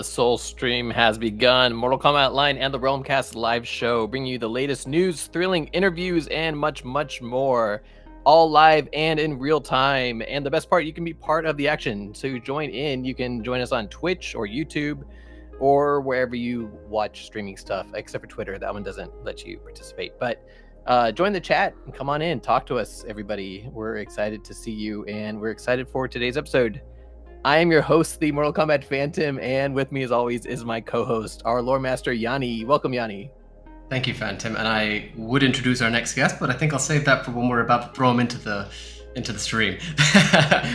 the Soul Stream has begun. Mortal Kombat Online and the Realm Kast live show bring you the latest news, thrilling interviews, and much, much more. All live and in real time. And the best part, you can be part of the action. So join in. You can join us on Twitch or YouTube or wherever you watch streaming stuff, except for Twitter. That one doesn't let you participate. But join the chat and come on in. Talk to us, everybody. We're excited to see you, and we're excited for today's episode. I am your host, the Mortal Kombat Phantom, and with me, as always, is my co-host, our lore master, Yanni. Welcome, Yanni. Thank you, Phantom. And I would introduce our next guest, but I think I'll save that for when we're about to throw him into the stream.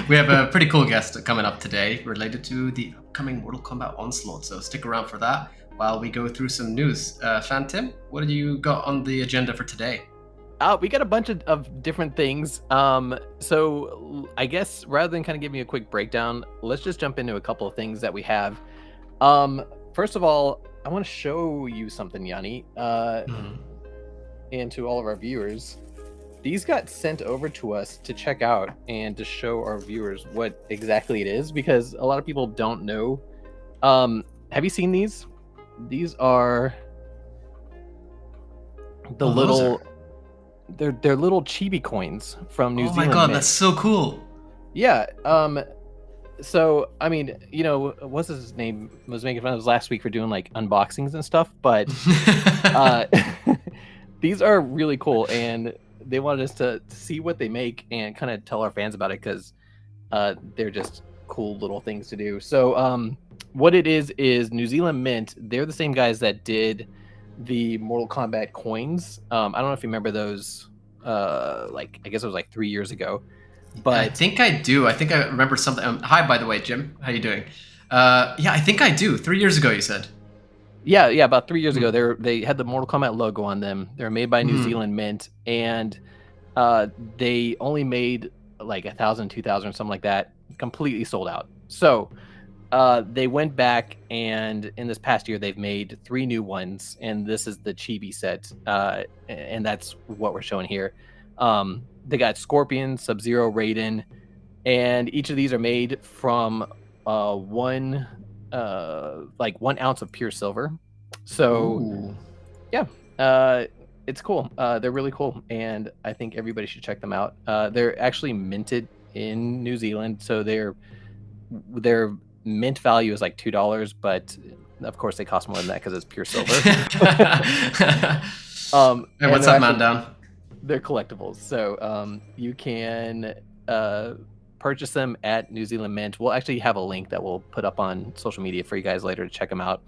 We have a pretty cool guest coming up today related to the upcoming Mortal Kombat Onslaught, so stick around for that while we go through some news. Phantom, what have you got on the agenda for today? We got a bunch of different things. So I guess rather than kind of giving you a quick breakdown, let's just jump into a couple of things that we have. First of all, I want to show you something, Yanni, and to all of our viewers. These got sent over to us to check out and to show our viewers what exactly it is, because a lot of people don't know. Have you seen these? These are the little... They're little chibi coins from New Zealand. Oh my god, that's so cool. Yeah. So I mean, you know, what's his name was making fun of us last week for doing like unboxings and stuff, but these are really cool, and they wanted us to see what they make and kind of tell our fans about it, because they're just cool little things to do. So what it is New Zealand Mint. They're the same guys that did the Mortal Kombat coins. I don't know if you remember those. Like I guess it was like 3 years ago. But I think I do. I think I remember something. Hi, by the way, Jim. How you doing? Yeah, I think I do. 3 years ago, you said. Yeah, about 3 years ago. They had the Mortal Kombat logo on them. They're made by New Zealand Mint, and they only made like 1,000, 2,000, or something like that. Completely sold out. So they went back, and in this past year, they've made 3 new ones, and this is the chibi set, and that's what we're showing here. They got Scorpion, Sub-Zero, Raiden, and each of these are made from 1 ounce of pure silver. So, yeah, it's cool. They're really cool, and I think everybody should check them out. They're actually minted in New Zealand, so their mint value is like $2, but of course they cost more than that because it's pure silver. Hey, what's up, man? Down. They're collectibles, so you can purchase them at New Zealand Mint. We'll actually have a link that we'll put up on social media for you guys later to check them out.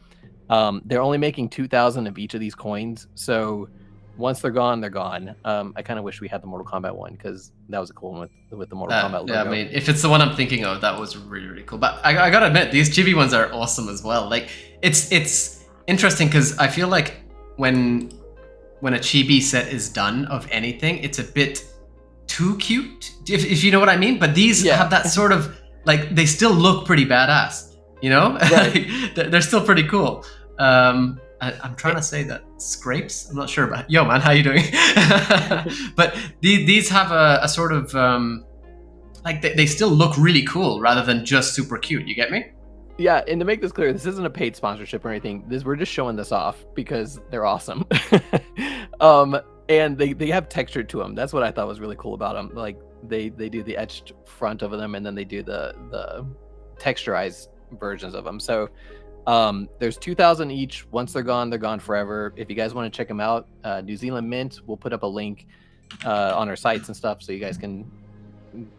They're only making 2,000 of each of these coins, so once they're gone, they're gone. I kind of wish we had the Mortal Kombat one, because that was a cool one with the Mortal Kombat logo. Yeah, I mean, if it's the one I'm thinking of, that was really, really cool. But I gotta admit, these chibi ones are awesome as well. Like, it's interesting, because I feel like when a chibi set is done of anything, it's a bit too cute, if you know what I mean. But these have that sort of, like, they still look pretty badass, you know? Right. They're still pretty cool. I'm trying to say that scrapes. I'm not sure, but yo, man, how you doing? But these have a sort of like they still look really cool rather than just super cute. You get me? Yeah, and to make this clear, this isn't a paid sponsorship or anything. We're just showing this off because they're awesome. And they have texture to them. That's what I thought was really cool about them. Like they do the etched front of them, and then they do the texturized versions of them. So there's 2,000 each. Once they're gone forever. If you guys want to check them out, New Zealand Mint, we'll put up a link on our sites and stuff, so you guys can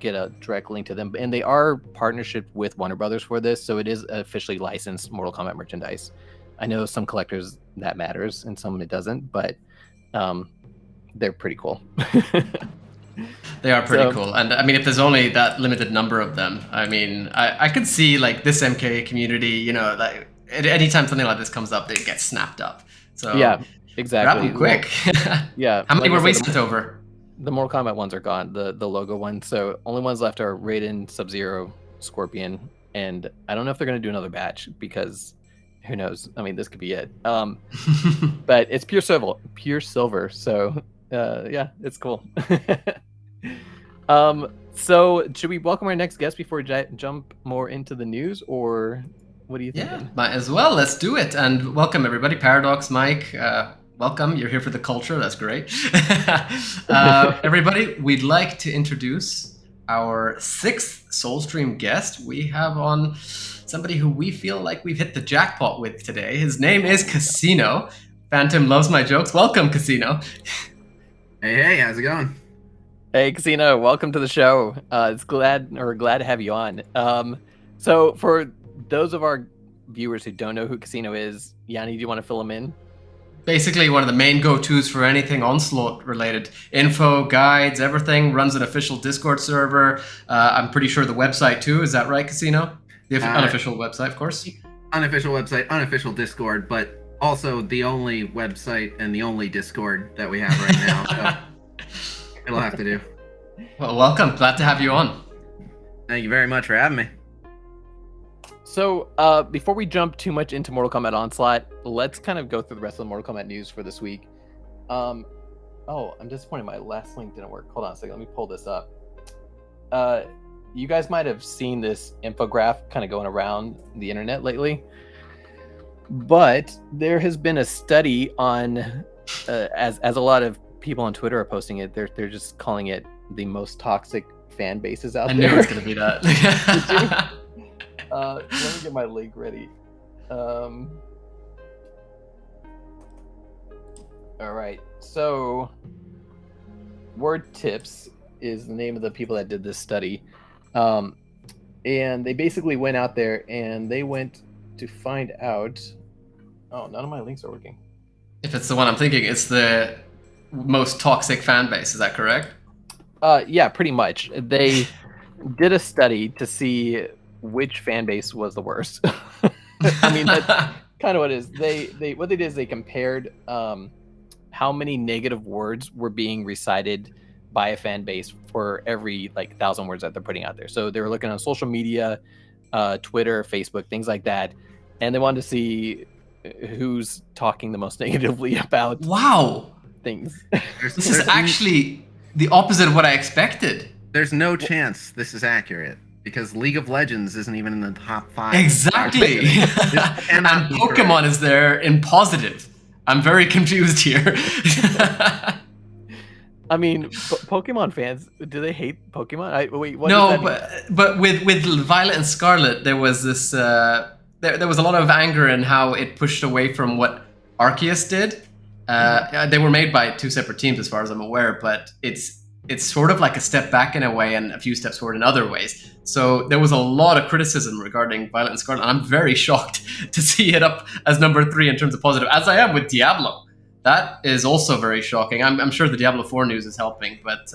get a direct link to them. And they are partnership with Warner Brothers for this, so it is officially licensed Mortal Kombat merchandise. I know some collectors that matters and some it doesn't, but they're pretty cool. They are pretty cool. And I mean, if there's only that limited number of them, I mean, I could see like this MK community, you know, like anytime something like this comes up, it gets snapped up. So yeah, exactly. Grab them quick. Yeah. How many were we sent over? The Mortal Kombat ones are gone, the logo ones. So only ones left are Raiden, Sub-Zero, Scorpion, and I don't know if they're going to do another batch, because who knows? I mean, this could be it. But it's pure silver. So yeah, it's cool. So should we welcome our next guest before we jump more into the news, or What are you thinking? Yeah, might as well. Let's do it. And welcome everybody. Paradox, Mike. Welcome. You're here for the culture. That's great. Everybody, we'd like to introduce our 6th Soulstream guest. We have on somebody who we feel like we've hit the jackpot with today. His name is Casino. Phantom loves my jokes. Welcome, Casino. Hey, how's it going? Hey, Casino. Welcome to the show. It's glad to have you on. So for those of our viewers who don't know who Casino is, Yanni, do you want to fill them in? Basically, one of the main go-tos for anything Onslaught related. Info, guides, everything. Runs an official Discord server. I'm pretty sure the website too. Is that right, Casino? The unofficial website, of course. Unofficial website, unofficial Discord, but also the only website and the only Discord that we have right now. So it'll have to do. Well, welcome. Glad to have you on. Thank you very much for having me. So before we jump too much into Mortal Kombat Onslaught, let's kind of go through the rest of the Mortal Kombat news for this week. Oh, I'm disappointed my last link didn't work. Hold on a second, let me pull this up. You guys might have seen this infographic kind of going around the internet lately, but there has been a study on, as a lot of people on Twitter are posting it, they're just calling it the most toxic fan bases out there. I knew it was going to be that. Let me get my link ready. All right, so Word Tips is the name of the people that did this study, and they basically went out there and they went to find out. Oh, none of my links are working. If it's the one I'm thinking, it's the most toxic fan base. Is that correct? Yeah, pretty much. They did a study to see which fan base was the worst. I mean, that's kind of what it is. What they did is they compared how many negative words were being recited by a fan base for every 1,000 words that they're putting out there. So they were looking on social media, Twitter, Facebook, things like that, and they wanted to see who's talking the most negatively about things. This is actually the opposite of what I expected. There's no chance this is accurate because League of Legends isn't even in the top 5. Exactly. And Pokemon is there in positive. I'm very confused here. I mean, Pokemon fans, do they hate Pokemon? But with Violet and Scarlet, there was this. There was a lot of anger in how it pushed away from what Arceus did. They were made by 2 separate teams, as far as I'm aware, but it's sort of like a step back in a way and a few steps forward in other ways. So there was a lot of criticism regarding Violet and Scarlet, and I'm very shocked to see it up as number 3 in terms of positive, as I am with Diablo. That is also very shocking. I'm sure the Diablo 4 news is helping, but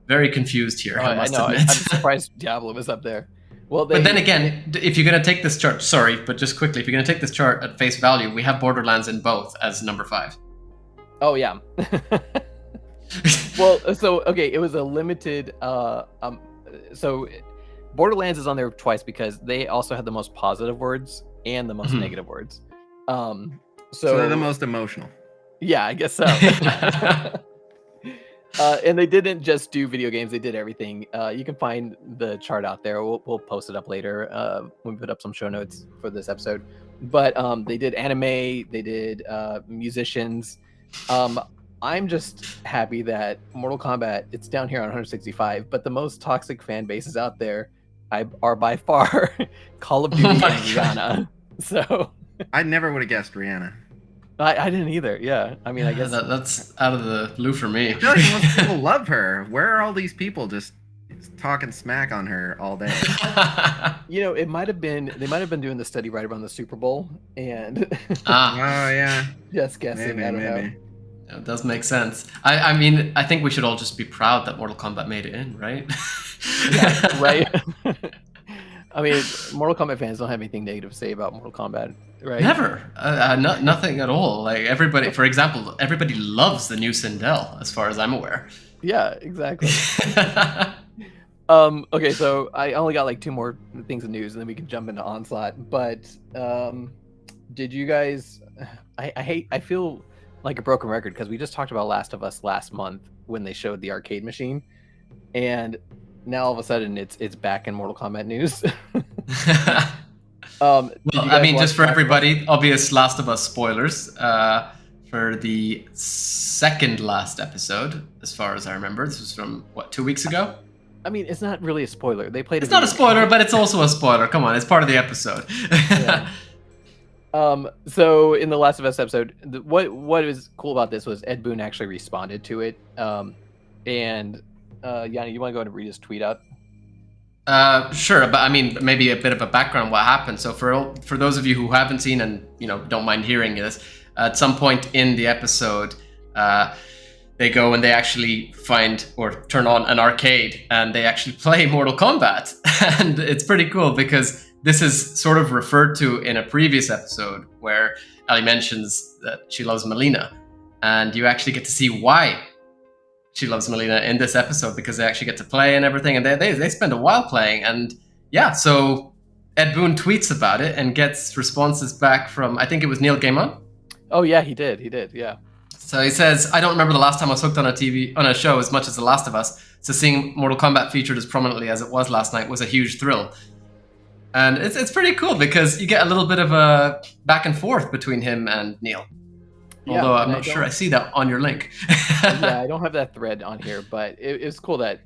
very confused here, I must admit. I'm surprised Diablo was up there. Well, but then again, if you're going to take this chart, sorry, but just quickly, if you're going to take this chart at face value, we have Borderlands in both as number 5. Oh, yeah. Well, so, okay, it was a limited... so Borderlands is on there twice because they also had the most positive words and the most negative words. So they're the most emotional. Yeah, I guess so. And they didn't just do video games; they did everything. You can find the chart out there. We'll post it up later when we put up some show notes for this episode. But they did anime, they did musicians. I'm just happy that Mortal Kombat, it's down here on 165, but the most toxic fan bases out there are by far Call of Duty and Rihanna. So I never would have guessed Rihanna. I didn't either. Yeah, I mean, I guess that's out of the blue for me. I feel like most people love her. Where are all these people just talking smack on her all day? It might have been they might have been doing the study right around the Super Bowl, and oh yeah, just guessing. Maybe. Know. It does make sense. I mean, I think we should all just be proud that Mortal Kombat made it in, right? Yeah, right. I mean, Mortal Kombat fans don't have anything negative to say about Mortal Kombat, right? Never. Nothing at all. Like everybody, for example, everybody loves the new Sindel, as far as I'm aware. Yeah, exactly. Okay, so I only got 2 more things of news, and then we can jump into Onslaught. But did you guys? I feel like a broken record because we just talked about Last of Us last month when they showed the arcade machine, and now all of a sudden it's back in Mortal Kombat news. Did Well, you I guys mean, watch just for Last of Us? everybody, obvious Last of Us spoilers for the second last episode, as far as I remember. This was from, what, 2 weeks ago? I mean, it's not really a spoiler. They played It's not a video game. spoiler, but it's also a spoiler. Come on, it's part of the episode. Yeah. So in the Last of Us episode, what was cool about this was Ed Boon actually responded to it. And Yanni, you want to go ahead and read his tweet out? Sure, but I mean, maybe a bit of a background what happened. So for those of you who haven't seen and don't mind hearing this, at some point in the episode, they go and they actually find or turn on an arcade and they actually play Mortal Kombat, and it's pretty cool because this is sort of referred to in a previous episode where Ali mentions that she loves Melina, and you actually get to see why she loves Melina in this episode because they actually get to play and everything, and they spend a while playing. And yeah, so Ed Boon tweets about it and gets responses back from, I think it was Neil Gaiman. Oh yeah, he did, yeah. So he says, I don't remember the last time I was hooked on a show as much as The Last of Us, so seeing Mortal Kombat featured as prominently as it was last night was a huge thrill. And it's pretty cool because you get a little bit of a back and forth between him and Neil. Yeah, although I'm not sure I see that on your link. Yeah, I don't have that thread on here, but it's cool that,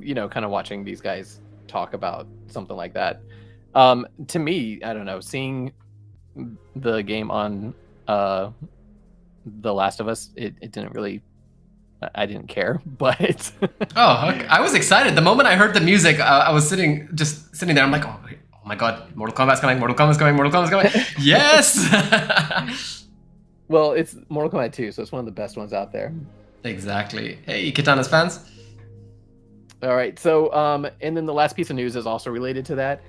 kind of watching these guys talk about something like that. To me, I don't know, seeing the game on The Last of Us, it didn't really, I didn't care, but... Oh, okay. I was excited. The moment I heard the music, I was sitting there, I'm like, oh my god, Mortal Kombat's coming, Mortal Kombat's coming, Mortal Kombat's coming. Yes! Well, it's Mortal Kombat 2, so it's one of the best ones out there. Exactly. Hey, Kitana's fans. All right, so and then the last piece of news is also related to that.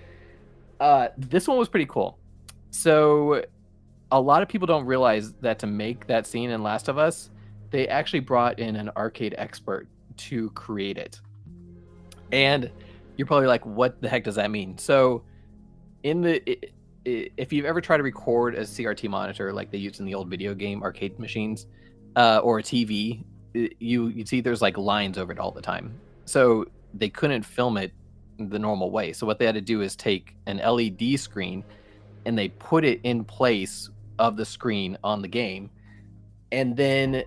This one was pretty cool. So a lot of people don't realize that to make that scene in Last of Us, they actually brought in an arcade expert to create it. And you're probably like, what the heck does that mean? So if you've ever tried to record a CRT monitor like they used in the old video game arcade machines, or a TV, you see there's like lines over it all the time. So they couldn't film it the normal way. So what they had to do is take an LED screen and they put it in place of the screen on the game. And then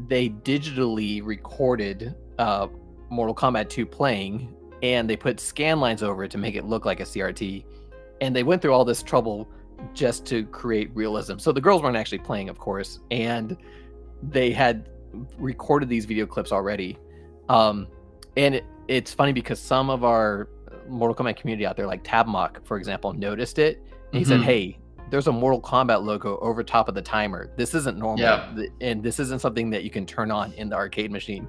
they digitally recorded Mortal Kombat 2 playing, and they put scan lines over it to make it look like a CRT. And they went through all this trouble just to create realism. So the girls weren't actually playing, of course, and they had recorded these video clips already. And it's funny because some of our Mortal Kombat community out there, like Tabmock, for example, noticed it. And he said, hey, there's a Mortal Kombat logo over top of the timer. This isn't normal. Yeah. And this isn't something that you can turn on in the arcade machine.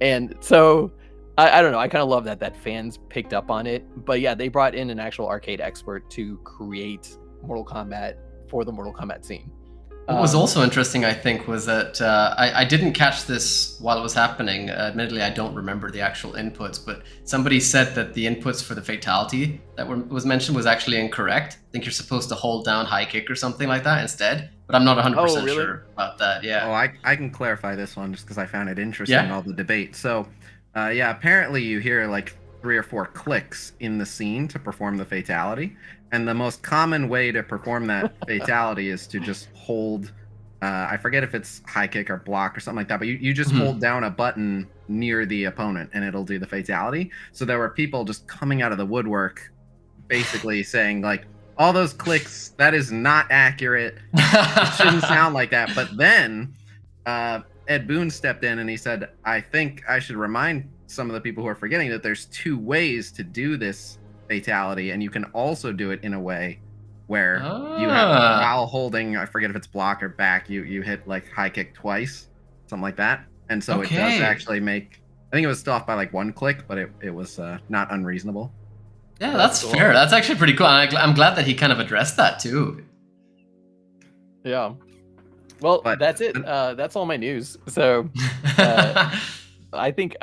And so I don't know. I kind of love that fans picked up on it. But yeah, they brought in an actual arcade expert to create Mortal Kombat for the Mortal Kombat scene. What was also interesting, I think, was that I didn't catch this while it was happening. Admittedly, I don't remember the actual inputs, but somebody said that the inputs for the fatality that was mentioned was actually incorrect. I think you're supposed to hold down high kick or something like that instead, but I'm not 100% sure about that. Yeah. Oh, I can clarify this one just because I found it interesting, all the debate. So, apparently you hear like 3 or 4 clicks in the scene to perform the fatality. And the most common way to perform that fatality is to just hold, I forget if it's high kick or block or something like that, but you just hold down a button near the opponent and it'll do the fatality. So there were people just coming out of the woodwork basically saying like, all those clicks, that is not accurate. It shouldn't sound like that. But then Ed Boon stepped in and he said, I think I should remind some of the people who are forgetting that there's 2 ways to do this fatality, and you can also do it in a way where you have, while holding, I forget if it's block or back, you hit like high kick twice, something like that. And so it does actually make, I think it was still off by like 1 click, but it was not unreasonable. Yeah, that's cool. Fair. That's actually pretty cool. I'm glad that he kind of addressed that too. Yeah. Well, that's it. That's all my news. So I think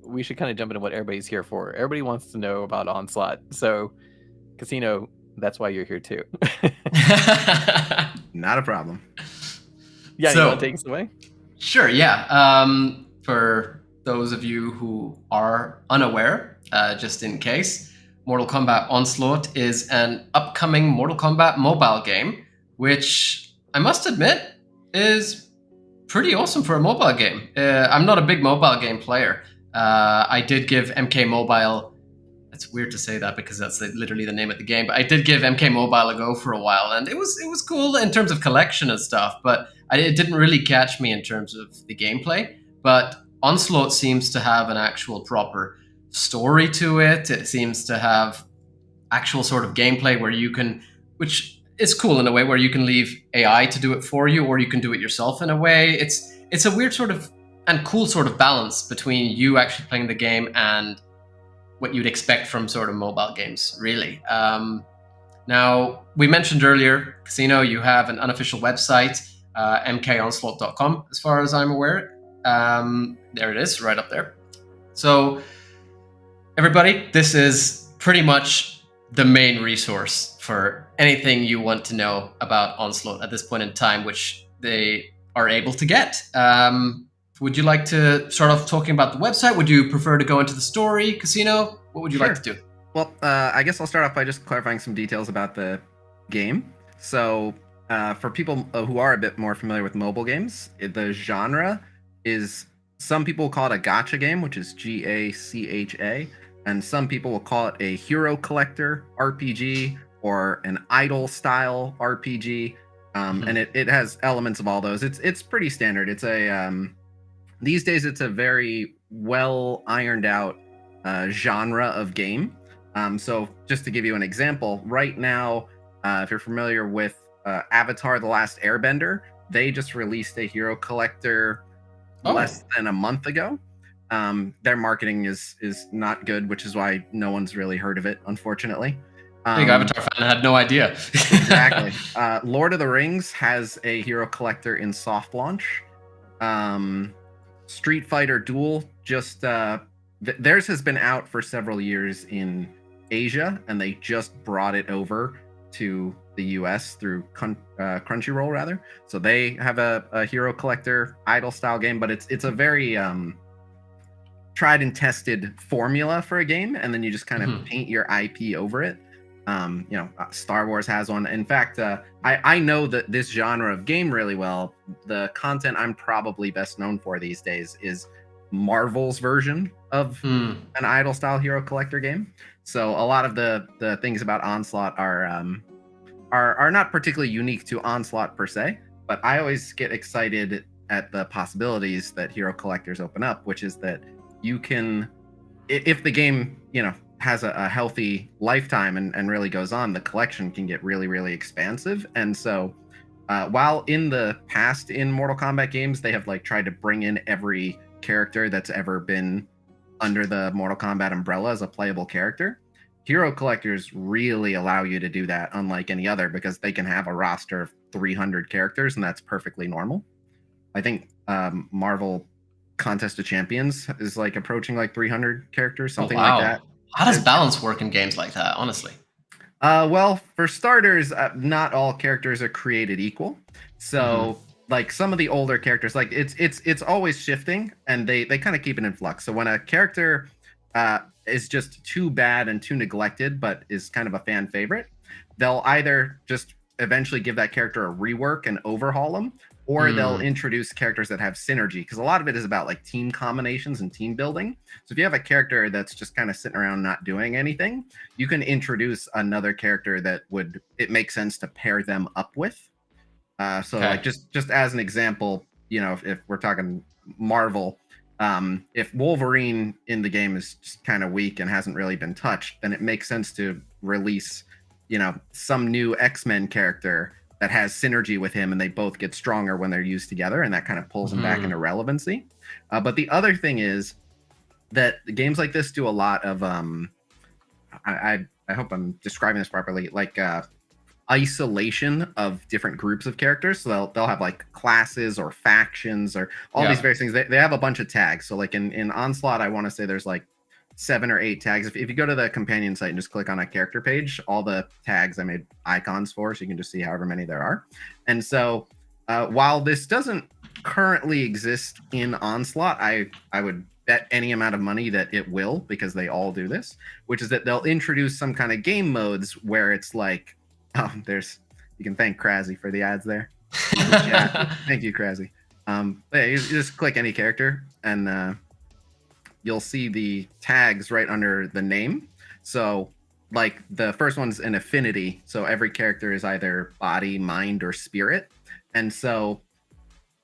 we should kind of jump into what everybody's here for. Everybody wants to know about Onslaught. So, Casino, that's why you're here too. Not a problem. Yeah, you want to take us away? Sure, yeah. For those of you who are unaware, just in case, Mortal Kombat Onslaught is an upcoming Mortal Kombat mobile game, which I must admit is pretty awesome for a mobile game. I'm not a big mobile game player. I did give MK Mobile. It's weird to say that because that's literally the name of the game. But I did give MK Mobile a go for a while, and it was cool in terms of collection and stuff. But it didn't really catch me in terms of the gameplay. But Onslaught seems to have an actual proper story to it. It seems to have actual sort of gameplay where you can, which is cool in a way, where you can leave AI to do it for you, or you can do it yourself in a way. It's a weird sort of and cool sort of balance between you actually playing the game and what you'd expect from sort of mobile games, really. Now, we mentioned earlier, Casino, you have an unofficial website, mkonslaught.com, as far as I'm aware. There it is, right up there. So, everybody, this is pretty much the main resource for anything you want to know about Onslaught at this point in time, which they are able to get. Would you like to start off talking about the website? Would you prefer to go into the story, Casino? What would you like to do? Well, I guess I'll start off by just clarifying some details about the game. So, for people who are a bit more familiar with mobile games, the genre is, some people call it a gacha game, which is Gacha, and some people will call it a hero collector RPG or an idol style RPG. And it has elements of all those. It's pretty standard. It's a these days it's a very well ironed out genre of game. So just to give you an example, right now, if you're familiar with Avatar: The Last Airbender, they just released a hero collector less than a month ago. Their marketing is not good, which is why no one's really heard of it, unfortunately. Big Avatar fan, I had no idea. Exactly. Lord of the Rings has a hero collector in soft launch. Street Fighter Duel just theirs has been out for several years in Asia, and they just brought it over to the US through Crunchyroll, rather. So they have a hero collector idol style game, but it's a very tried and tested formula for a game, and then you just kind of paint your IP over it. Star Wars has one. In fact, I know that this genre of game really well. The content I'm probably best known for these days is Marvel's version of an idol style hero collector game. So a lot of the things about Onslaught are not particularly unique to Onslaught per se, but I always get excited at the possibilities that hero collectors open up, which is that you can, if the game, has a healthy lifetime and really goes on, the collection can get really, really expansive. And so while in the past in Mortal Kombat games, they have tried to bring in every character that's ever been under the Mortal Kombat umbrella as a playable character, hero collectors really allow you to do that, unlike any other, because they can have a roster of 300 characters, and that's perfectly normal. I think Marvel Contest of Champions is approaching 300 characters, something like that. How does balance work in games like that, honestly? Well, for starters, not all characters are created equal. So, some of the older characters, it's always shifting, and they kind of keep it in flux. So when a character is just too bad and too neglected, but is kind of a fan favorite, they'll either just eventually give that character a rework and overhaul them, or they'll introduce characters that have synergy, because a lot of it is about team combinations and team building. So if you have a character that's just kind of sitting around not doing anything, you can introduce another character that it makes sense to pair them up with. Just as an example, if we're talking Marvel, if Wolverine in the game is just kind of weak and hasn't really been touched, then it makes sense to release, some new X-Men character that has synergy with him, and they both get stronger when they're used together, and that kind of pulls them back into relevancy. But the other thing is that games like this do a lot of I hope I'm describing this properly, isolation of different groups of characters. So they'll have classes or factions or all these various things. They have a bunch of tags. So in Onslaught, I want to say there's 7 or 8 tags. If you go to the companion site and just click on a character page, all the tags I made icons for, so you can just see however many there are. And so while this doesn't currently exist in Onslaught, I would bet any amount of money that it will, because they all do this, which is that they'll introduce some kind of game modes where it's like, you can thank Krasy for the ads there. Yeah, thank you, Krasy. Yeah, you just click any character and you'll see the tags right under the name. So like the first one's an affinity. So every character is either body, mind, or spirit. And so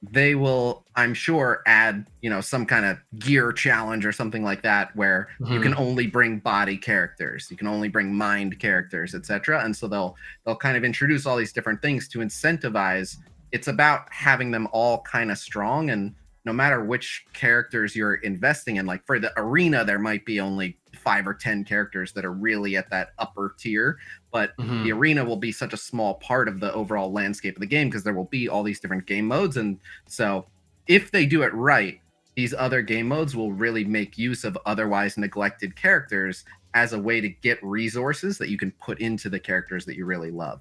they will, I'm sure, add, some kind of gear challenge or something like that where you can only bring body characters, you can only bring mind characters, etc. And so they'll kind of introduce all these different things to incentivize. It's about having them all kind of strong, and no matter which characters you're investing in, like for the arena, there might be only 5 or 10 characters that are really at that upper tier, but the arena will be such a small part of the overall landscape of the game because there will be all these different game modes. And so if they do it right, these other game modes will really make use of otherwise neglected characters as a way to get resources that you can put into the characters that you really love.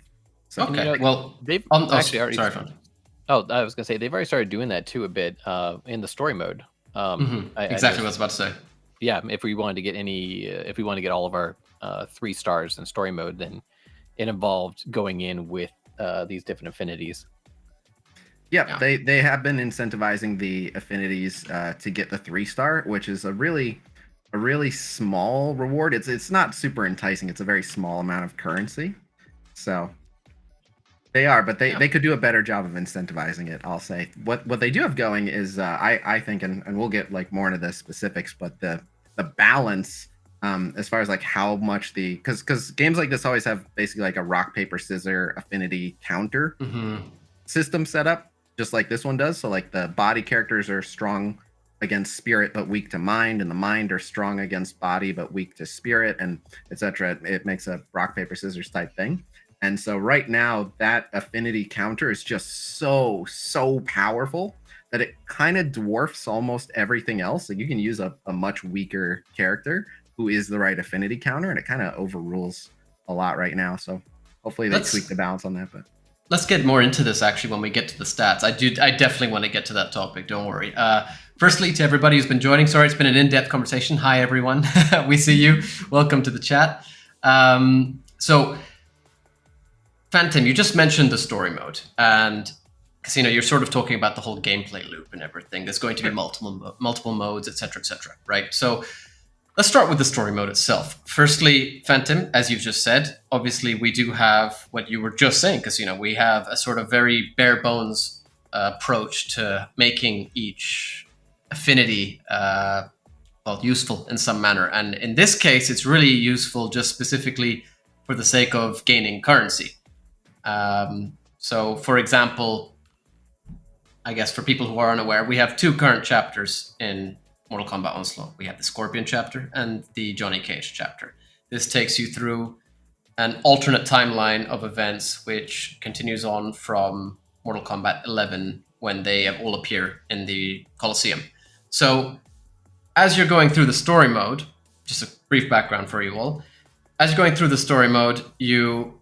So okay, well, they've actually already. Sorry, Fran. Oh, I was gonna say they've already started doing that too a bit in the story mode. Exactly what I was about to say. Yeah, if we wanted to get if we want to get all of our 3 stars in story mode, then it involved going in with these different affinities. Yeah, they have been incentivizing the affinities to get the 3-star, which is a really small reward. It's not super enticing. It's a very small amount of currency. So they are, but they could do a better job of incentivizing it, I'll say. What they do have going is I think, and we'll get like more into the specifics, but the balance as far as like how much because games like this always have basically like a rock, paper, scissors affinity counter system set up, just like this one does. So like the body characters are strong against spirit but weak to mind, and the mind are strong against body but weak to spirit, and etc. It makes a rock, paper, scissors type thing. And so right now that affinity counter is just so powerful that it kind of dwarfs almost everything else. Like you can use a much weaker character who is the right affinity counter, and it kind of overrules a lot right now. So hopefully they tweak the balance on that. But let's get more into this actually when we get to the stats. I definitely want to get to that topic. Don't worry. Firstly, to everybody who's been joining, sorry, it's been an in-depth conversation. Hi, everyone. We see you. Welcome to the chat. So, Phantom, you just mentioned the story mode, and Casino, you're sort of talking about the whole gameplay loop and everything. There's going to be multiple modes, etc., right? So let's start with the story mode itself. Firstly, Phantom, as you've just said, obviously we do have what you were just saying, Casino. We have a sort of very bare bones approach to making each affinity useful in some manner. And in this case, it's really useful just specifically for the sake of gaining currency. So, for example, I guess for people who are unaware, we have 2 current chapters in Mortal Kombat Onslaught. We have the Scorpion chapter and the Johnny Cage chapter. This takes you through an alternate timeline of events which continues on from Mortal Kombat 11 when they all appear in the Colosseum. So, as you're going through the story mode, just a brief background for you all, as you're going through the story mode, you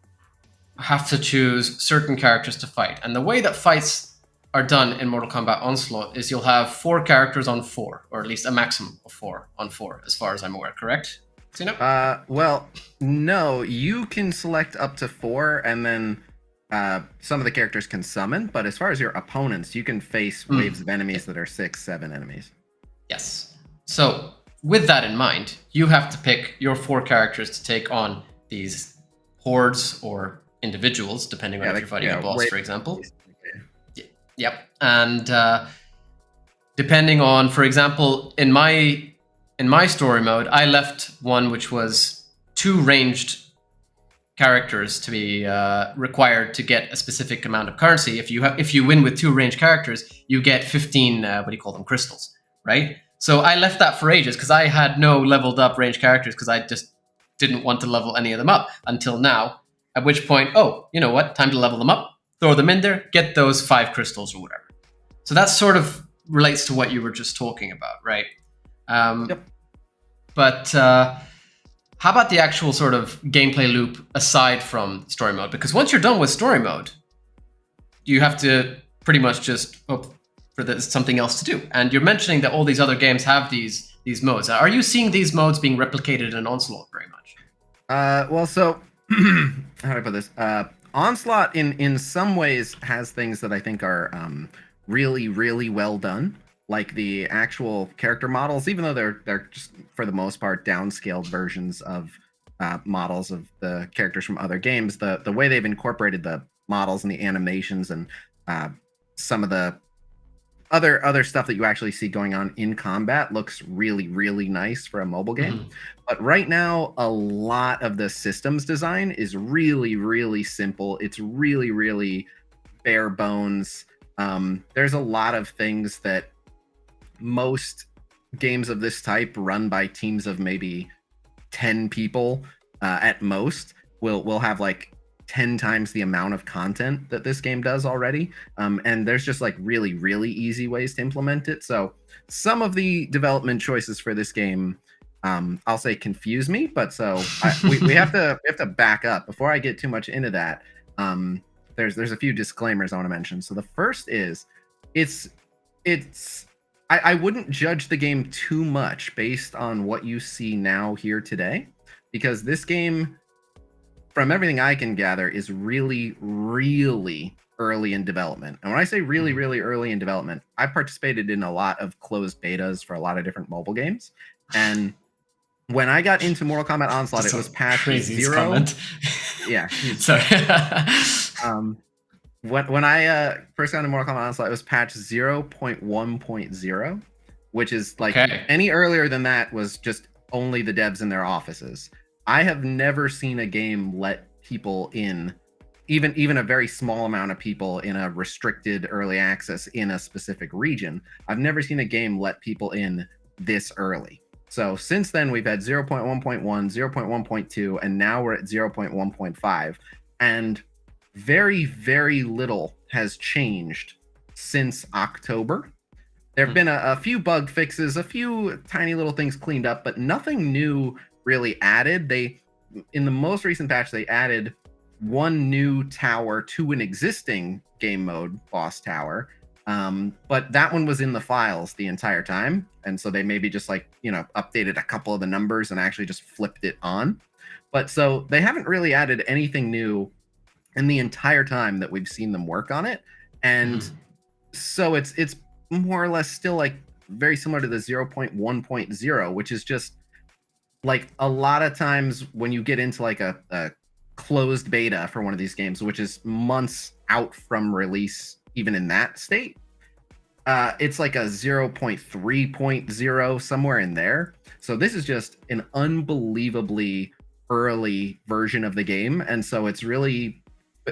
have to choose certain characters to fight. And the way that fights are done in Mortal Kombat Onslaught is you'll have 4 characters on 4, or at least a maximum of 4 on 4, as far as I'm aware, correct? Well, no, you can select up to 4, and then some of the characters can summon, but as far as your opponents, you can face waves of enemies that are 6, 7 enemies. Yes. So, with that in mind, you have to pick your 4 characters to take on these hordes or individuals, depending on if you're fighting a boss, for example. Yep. And depending on, for example, in my story mode, I left one which was 2 ranged characters to be required to get a specific amount of currency. If you win with 2 ranged characters, you get 15 crystals, right? So I left that for ages because I had no leveled up ranged characters because I just didn't want to level any of them up until now. At which point, oh, you know what? Time to level them up. Throw them in there, get those 5 crystals or whatever. So that sort of relates to what you were just talking about, right? Yep. But how about the actual sort of gameplay loop aside from story mode? Because once you're done with story mode, you have to pretty much just hope for something else to do. And you're mentioning that all these other games have these these modes. Are you seeing these modes being replicated in Onslaught very much? Well, so how do I put this? Onslaught in some ways has things that I think are really, really well done. Like the actual character models, even though they're just for the most part downscaled versions of models of the characters from other games. The way they've incorporated the models and the animations and some of the other stuff that you actually see going on in combat looks really, really nice for a mobile game. Mhm. But right now, a lot of the systems design is really, really simple. It's really, really bare bones. There's a lot of things that most games of this type run by teams of maybe 10 people at most will have like 10 times the amount of content that this game does already. And there's just like really, really easy ways to implement it. So some of the development choices for this game, I'll say confuse me, but we have to back up before I get too much into that. There's a few disclaimers I want to mention. So the first is I wouldn't judge the game too much based on what you see now here today, because this game, from everything I can gather, is really, really early in development. And when I say really, really early in development, I participated in a lot of closed betas for a lot of different mobile games. And when I got into Mortal Kombat Onslaught, it was patch 0. Yeah. Sorry. When I first got into Mortal Kombat Onslaught, it was patch 0.1.0, which is like any earlier than that was just only the devs in their offices. I have never seen a game let people in, even a very small amount of people in a restricted early access in a specific region. I've never seen a game let people in this early. So since then, we've had 0.1.1, 0.1.2, and now we're at 0.1.5. And very, very little has changed since October. There have been a few bug fixes, a few tiny little things cleaned up, but nothing new really added. In the most recent patch, they added one new tower to an existing game mode boss tower. But that one was in the files the entire time. And so they maybe just updated a couple of the numbers and actually just flipped it on. But so they haven't really added anything new in the entire time that we've seen them work on it. And so it's more or less still like very similar to the 0.1.0, which is just like a lot of times when you get into like a closed beta for one of these games, which is months out from release, even in that state, it's like a 0.3.0, somewhere in there. So this is just an unbelievably early version of the game. And so it's really,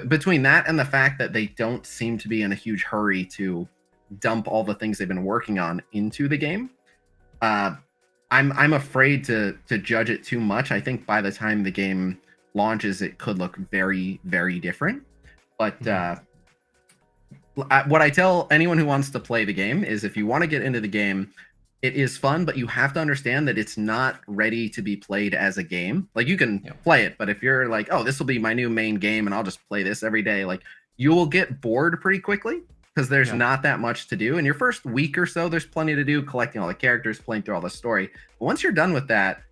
between that and the fact that they don't seem to be in a huge hurry to dump all the things they've been working on into the game, I'm afraid to judge it too much. I think by the time the game launches, it could look very, very different. But what I tell anyone who wants to play the game is, if you want to get into the game, it is fun, but you have to understand that it's not ready to be played as a game. Like, you can play it, but if you're like, oh, this will be my new main game and I'll just play this every day, like, you will get bored pretty quickly, because there's not that much to do. In your first week or so, there's plenty to do, collecting all the characters, playing through all the story. But once you're done with that,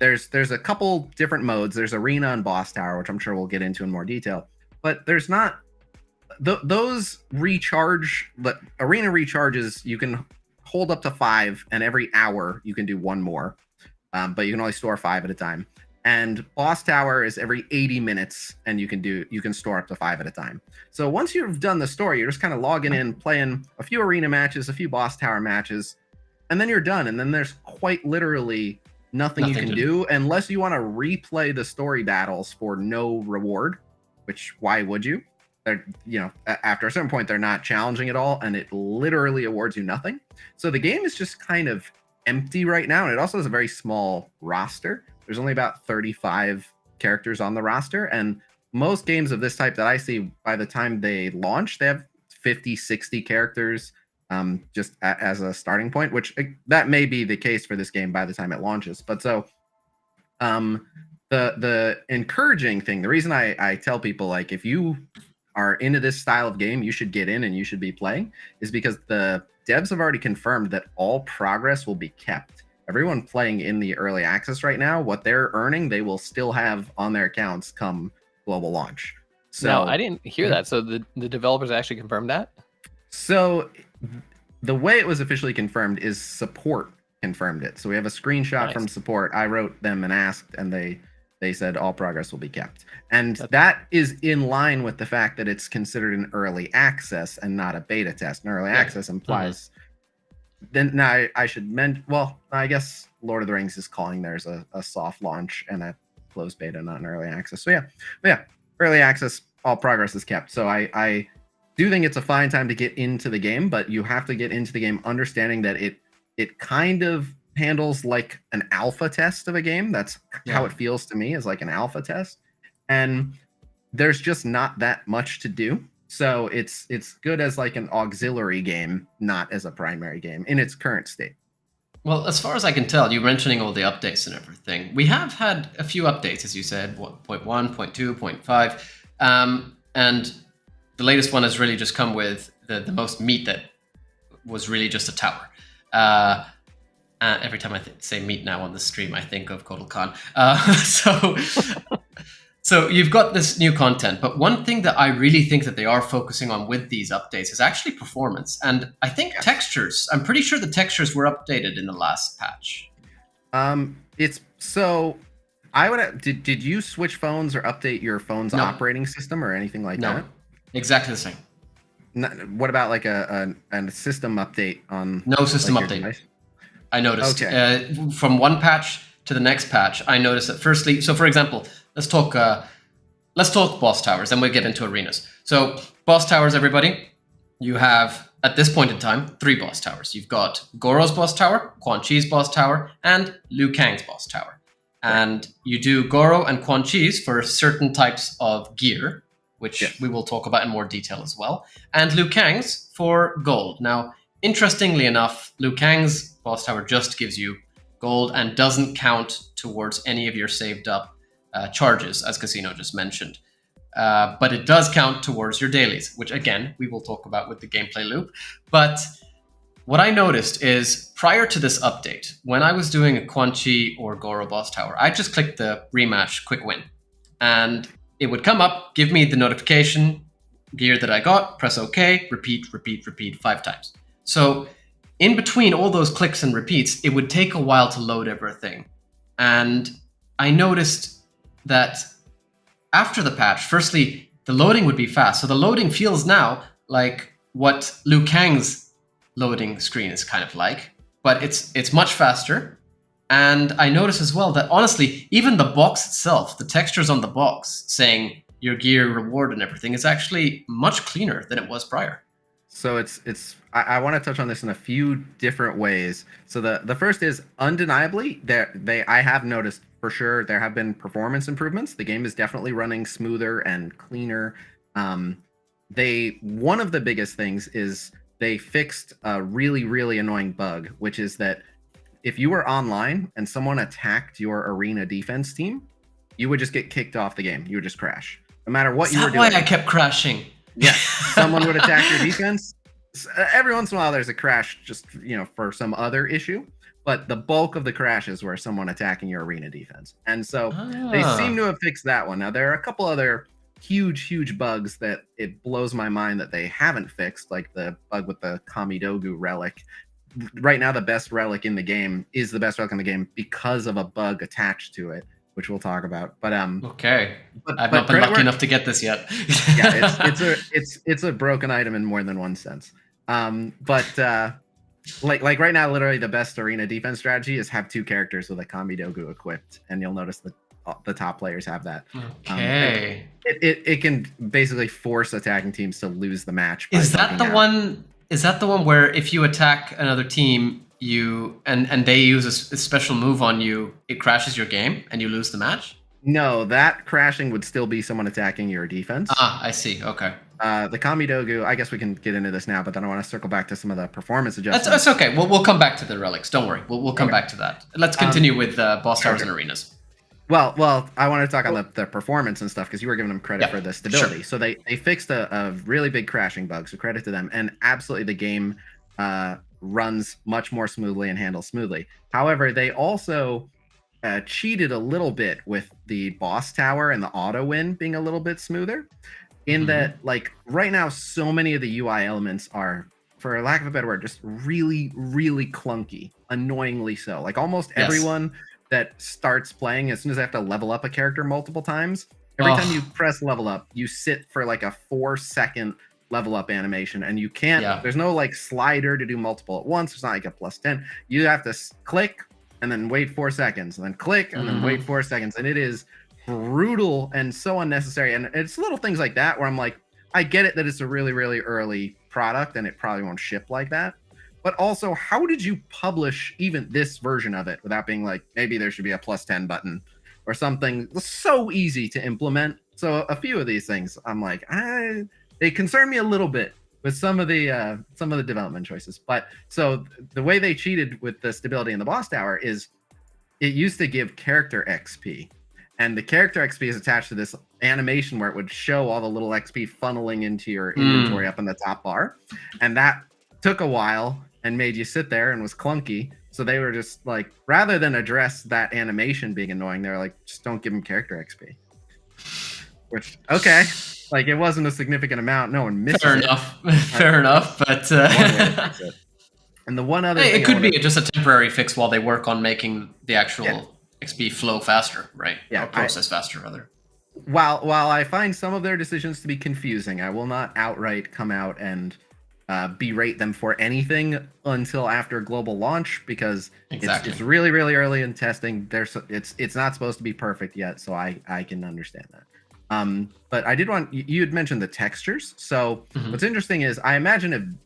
there's a couple different modes. There's Arena and Boss Tower, which I'm sure we'll get into in more detail. But there's not... those recharge... The Arena recharges, you can hold up to 5, and every hour you can do one more. But you can only store 5 at a time. And Boss Tower is every 80 minutes, and you can store up to 5 at a time. So once you've done the story, you're just kind of logging in, playing a few arena matches, a few Boss Tower matches, and then you're done. And then there's quite literally nothing you can do unless you want to replay the story battles for no reward. Which, why would you? They're, after a certain point, they're not challenging at all, and it literally awards you nothing. So the game is just kind of empty right now, and it also has a very small roster. There's only about 35 characters on the roster, and most games of this type that I see, by the time they launch, they have 50, 60 characters just as a starting point, which that may be the case for this game by the time it launches. But so the encouraging thing, the reason I tell people, like, if you are into this style of game, you should get in and you should be playing, is because the devs have already confirmed that all progress will be kept. everyone playing in the early access right now, what they're earning, they will still have on their accounts come global launch. So no, I didn't hear that. So the developers actually confirmed that? So the way it was officially confirmed is support confirmed it. So we have a screenshot from support. I wrote them and asked, and they said all progress will be kept. And that is in line with the fact that it's considered an early access and not a beta test. An early access implies then now I should mention, well, I guess Lord of the Rings is calling theirs a soft launch and a closed beta, not an early access. So yeah, early access, all progress is kept. So I do think it's a fine time to get into the game, but you have to get into the game understanding that it kind of handles like an alpha test of a game. That's how it feels to me, is like an alpha test. And there's just not that much to do. So it's good as like an auxiliary game, not as a primary game in its current state. Well, as far as I can tell, you mentioning all the updates and everything, we have had a few updates, as you said, 0.1, 0.2, 0.5, and the latest one has really just come with the most meat that was really just a tower. Every time I say meat now on the stream, I think of Kotal Khan. So you've got this new content, but one thing that I really think that they are focusing on with these updates is actually performance. And I think textures, I'm pretty sure the textures were updated in the last patch. It's so I would did you switch phones or update your phone's operating system or anything like that? Exactly the same. What about like a system update on no system update? Device? I noticed from one patch to the next patch. I noticed that firstly, so for example, let's talk boss towers, then we'll get into arenas. So boss towers, everybody, you have at this point in time 3 boss towers. You've got Goro's boss tower, Quan Chi's boss tower, and Liu Kang's boss tower. And you do Goro and Quan Chi's for certain types of gear, which we will talk about in more detail as well, and Liu Kang's for gold. Now, interestingly enough, Liu Kang's boss tower just gives you gold and doesn't count towards any of your saved up charges, as Casino just mentioned. But it does count towards your dailies, which again, we will talk about with the gameplay loop. But what I noticed is prior to this update, when I was doing a Quan Chi or Goro boss tower, I just clicked the rematch quick win. And it would come up, give me the notification, gear that I got, press OK, repeat 5 times. So in between all those clicks and repeats, it would take a while to load everything. And I noticed that after the patch, firstly, the loading would be fast. So the loading feels now like what Liu Kang's loading screen is kind of like, but it's much faster. And I noticed as well that honestly, even the box itself, the textures on the box saying your gear reward and everything is actually much cleaner than it was prior. So I want to touch on this in a few different ways. So the first is undeniably I have noticed for sure there have been performance improvements. The game is definitely running smoother and cleaner. One of the biggest things is they fixed a really, really annoying bug, which is that if you were online and someone attacked your arena defense team, you would just get kicked off the game. You would just crash. No matter what you were doing. That's why I kept crashing. Yes, someone would attack your defense. Every once in a while, there's a crash just, for some other issue. But the bulk of the crashes were someone attacking your arena defense. And so they seem to have fixed that one. Now, there are a couple other huge bugs that it blows my mind that they haven't fixed, like the bug with the Kamidogu relic. Right now, the best relic in the game is the best relic in the game because of a bug attached to it, which we'll talk about. But okay, I've not been lucky enough to get this yet. Yeah, it's a broken item in more than one sense. Like right now, literally the best arena defense strategy is have 2 characters with a Kamidogu equipped, and you'll notice that the top players have that. Okay, it can basically force attacking teams to lose the match. Is that the one? Is that the one where if you attack another team, and they use a special move on you, it crashes your game and you lose the match? No, that crashing would still be someone attacking your defense. I see. Okay. The Kamidogu, I guess we can get into this now, but then I want to circle back to some of the performance adjustments. That's okay. We'll come back to the relics. Don't worry. We'll come back to that. Let's continue with boss towers and arenas. Well, I want to talk on the performance and stuff because you were giving them credit for the stability. Sure. So they fixed a really big crashing bug, so credit to them. And absolutely the game runs much more smoothly and handles smoothly. However, they also cheated a little bit with the boss tower and the auto win being a little bit smoother. In that, like right now, so many of the UI elements are, for lack of a better word, just really, really clunky, annoyingly so. Like almost everyone that starts playing, as soon as they have to level up a character multiple times, every time you press level up, you sit for like a 4-second level up animation, and you can't. There's no like slider to do multiple at once. It's not like a +10. You have to click and then wait 4 seconds, and then click and then wait 4 seconds, and it is brutal and so unnecessary. And it's little things like that where I'm like, I get it that it's a really, really early product and it probably won't ship like that. But also, how did you publish even this version of it without being like, maybe there should be a +10 button or something so easy to implement? So a few of these things, I'm like, they concern me a little bit with some of the development choices. But so the way they cheated with the stability in the boss tower is it used to give character XP. And the character XP is attached to this animation where it would show all the little XP funneling into your inventory up in the top bar. And that took a while and made you sit there and was clunky. So they were just like, rather than address that animation being annoying, they were like, just don't give them character XP. Which, okay, like it wasn't a significant amount. No one missed it. Fair enough. Fair enough. But and the one other thing it could be just a temporary fix while they work on making the actual XP flow faster, right? Yeah, or process faster, rather. While I find some of their decisions to be confusing, I will not outright come out and berate them for anything until after global launch, because it's really, really early in testing. It's not supposed to be perfect yet, so I can understand that. But I did want, you had mentioned the textures. So what's interesting is I imagine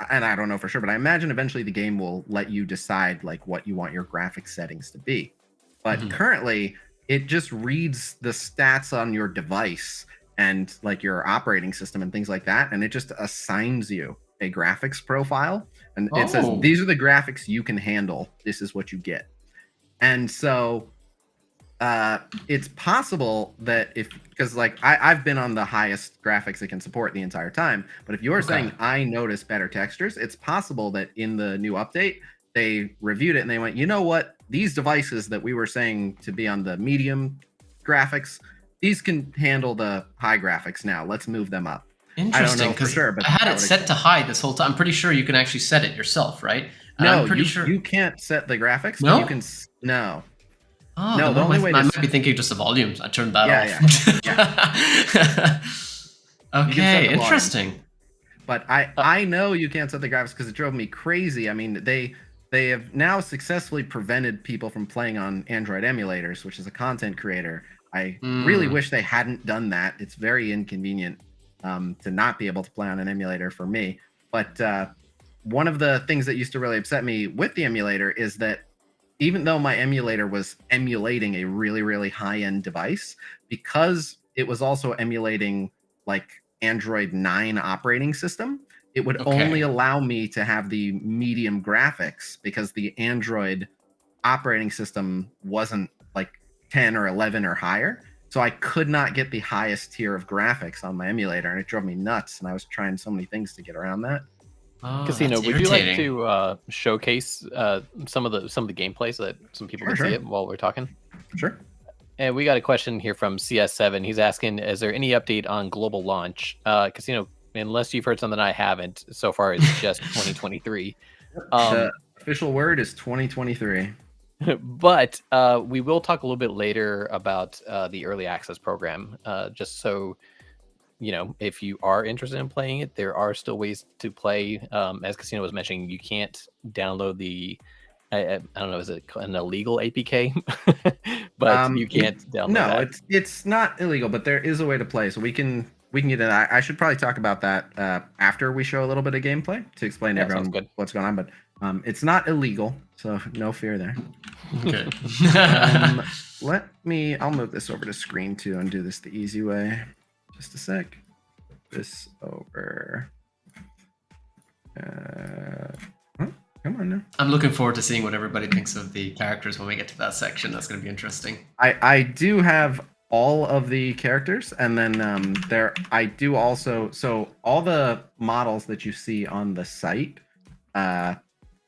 and I don't know for sure, but I imagine eventually the game will let you decide like what you want your graphics settings to be. But currently, it just reads the stats on your device and like your operating system and things like that, and it just assigns you a graphics profile, and it says these are the graphics you can handle. This is what you get. And so it's possible that because like I've been on the highest graphics it can support the entire time, but if you're saying I notice better textures, it's possible that in the new update they reviewed it and they went, you know what? These devices that we were saying to be on the medium graphics, these can handle the high graphics now. Let's move them up. Interesting, because I had it set to high this whole time. I'm pretty sure you can actually set it yourself, right? And no, I'm pretty sure you can't set the graphics. No, you can. No. Oh, no, the only way I might be thinking just the volumes. I turned that off. Yeah. Okay, interesting. But I know you can't set the graphics because it drove me crazy. I mean, they have now successfully prevented people from playing on Android emulators, which is a content creator. I really wish they hadn't done that. It's very inconvenient to not be able to play on an emulator for me. But one of the things that used to really upset me with the emulator is that even though my emulator was emulating a really, really high-end device, because it was also emulating like Android 9 operating system, it would only allow me to have the medium graphics because the Android operating system wasn't like 10 or 11 or higher. So I could not get the highest tier of graphics on my emulator, and it drove me nuts. And I was trying so many things to get around that. Casino, would you like to showcase some of the gameplay so that some people can see it while we're talking? Sure. And we got a question here from CS7. He's asking, is there any update on global launch? Casino, unless you've heard something I haven't, so far it's just 2023. The official word is 2023. But we will talk a little bit later about the early access program, just so you know, if you are interested in playing it, there are still ways to play. As Casino was mentioning, you can't download the I don't know, is it an illegal APK? But you can't download that. No, it's not illegal, but there is a way to play, so we can get that. I should probably talk about that after we show a little bit of gameplay to explain to everyone what's going on. But it's not illegal, so no fear there. Okay. I'll move this over to screen 2 and do this the easy way. Just a sec. This over. Come on now. I'm looking forward to seeing what everybody thinks of the characters when we get to that section. That's going to be interesting. I do have all of the characters, and then I do also, so all the models that you see on the site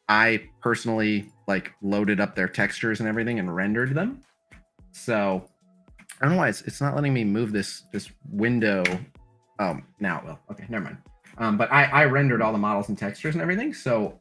I personally like loaded up their textures and everything and rendered them. So I don't know why it's not letting me move this window. Oh, now it will. Okay, never mind. But I rendered all the models and textures and everything. So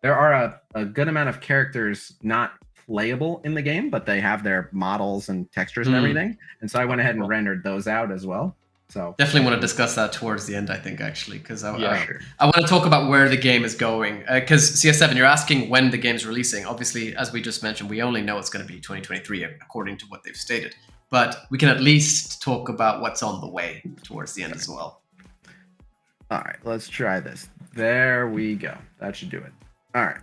there are a good amount of characters not playable in the game, but they have their models and textures and everything. And so I went ahead and rendered those out as well. So definitely want to discuss that towards the end, I think, actually, because I sure. want to talk about where the game is going. Because CS7, you're asking when the game's releasing. Obviously, as we just mentioned, we only know it's going to be 2023, according to what they've stated. But we can at least talk about what's on the way towards the end as well. All right, let's try this. There we go. That should do it. All right.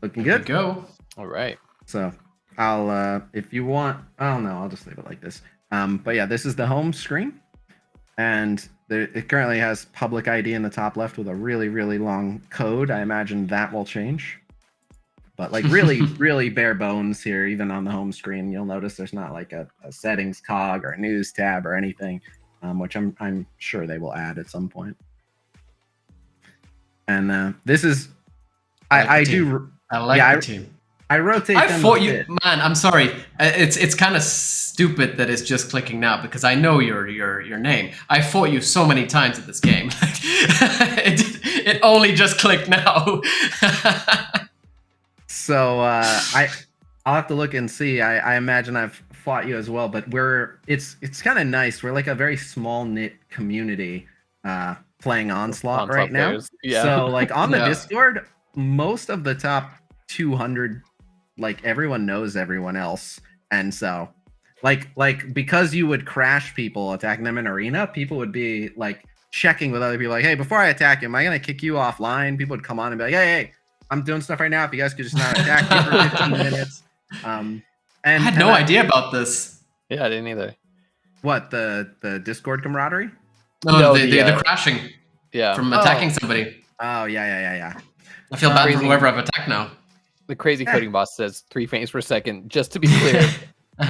Looking good? There we go. All right. So I'll, if you want, oh no, I'll just leave it like this. But yeah, this is the home screen. And it currently has public ID in the top left with a really, really long code. I imagine that will change. But like really, really bare bones here, even on the home screen. You'll notice there's not like a settings cog or a news tab or anything, which I'm sure they will add at some point. And this is, I like the team. I rotate. I thought you, man. I'm sorry. It's kind of stupid that it's just clicking now because I know your name. I fought you so many times at this game. it only just clicked now. So I'll have to look and see. I imagine I've fought you as well, but it's kind of nice. We're like a very small knit community playing Onslaught right now. Yeah. So like on the Discord, most of the top 200, like everyone knows everyone else, and so like because you would crash people attacking them in arena, people would be like checking with other people, like, hey, before I attack you, am I gonna kick you offline? People would come on and be like, hey, I'm doing stuff right now. If you guys could just not attack me for 15 minutes. And I had no idea about this. Yeah, I didn't either. What, the Discord camaraderie? No, the crashing. Yeah. From attacking somebody. Oh yeah. I feel bad for whoever I've attacked now. The crazy coding boss says 3 frames per second. Just to be clear,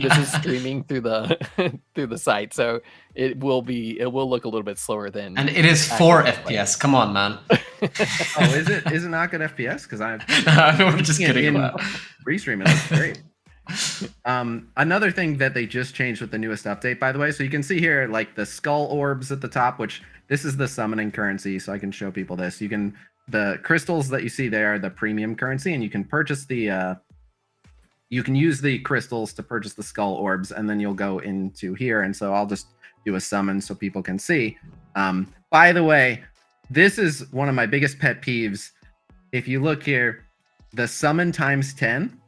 this is streaming through the site, so it will look a little bit slower than. And it is 4 FPS. Come on, man. Oh, is it not good FPS? Because I'm just kidding. Restreaming is great. Another thing that they just changed with the newest update, by the way, so you can see here like the skull orbs at the top, which this is the summoning currency, so I can show people this. The crystals that you see there are the premium currency, and you can purchase you can use the crystals to purchase the skull orbs, and then you'll go into here. And so I'll just do a summon so people can see. By the way, this is one of my biggest pet peeves. If you look here, the summon times 10.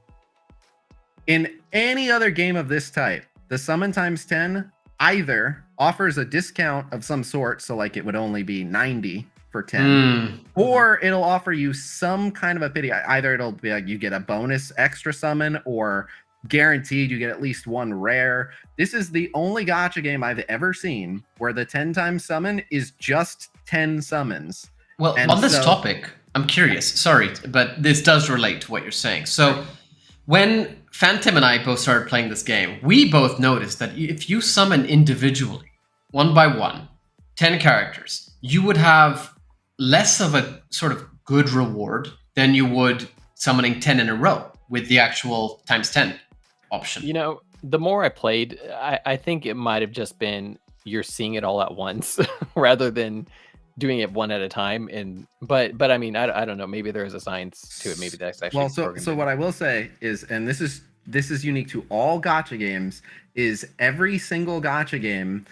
In any other game of this type, the summon times 10 either offers a discount of some sort, so like it would only be 90 for 10, or it'll offer you some kind of a pity. Either it'll be like you get a bonus extra summon, or guaranteed you get at least one rare. This is the only gacha game I've ever seen where the 10 times summon is just 10 summons. Well, and on this topic, I'm curious, sorry, but this does relate to what you're saying. So when Phantom and I both started playing this game, we both noticed that if you summon individually, one by one, 10 characters, you would have less of a sort of good reward than you would summoning 10 in a row with the actual times 10 option. You know, the more I played, I think it might have just been you're seeing it all at once rather than doing it one at a time. But I mean, I don't know, maybe there is a science to it. Maybe that's actually well. So what I will say is, and this is unique to all gacha games, is every single gacha game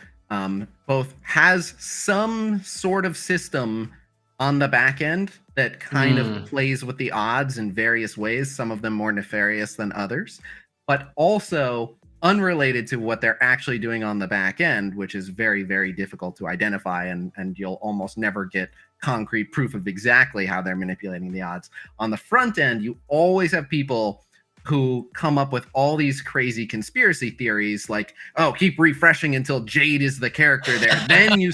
both has some sort of system on the back end that kind of plays with the odds in various ways, some of them more nefarious than others, but also unrelated to what they're actually doing on the back end, which is very, very difficult to identify, and you'll almost never get concrete proof of exactly how they're manipulating the odds. On the front end, you always have people who come up with all these crazy conspiracy theories like, oh, keep refreshing until Jade is the character there. Then you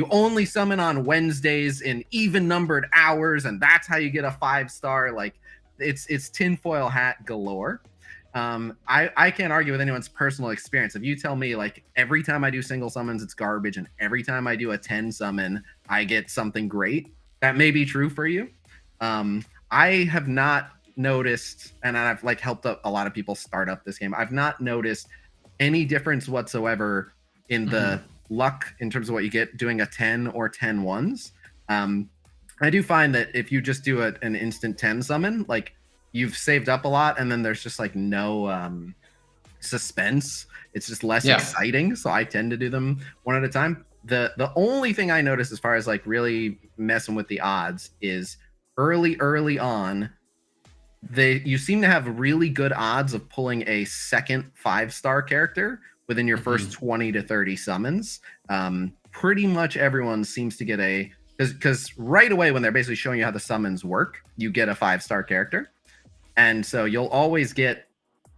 only summon on Wednesdays in even numbered hours, and that's how you get a 5-star. Like it's tinfoil hat galore. I can't argue with anyone's personal experience. If you tell me like every time I do single summons, it's garbage, and every time I do a 10 summon, I get something great, that may be true for you. I have not noticed, and I've like helped a lot of people start up this game. I've not noticed any difference whatsoever in the luck in terms of what you get doing a 10 or 10 ones. I do find that if you just do an instant 10 summon, like you've saved up a lot, and then there's just like no suspense. It's just less exciting. So I tend to do them one at a time. The only thing I notice as far as like really messing with the odds is early on, you seem to have really good odds of pulling a second 5-star character within your first 20 to 30 summons. Pretty much everyone seems to get because right away when they're basically showing you how the summons work, you get a 5-star character. And so you'll always get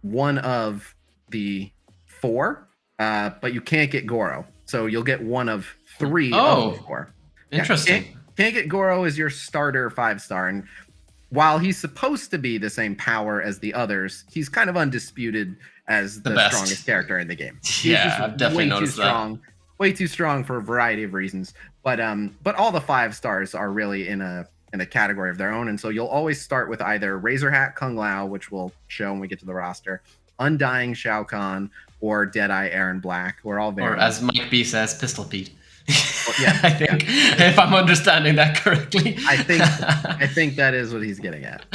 one of the 4, but you can't get Goro. So you'll get one of 3 of the 4. Interesting. Yeah, can't get Goro as your starter 5-star. And while he's supposed to be the same power as the others, he's kind of undisputed as the strongest character in the game. Yeah, I've definitely noticed that. Way too strong for a variety of reasons. But all the 5-stars are really in a category of their own. And so you'll always start with either Razor Hat Kung Lao, which we'll show when we get to the roster, Undying Shao Kahn, or Deadeye Aaron Black. We're all very... Or as Mike B says, Pistol Pete. Well, yeah, I think, if I'm understanding that correctly. I think that is what he's getting at.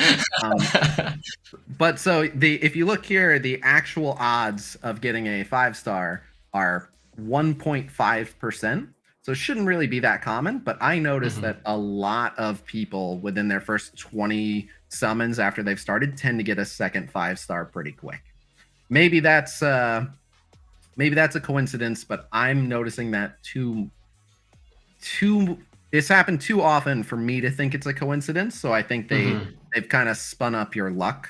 But so if you look here, the actual odds of getting a 5-star are 1.5%. So it shouldn't really be that common, but I noticed that a lot of people within their first 20 summons after they've started tend to get a second 5-star pretty quick. Maybe that's a coincidence, but I'm noticing that it's happened too often for me to think it's a coincidence. So I think they've kind of spun up your luck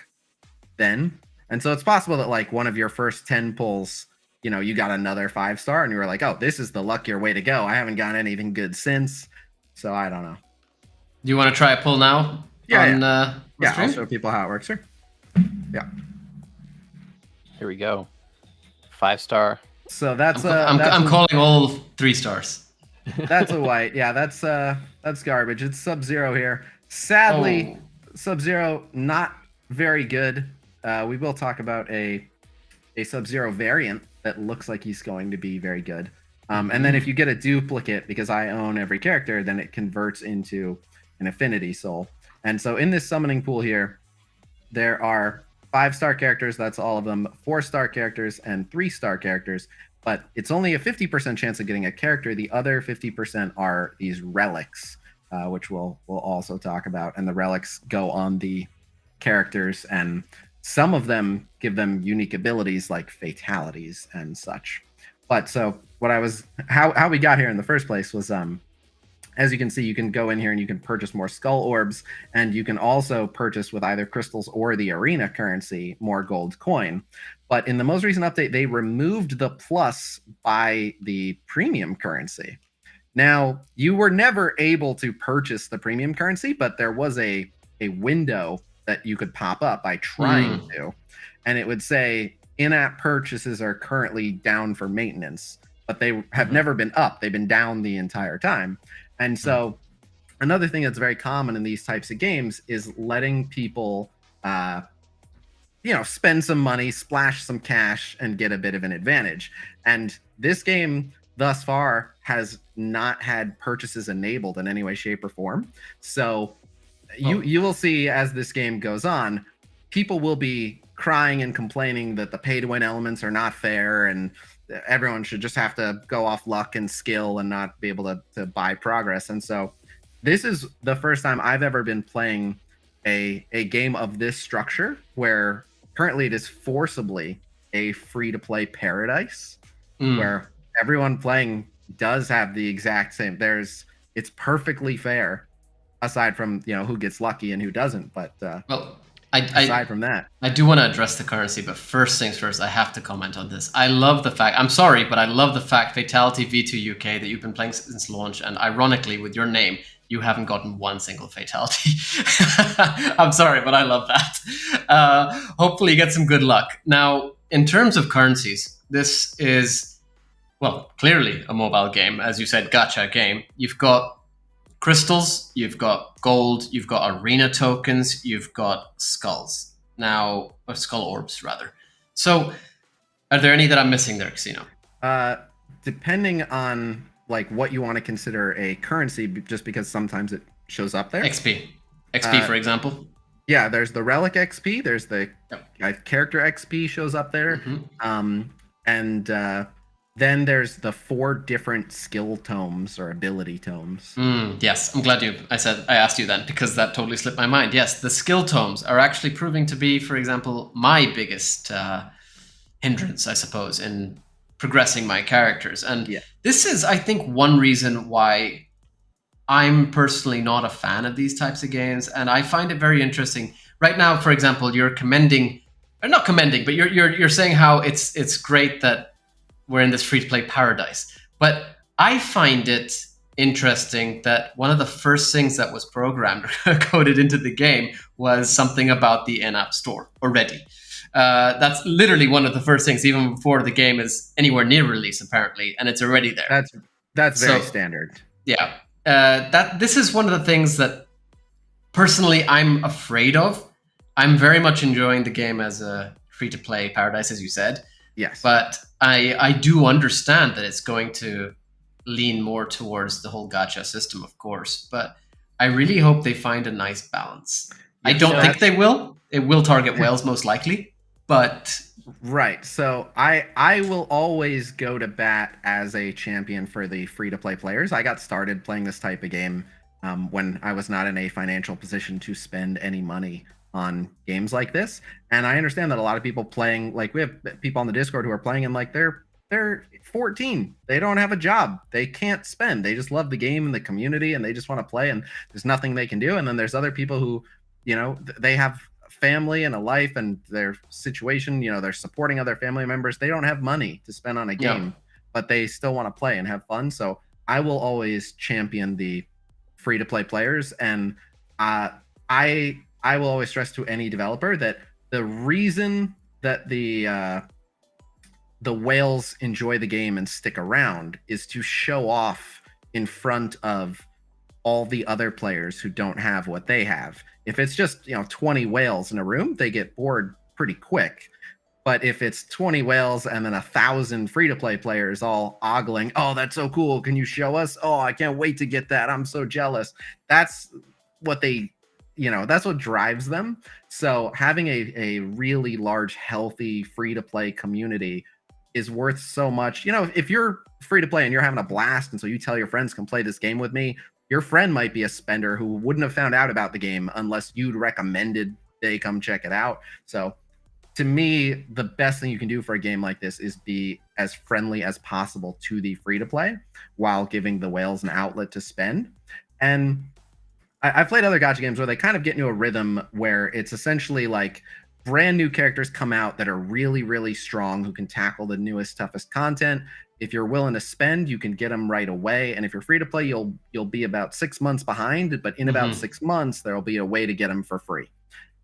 then. And so it's possible that like one of your first 10 pulls, you got another 5-star and you were like, oh, this is the luckier way to go. I haven't gotten anything good since. So I don't know. Do you want to try a pull now? Yeah. I'll show people how it works here. Yeah. Here we go. 5-star. So that's I'm calling all 3 stars. That's a white. Yeah, that's garbage. It's Sub-Zero here. Sadly, Sub-Zero not very good. We will talk about a Sub-Zero variant that looks like he's going to be very good. And then if you get a duplicate, because I own every character, then it converts into an Affinity Soul. And so in this summoning pool here, there are 5-star characters, that's all of them, 4-star characters, and 3-star characters. But it's only a 50% chance of getting a character. The other 50% are these relics, which we'll also talk about. And the relics go on the characters, and some of them give them unique abilities like fatalities and such. But so how we got here in the first place was, as you can see, you can go in here and you can purchase more skull orbs, and you can also purchase with either crystals or the arena currency more gold coin. But in the most recent update, they removed the plus by the premium currency. Now, you were never able to purchase the premium currency, but there was a window that you could pop up by trying to, and it would say in-app purchases are currently down for maintenance, but they have never been up. They've been down the entire time. And so another thing that's very common in these types of games is letting people, spend some money, splash some cash, and get a bit of an advantage. And this game thus far has not had purchases enabled in any way, shape, or form. So you will see as this game goes on, people will be crying and complaining that the pay-to-win elements are not fair, and everyone should just have to go off luck and skill and not be able to buy progress. And so this is the first time I've ever been playing a game of this structure, where currently it is forcibly a free-to-play paradise, where everyone playing does have the exact same. It's perfectly fair, aside from who gets lucky and who doesn't. But aside from that, I do want to address the currency, but first things first, I have to comment on this. I love the fact, I'm sorry, but I love the fact Fatality V2 UK that you've been playing since launch, and ironically, with your name, you haven't gotten one single fatality. I'm sorry, but I love that. Hopefully you get some good luck. Now, in terms of currencies, this is, well, clearly a mobile game. As you said, gacha game. You've got crystals, you've got gold, you've got arena tokens, you've got skulls. Now, or skull orbs, rather. So, are there any that I'm missing there, Casino? Depending on like what you want to consider a currency, just because sometimes it shows up there. XP, for example. Yeah, there's the relic XP. There's the character XP shows up there. Mm-hmm. And then there's the 4 different skill tomes or ability tomes. Yes, I'm glad I asked you then, because that totally slipped my mind. Yes, the skill tomes are actually proving to be, for example, my biggest hindrance, I suppose, in progressing my characters. And this is, I think, one reason why I'm personally not a fan of these types of games, and I find it very interesting. Right now, for example, you're commending, or not commending, but you're saying how it's great that we're in this free-to-play paradise. But I find it interesting that one of the first things that was programmed or coded into the game was something about the in-app store already. That's literally one of the first things, even before the game is anywhere near release, apparently, and it's already there. That's very standard. Yeah. This is one of the things that personally I'm afraid of. I'm very much enjoying the game as a free-to-play paradise, as you said. Yes. But I do understand that it's going to lean more towards the whole gacha system, of course. But I really hope they find a nice balance. I don't think they will. It will target whales most likely, but... Right. So I will always go to bat as a champion for the free-to-play players. I got started playing this type of game when I was not in a financial position to spend any money on games like this. And I understand that a lot of people playing, like we have people on the Discord who are playing and like they're 14. They don't have a job. They can't spend. They just love the game and the community and they just want to play and there's nothing they can do. And then there's other people who, you know, they have family and a life and their situation, you know, they're supporting other family members. They don't have money to spend on a game, but they still want to play and have fun. So I will always champion the free-to-play players. And I will always stress to any developer that the reason that the whales enjoy the game and stick around is to show off in front of all the other players who don't have what they have. If it's just, 20 whales in a room, they get bored pretty quick. But if it's 20 whales and then 1,000 free-to-play players all ogling, oh, that's so cool. Can you show us? Oh, I can't wait to get that. I'm so jealous. That's what they... that's what drives them. So having a really large, healthy, free-to-play community is worth so much. If you're free-to-play and you're having a blast, and so you tell your friends, come play this game with me, your friend might be a spender who wouldn't have found out about the game unless you'd recommended they come check it out. So to me, the best thing you can do for a game like this is be as friendly as possible to the free-to-play while giving the whales an outlet to spend. And I've played other gacha games where they kind of get into a rhythm where it's essentially like brand new characters come out that are really, really strong, who can tackle the newest, toughest content. If you're willing to spend, you can get them right away. And if you're free to play, you'll be about 6 months behind, but in about 6 months, there'll be a way to get them for free.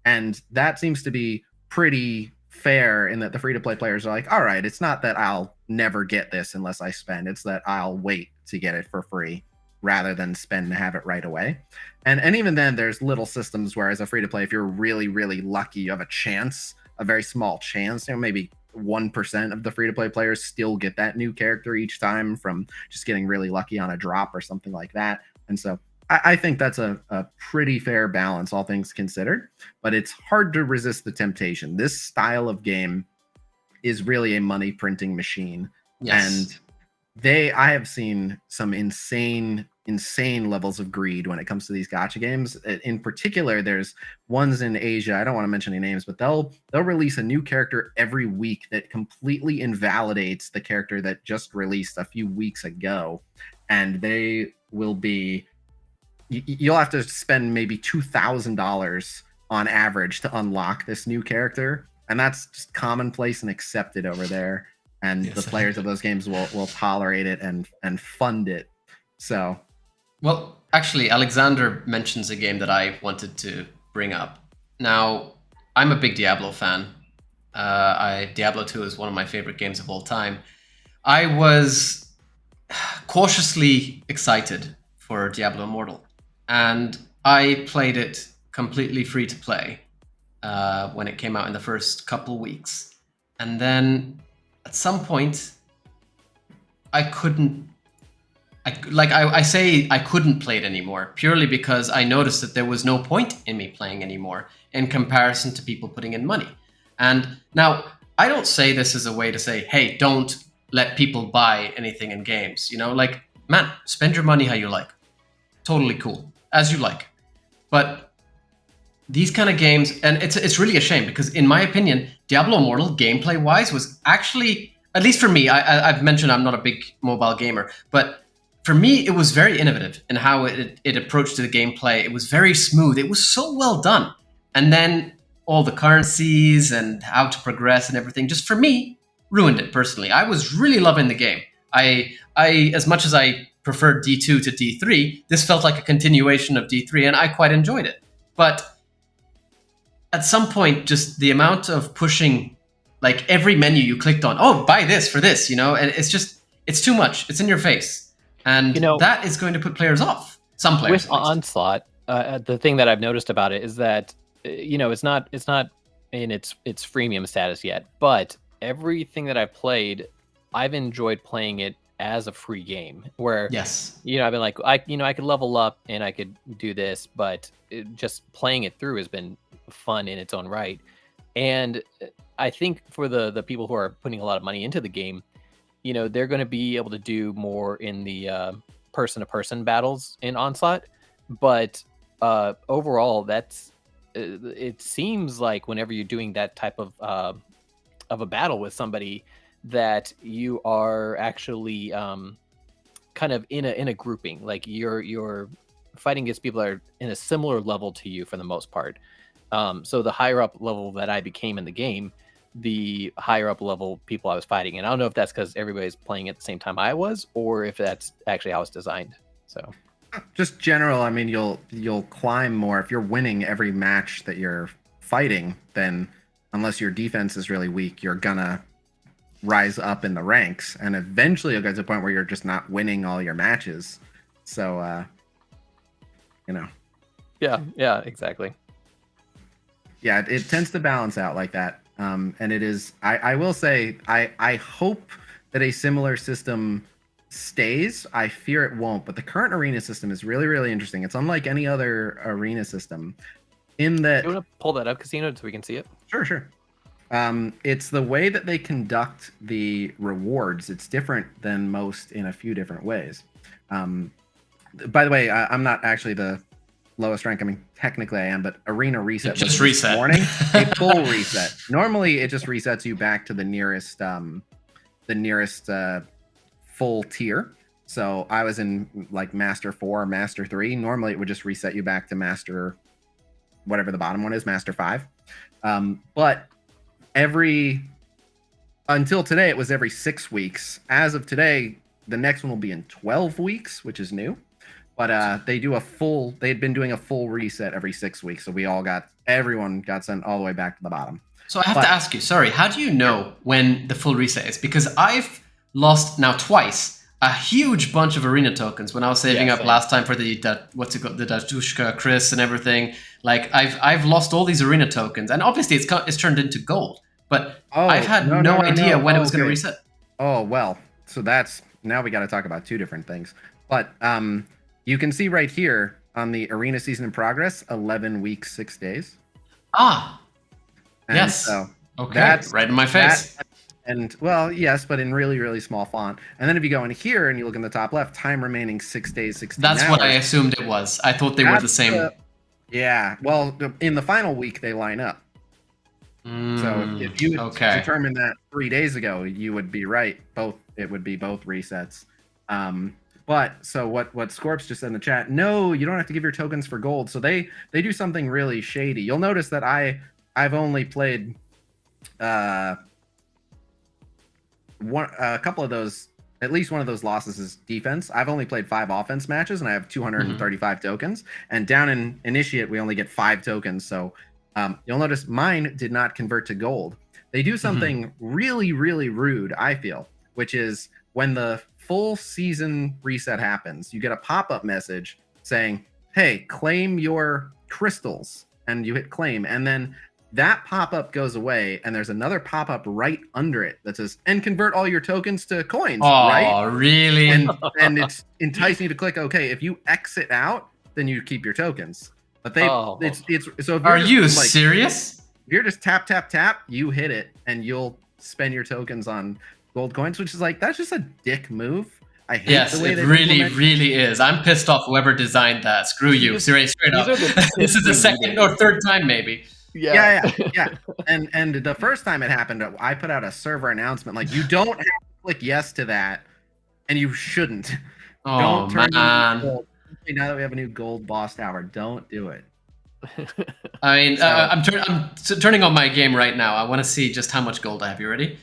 And that seems to be pretty fair in that the free to play players are like, all right, it's not that I'll never get this unless I spend. It's that I'll wait to get it for free rather than spend and have it right away. And even then, there's little systems where as a free-to-play, if you're really, really lucky, you have a chance, a very small chance, maybe 1% of the free-to-play players still get that new character each time from just getting really lucky on a drop or something like that. And so I think that's a pretty fair balance, all things considered, but it's hard to resist the temptation. This style of game is really a money printing machine. Yes. And I have seen some insane levels of greed when it comes to these gacha games. In particular, there's ones in Asia, I don't want to mention any names, but they'll release a new character every week that completely invalidates the character that just released a few weeks ago. And they will be, you'll have to spend maybe $2,000 on average to unlock this new character. And that's just commonplace and accepted over there. And the players of those games will tolerate it and fund it. So, well, actually, Alexander mentions a game that I wanted to bring up. Now, I'm a big Diablo fan. Diablo 2 is one of my favorite games of all time. I was cautiously excited for Diablo Immortal, and I played it completely free to play when it came out in the first couple weeks, and then at some point I couldn't. I say I couldn't play it anymore purely because I noticed that there was no point in me playing anymore in comparison to people putting in money. And now I don't say this as a way to say, hey, don't let people buy anything in games. You know, like, man, spend your money how you like. Totally cool, as you like. But these kind of games, and it's really a shame because in my opinion, Diablo Immortal gameplay wise was actually, at least for me, I've mentioned I'm not a big mobile gamer, but for me, it was very innovative in how it approached the gameplay. It was very smooth. It was so well done. And then all the currencies and how to progress and everything, just for me, ruined it personally. I was really loving the game. I as much as I preferred D2 to D3, this felt like a continuation of D3, and I quite enjoyed it. But at some point, just the amount of pushing, like every menu you clicked on, oh, buy this for this, and it's too much. It's in your face. And that is going to put players off. Some players. With Onslaught, the thing that I've noticed about it is that it's not in its freemium status yet, but everything that I've played, I've enjoyed playing it as a free game. Where yes, I've been like, I could level up and I could do this, but just playing it through has been fun in its own right. And I think for the people who are putting a lot of money into the game, they're going to be able to do more in the person-to-person battles in Onslaught. But overall, it seems like whenever you're doing that type of a battle with somebody, that you are actually kind of in a grouping. Like you're fighting against people that are in a similar level to you for the most part. So the higher up level that I became in the game, the higher up level people I was fighting. And I don't know if that's because everybody's playing at the same time I was, or if that's actually how it's designed. So just general, I mean, you'll climb more if you're winning every match that you're fighting. Then unless your defense is really weak, you're gonna rise up in the ranks, and eventually you'll get to a point where you're just not winning all your matches. So yeah, exactly. Yeah, it tends to balance out like that. And it is, I will say, I hope that a similar system stays. I fear it won't, but the current arena system is really, really interesting. It's unlike any other arena system in that... You want to pull that up, Casino, so we can see it? Sure. It's the way that they conduct the rewards. It's different than most in a few different ways. By the way, I'm not actually the lowest rank. I mean, technically I am, but arena reset it just reset this morning. A full reset. Normally it just resets you back to the nearest full tier. So I was in like Master 4 or Master 3. Normally it would just reset you back to Master, whatever the bottom one is, Master 5. But until today it was every 6 weeks. As of today, the next one will be in 12 weeks, which is new. But they'd been doing a full reset every 6 weeks. So everyone got sent all the way back to the bottom. So I have to ask you, sorry, how do you know when the full reset is? Because I've lost now twice a huge bunch of arena tokens when I was saving up last time for the Datushka Chris and everything. Like I've lost all these arena tokens, and obviously it's turned into gold. But I've had no idea when it was going to reset. Oh well, so now we got to talk about two different things. But you can see right here on the arena season in progress, 11 weeks, 6 days. Ah, and yes. So okay, that's right in my face. And well, yes, but in really, really small font. And then if you go in here and you look in the top left, time remaining 6 days, 16 hours. That's what I assumed it was. I thought they were the same. Yeah, well, in the final week, they line up. So if you determined that 3 days ago, you would be right. It would be both resets. But so what Scorps just said in the chat, no, you don't have to give your tokens for gold. So they do something really shady. You'll notice that I've only played a couple of those, at least one of those losses is defense. I've only played 5 offense matches and I have 235 tokens. And down in Initiate, we only get 5 tokens. So you'll notice mine did not convert to gold. They do something really, really rude, I feel, which is when the full season reset happens, you get a pop-up message saying, hey, claim your crystals, and you hit claim, and then that pop-up goes away, and there's another pop-up right under it that says, and convert all your tokens to coins, right? Oh, really? And it's enticing you to click OK. If you exit out, then you keep your tokens. But it's so. If Are you're you just, serious? If you're just tap, you hit it, and you'll spend your tokens on gold coins, which is like, that's just a dick move. I hate the way it really is. I'm pissed off whoever designed that. Screw you. Straight up. This is the second or third time, maybe. Yeah. And the first time it happened, I put out a server announcement like, you don't have to click yes to that, and you shouldn't. Oh, don't turn man. gold. Now that we have a new gold boss tower, don't do it. I mean, I'm turning on my game right now. I want to see just how much gold I have. You ready?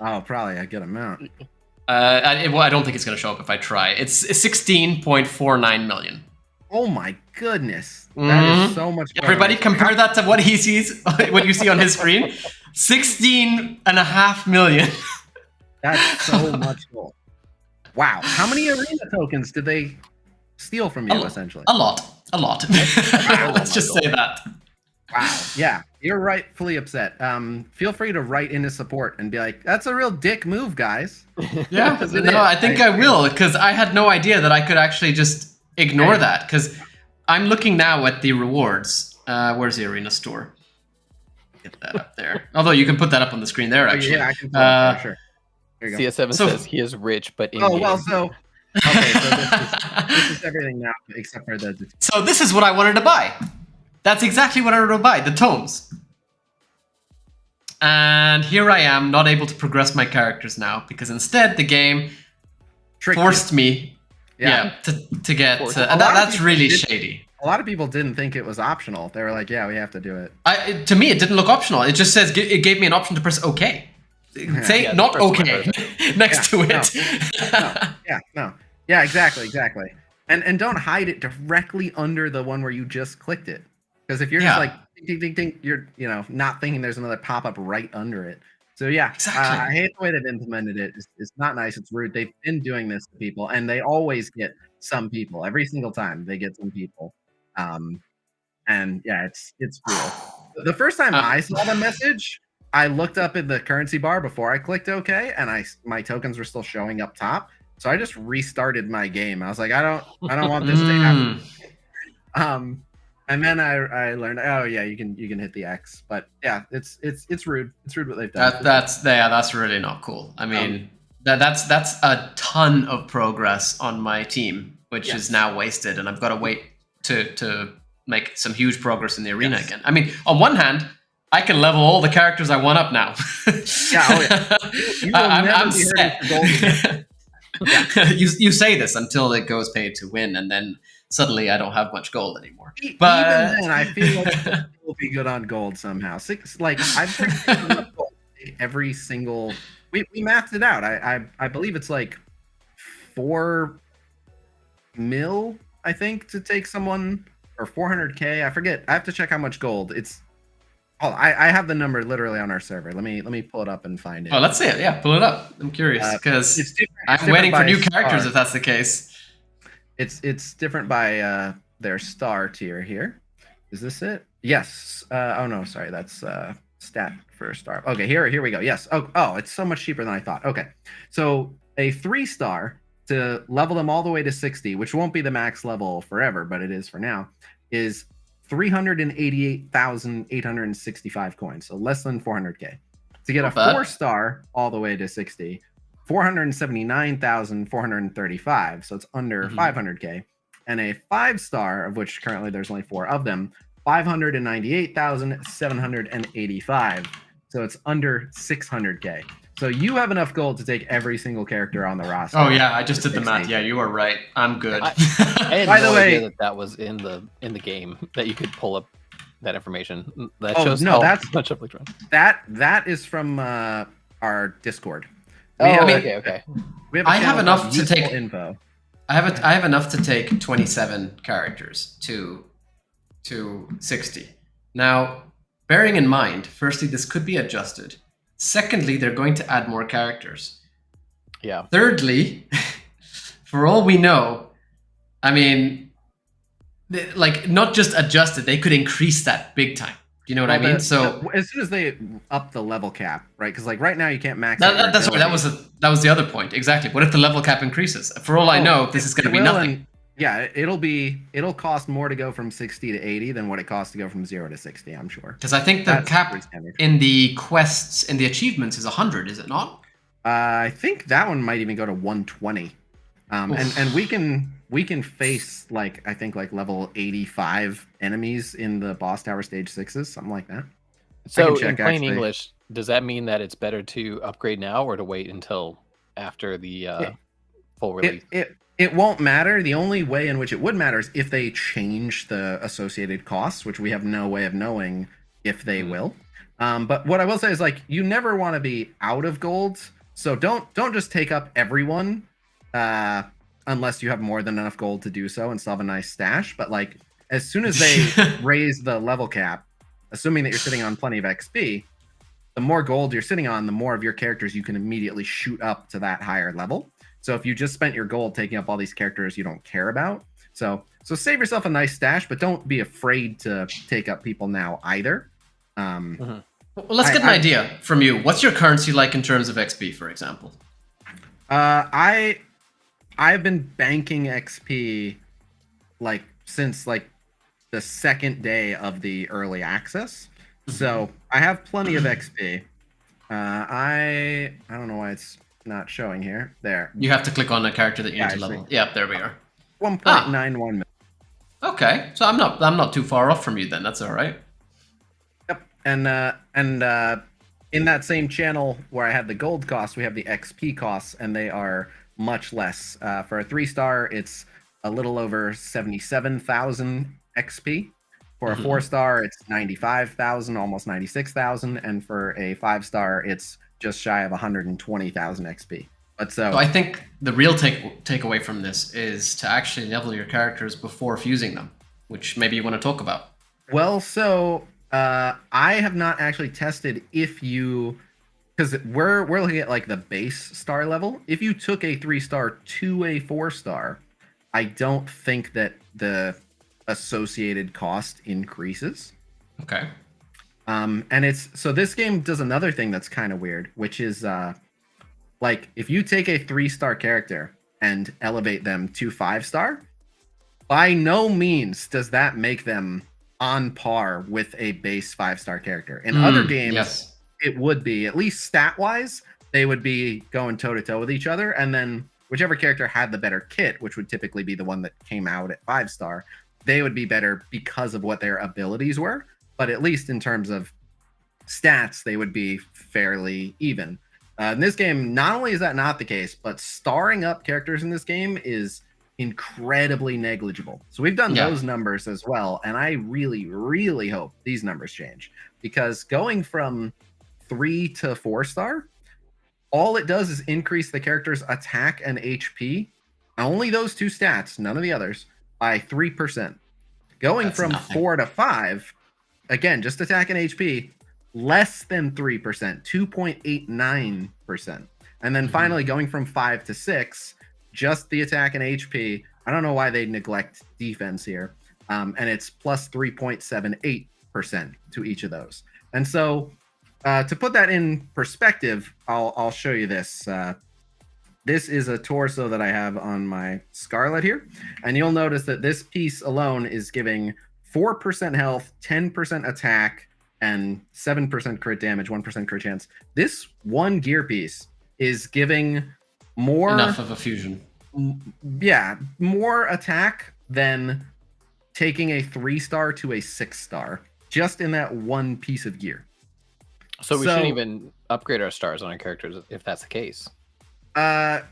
Oh, probably a good amount. I don't think it's going to show up if I try. It's 16.49 million. Oh my goodness. That is so much gold. Everybody compare that to what he sees, what you see on his screen. 16.5 million. That's so much gold. Wow. How many arena tokens did they steal from you, essentially? A lot. Let's just say that. Wow. Yeah, you're rightfully upset. Feel free to write into support and be like, that's a real dick move, guys. Yeah, no, I think I will, because I had no idea that I could actually just ignore that, because I'm looking now at the rewards. Where's the arena store? Get that up there. Although you can put that up on the screen there, actually. Yeah, I can put it for sure. There you go. CS7 says he is rich, but in okay, so this is everything now except for the. So this is what I wanted to buy. That's exactly what I wanted to buy, the tomes. And here I am, not able to progress my characters now, because instead the game forced me to get... and that's really shady. A lot of people didn't think it was optional. They were like, yeah, we have to do it. To me, it didn't look optional. It just says, it gave me an option to press OK. Say not OK next to it. Yeah, exactly. And don't hide it directly under the one where you just clicked it. Because if you're just like, ding, ding, ding, you're not thinking there's another pop-up right under it. So yeah, exactly. I hate the way they've implemented it. It's not nice. It's rude. They've been doing this to people, and they always get some people. Every single time they get some people. And yeah, it's cool. The first time I saw the message, I looked up in the currency bar before I clicked OK, and my tokens were still showing up top. So I just restarted my game. I was like, I don't want this to happen. And then I learned, oh yeah, you can hit the X, but yeah, it's rude. It's rude what they've done. That's really not cool. I mean, that's a ton of progress on my team, which is now wasted, and I've got to wait to make some huge progress in the arena again. I mean, on one hand, I can level all the characters I want up now. I'm set. You say this until it goes pay to win, and then suddenly I don't have much gold anymore. But even then, I feel like it will be good on gold somehow. I've gold every single. We mathed it out. I believe it's like 4 mil, I think, to take someone, or 400K. I forget. I have to check how much gold. I have the number literally on our server. Let me pull it up and find it. Oh, let's see it. Yeah, pull it up. I'm curious because I'm waiting for new characters if that's the case. It's different by their star tier here. Is this it? Yes. Oh no, sorry. That's stat for a star. Okay, here we go. Yes. Oh, it's so much cheaper than I thought. Okay, so a 3-star to level them all the way to 60, which won't be the max level forever, but it is for now, is 388,865 coins, so less than 400K. To get a 4-star all the way to 60, 479,435, so it's under 500K, and a 5-star, of which currently there's only 4 of them, 598,785, so it's under 600K. So you have enough gold to take every single character on the roster. Oh yeah, I just did the math. Yeah, you are right. I'm good. I had no idea that was in the game, that you could pull up that information. That shows that's much of that is from our Discord. Okay. I have enough to take info. I have enough to take 27 characters to 60. Now, bearing in mind, firstly, this could be adjusted. Secondly, they're going to add more characters. Yeah. Thirdly, for all we know, I mean, like not just adjust it, they could increase that big time. Do you know what I mean? So as soon as they up the level cap, right? Because like right now you can't max out your that's right. That was the other point. Exactly. What if the level cap increases? For all I know, this is going to be nothing. Yeah, it'll cost more to go from 60 to 80 than what it costs to go from 0 to 60, I'm sure. Because I think the cap in the quests, in the achievements, is 100, is it not? I think that one might even go to 120. And we can face like I think like level 85 enemies in the boss tower stage 6s, something like that. So in plain English, does that mean that it's better to upgrade now or to wait until after the full release? It won't matter. The only way in which it would matter is if they change the associated costs, which we have no way of knowing if they will. But what I will say is like you never want to be out of gold, so don't just take up everyone unless you have more than enough gold to do so and still have a nice stash. But like as soon as they raise the level cap, assuming that you're sitting on plenty of XP, the more gold you're sitting on, the more of your characters you can immediately shoot up to that higher level. So if you just spent your gold taking up all these characters you don't care about, so save yourself a nice stash, but don't be afraid to take up people now either. Well, let's get an idea from you. What's your currency like in terms of XP, for example? I've been banking XP like since like the second day of the early access, so I have plenty of XP. I don't know why it's not showing here. There. You have to click on a character that you need to level. Yeah, there we are. 1.91 million. Okay, so I'm not too far off from you then. That's all right. Yep. And in that same channel where I had the gold costs, we have the XP costs, and they are much less. For a 3-star, it's a little over 77,000 XP. For a 4-star, it's 95,000, almost 96,000, and for a 5-star, it's just shy of 120,000 XP. But so I think the real takeaway from this is to actually level your characters before fusing them, which maybe you want to talk about. Well, so I have not actually tested if you, because we're looking at like the base star level. If you took a 3-star to a 4-star, I don't think that the associated cost increases. Okay. And it's so this game does another thing that's kind of weird, which is like if you take a 3-star character and elevate them to 5-star, by no means does that make them on par with a base 5-star character. In other games, it would be, at least stat-wise, they would be going toe-to-toe with each other, and then whichever character had the better kit, which would typically be the one that came out at 5-star, they would be better because of what their abilities were. But at least in terms of stats, they would be fairly even. In this game, not only is that not the case, but starring up characters in this game is incredibly negligible. So we've done those numbers as well, and I really, really hope these numbers change, because going from 3 to 4-star, all it does is increase the character's attack and HP, only those two stats, none of the others, by 3%. Going from 4 to 5, again, just attack and HP, less than 3%, 2.89%. And then finally going from 5 to 6, just the attack and HP. I don't know why they neglect defense here. And it's plus 3.78% to each of those. And so to put that in perspective, I'll show you this. This is a torso that I have on my Scarlet here. And you'll notice that this piece alone is giving 4% health, 10% attack, and 7% crit damage, 1% crit chance. This one gear piece is giving more... enough of a fusion. Yeah, more attack than taking a 3-star to a 6-star, just in that one piece of gear. So we shouldn't even upgrade our stars on our characters if that's the case. I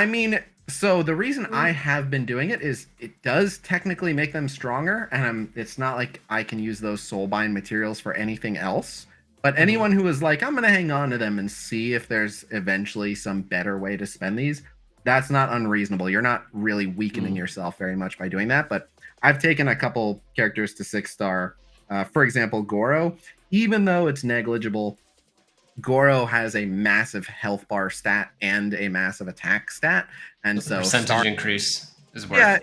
mean, so the reason I have been doing it is it does technically make them stronger, and it's not like I can use those soulbind materials for anything else. But anyone who is like, I'm going to hang on to them and see if there's eventually some better way to spend these, that's not unreasonable. You're not really weakening yourself very much by doing that. But I've taken a couple characters to 6-star. For example, Goro, even though it's negligible, Goro has a massive health bar stat and a massive attack stat, and So the so percentage increase is worth. yeah,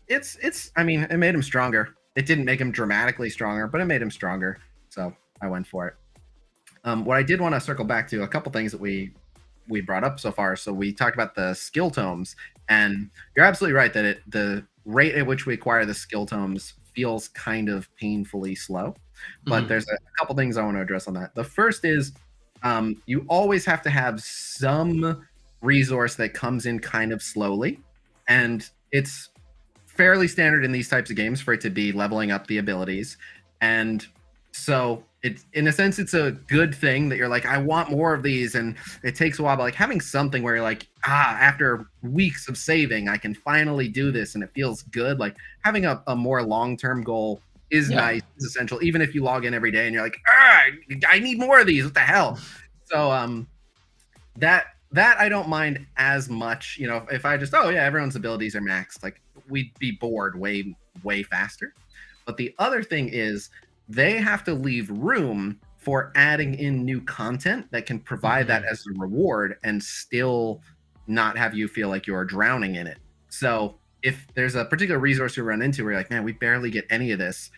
it's. I mean, it made him stronger. It didn't make him dramatically stronger, but it made him stronger. So I went for it. What I did want to circle back to a couple things that we brought up so far. So we talked about the skill tomes, and you're absolutely right that the rate at which we acquire the skill tomes feels kind of painfully slow. But there's a couple things I want to address on that. The first is you always have to have some resource that comes in kind of slowly, and it's fairly standard in these types of games for it to be leveling up the abilities. And so it's, in a sense, it's a good thing that you're like, I want more of these, and it takes a while, but like having something where you're like, after weeks of saving, I can finally do this and it feels good. Like having a more long-term goal is nice, is essential, even if you log in every day and you're like, I need more of these, what the hell. So that I don't mind as much. You know, if I just, everyone's abilities are maxed, like we'd be bored way faster. But the other thing is they have to leave room for adding in new content that can provide that as a reward and still not have you feel like you're drowning in it. So if there's a particular resource you run into where you're like, man, we barely get any of this,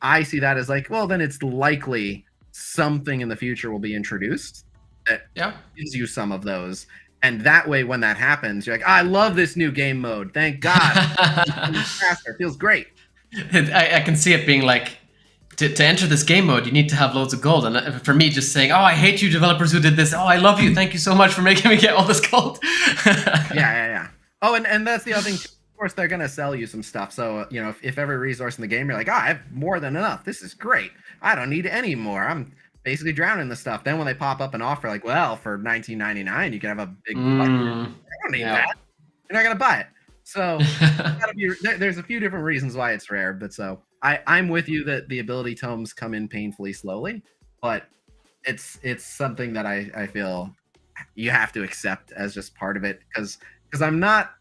I see that as like, well, then it's likely something in the future will be introduced that gives you some of those. And that way, when that happens, you're like, I love this new game mode. Thank God. It's faster. It feels great. I can see it being like, to enter this game mode, you need to have loads of gold. And for me, just saying, I hate you developers who did this. I love you. Thank you so much for making me get all this gold. Yeah. Oh, and that's the other thing. Of course, they're going to sell you some stuff. So, you know, if every resource in the game, you're like, I have more than enough. This is great. I don't need any more. I'm basically drowning in the stuff. Then when they pop up an offer like, well, for $19.99, you can have a big I don't need that. You're not going to buy it. So there's a few different reasons why it's rare. But so I'm with you that the ability tomes come in painfully slowly, but it's something that I feel you have to accept as just part of it, because I'm not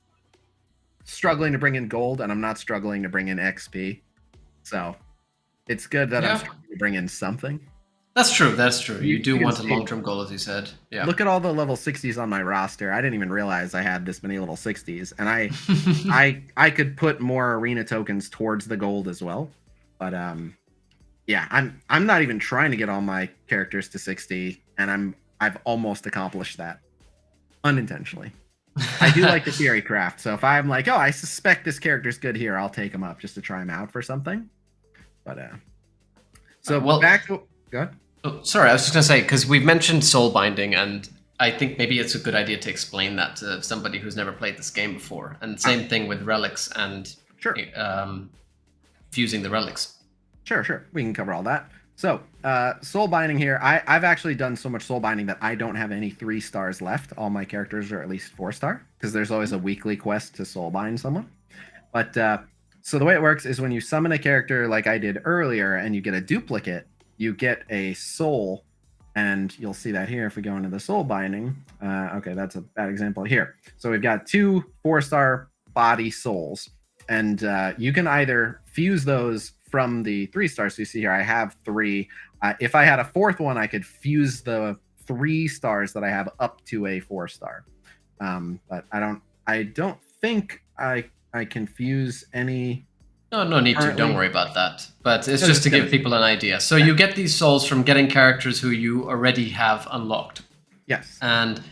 struggling to bring in gold and I'm not struggling to bring in XP. So it's good that I'm struggling to bring in something. That's true. You do want a long-term goal, as you said. Yeah. Look at all the level 60s on my roster. I didn't even realize I had this many level 60s, and I could put more arena tokens towards the gold as well. But yeah, I'm not even trying to get all my characters to 60, and I've almost accomplished that unintentionally. I do like the theory craft, so if I'm like, I suspect this character's good here, I'll take him up just to try him out for something. But back to go ahead. Oh, sorry, I was just going to say, because we've mentioned soul binding, and I think maybe it's a good idea to explain that to somebody who's never played this game before. And same thing with relics and fusing the relics. Sure. We can cover all that. So soul binding here, I've actually done so much soul binding that I don't have any 3 stars left. All my characters are at least 4-star, because there's always a weekly quest to soul bind someone. But so the way it works is when you summon a character like I did earlier and you get a duplicate, you get a soul, and you'll see that here if we go into the soul binding. Okay, that's a bad example here. So we've got 2 4-star body souls, and you can either fuse those from the 3 stars. So you see here, I have 3. If I had a 4th one, I could fuse the 3 stars that I have up to a 4-star. But I don't think I can fuse any. No need to. Don't worry about that. But it's just to give people an idea. So you get these souls from getting characters who you already have unlocked. Yes. And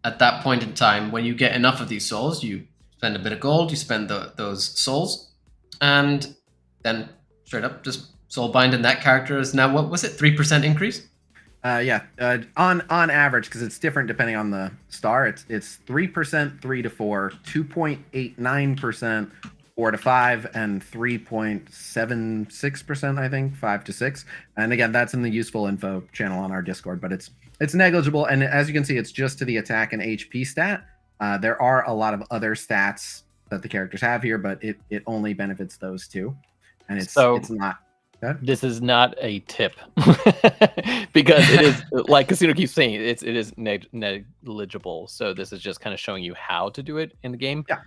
at that point in time, when you get enough of these souls, you spend a bit of gold, you spend those souls, and then straight up just soul bind in that character is now, what was it, 3% increase? On average, because it's different depending on the star, it's 3%, 3 to 4, 2.89%, 4 to 5, and 3.76%, I think, 5 to 6. And again, that's in the useful info channel on our Discord, but it's negligible. And as you can see, it's just to the attack and HP stat. There are a lot of other stats that the characters have here, but it only benefits those 2. And it's not. This is not a tip because it is, like Casino keeps saying, it is negligible. So this is just kind of showing you how to do it in the game. Yeah.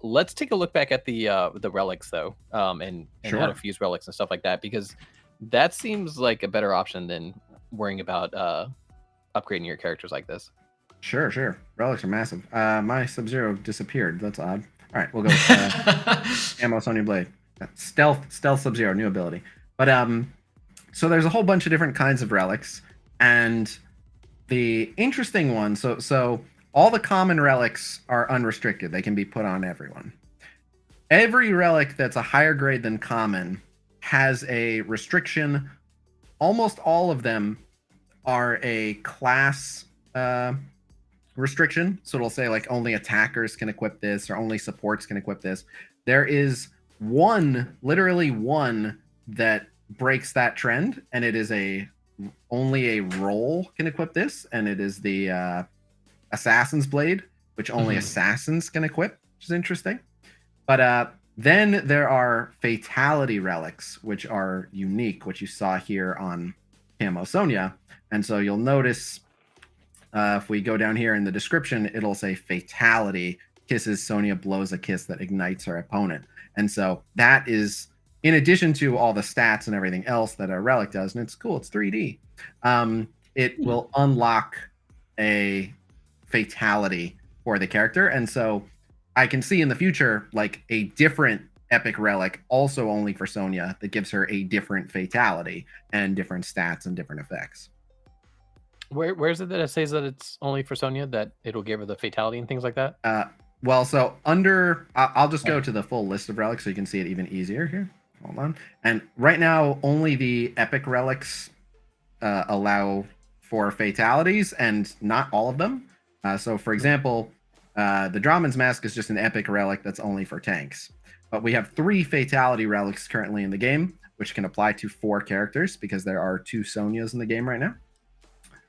Let's take a look back at the relics though, and how to fuse relics and stuff like that, because that seems like a better option than worrying about upgrading your characters like this. Sure. Relics are massive. My Sub-Zero disappeared. That's odd. All right, we'll go with Ammo Sonya Blade. Stealth Sub-Zero, new ability. But so there's a whole bunch of different kinds of relics, and the interesting one. So all the common relics are unrestricted. They can be put on everyone. Every relic that's a higher grade than common has a restriction. Almost all of them are a class restriction. So it'll say like only attackers can equip this or only supports can equip this. There is one, literally one, that breaks that trend, and it is only a role can equip this, and it is the Assassin's Blade, which only assassins can equip, which is interesting. But then there are fatality relics, which are unique, which you saw here on Camo Sonya. And so you'll notice if we go down here in the description, it'll say fatality kisses Sonya blows a kiss that ignites her opponent. And so that is, in addition to all the stats and everything else that a relic does, and it's cool, it's 3D, it will unlock a fatality for the character. And so I can see in the future like a different epic relic also only for Sonya that gives her a different fatality and different stats and different effects. Where is it that it says that it's only for Sonya, that it'll give her the fatality and things like that? Well, so under, I'll just go to the full list of relics so you can see it even easier here. Hold on. And right now, only the epic relics allow for fatalities, and not all of them. So, for example, the Draman's Mask is just an epic relic that's only for tanks. But we have 3 fatality relics currently in the game, which can apply to 4 characters because there are 2 Sonyas in the game right now.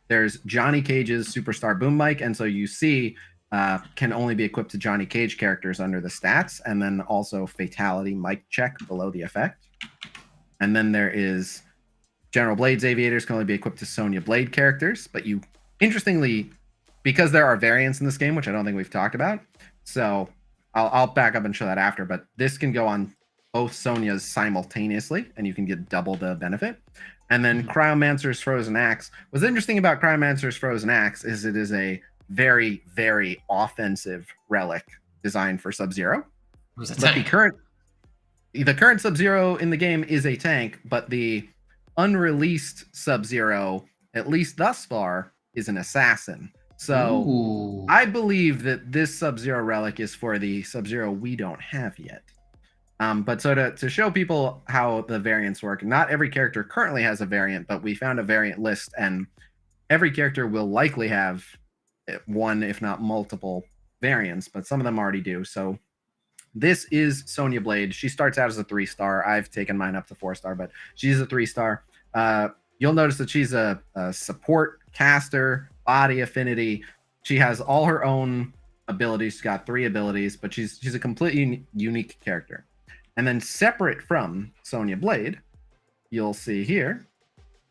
There's Johnny Cage's Superstar Boom Mic, and so you see can only be equipped to Johnny Cage characters under the stats, and then also Fatality Mic Check below the effect. And then there is General Blade's Aviators can only be equipped to Sonya Blade characters, but you, interestingly, because there are variants in this game, which I don't think we've talked about, so I'll back up and show that after, but this can go on both Sonyas simultaneously, and you can get double the benefit. And then Cryomancer's Frozen Axe. What's interesting about Cryomancer's Frozen Axe is it is a very, very offensive relic designed for Sub-Zero. But the current Sub-Zero in the game is a tank, but the unreleased Sub-Zero, at least thus far, is an assassin. So I believe that this Sub-Zero relic is for the Sub-Zero we don't have yet. But so to show people how the variants work, not every character currently has a variant, but we found a variant list, and every character will likely have one, if not multiple variants, but some of them already do. So this is Sonya Blade. She starts out as a 3-star. I've taken mine up to 4-star, but she's a 3-star. You'll notice that she's a support caster, body affinity. She has all her own abilities. She's got 3 abilities, but she's a completely unique character. And then separate from Sonya Blade, you'll see here,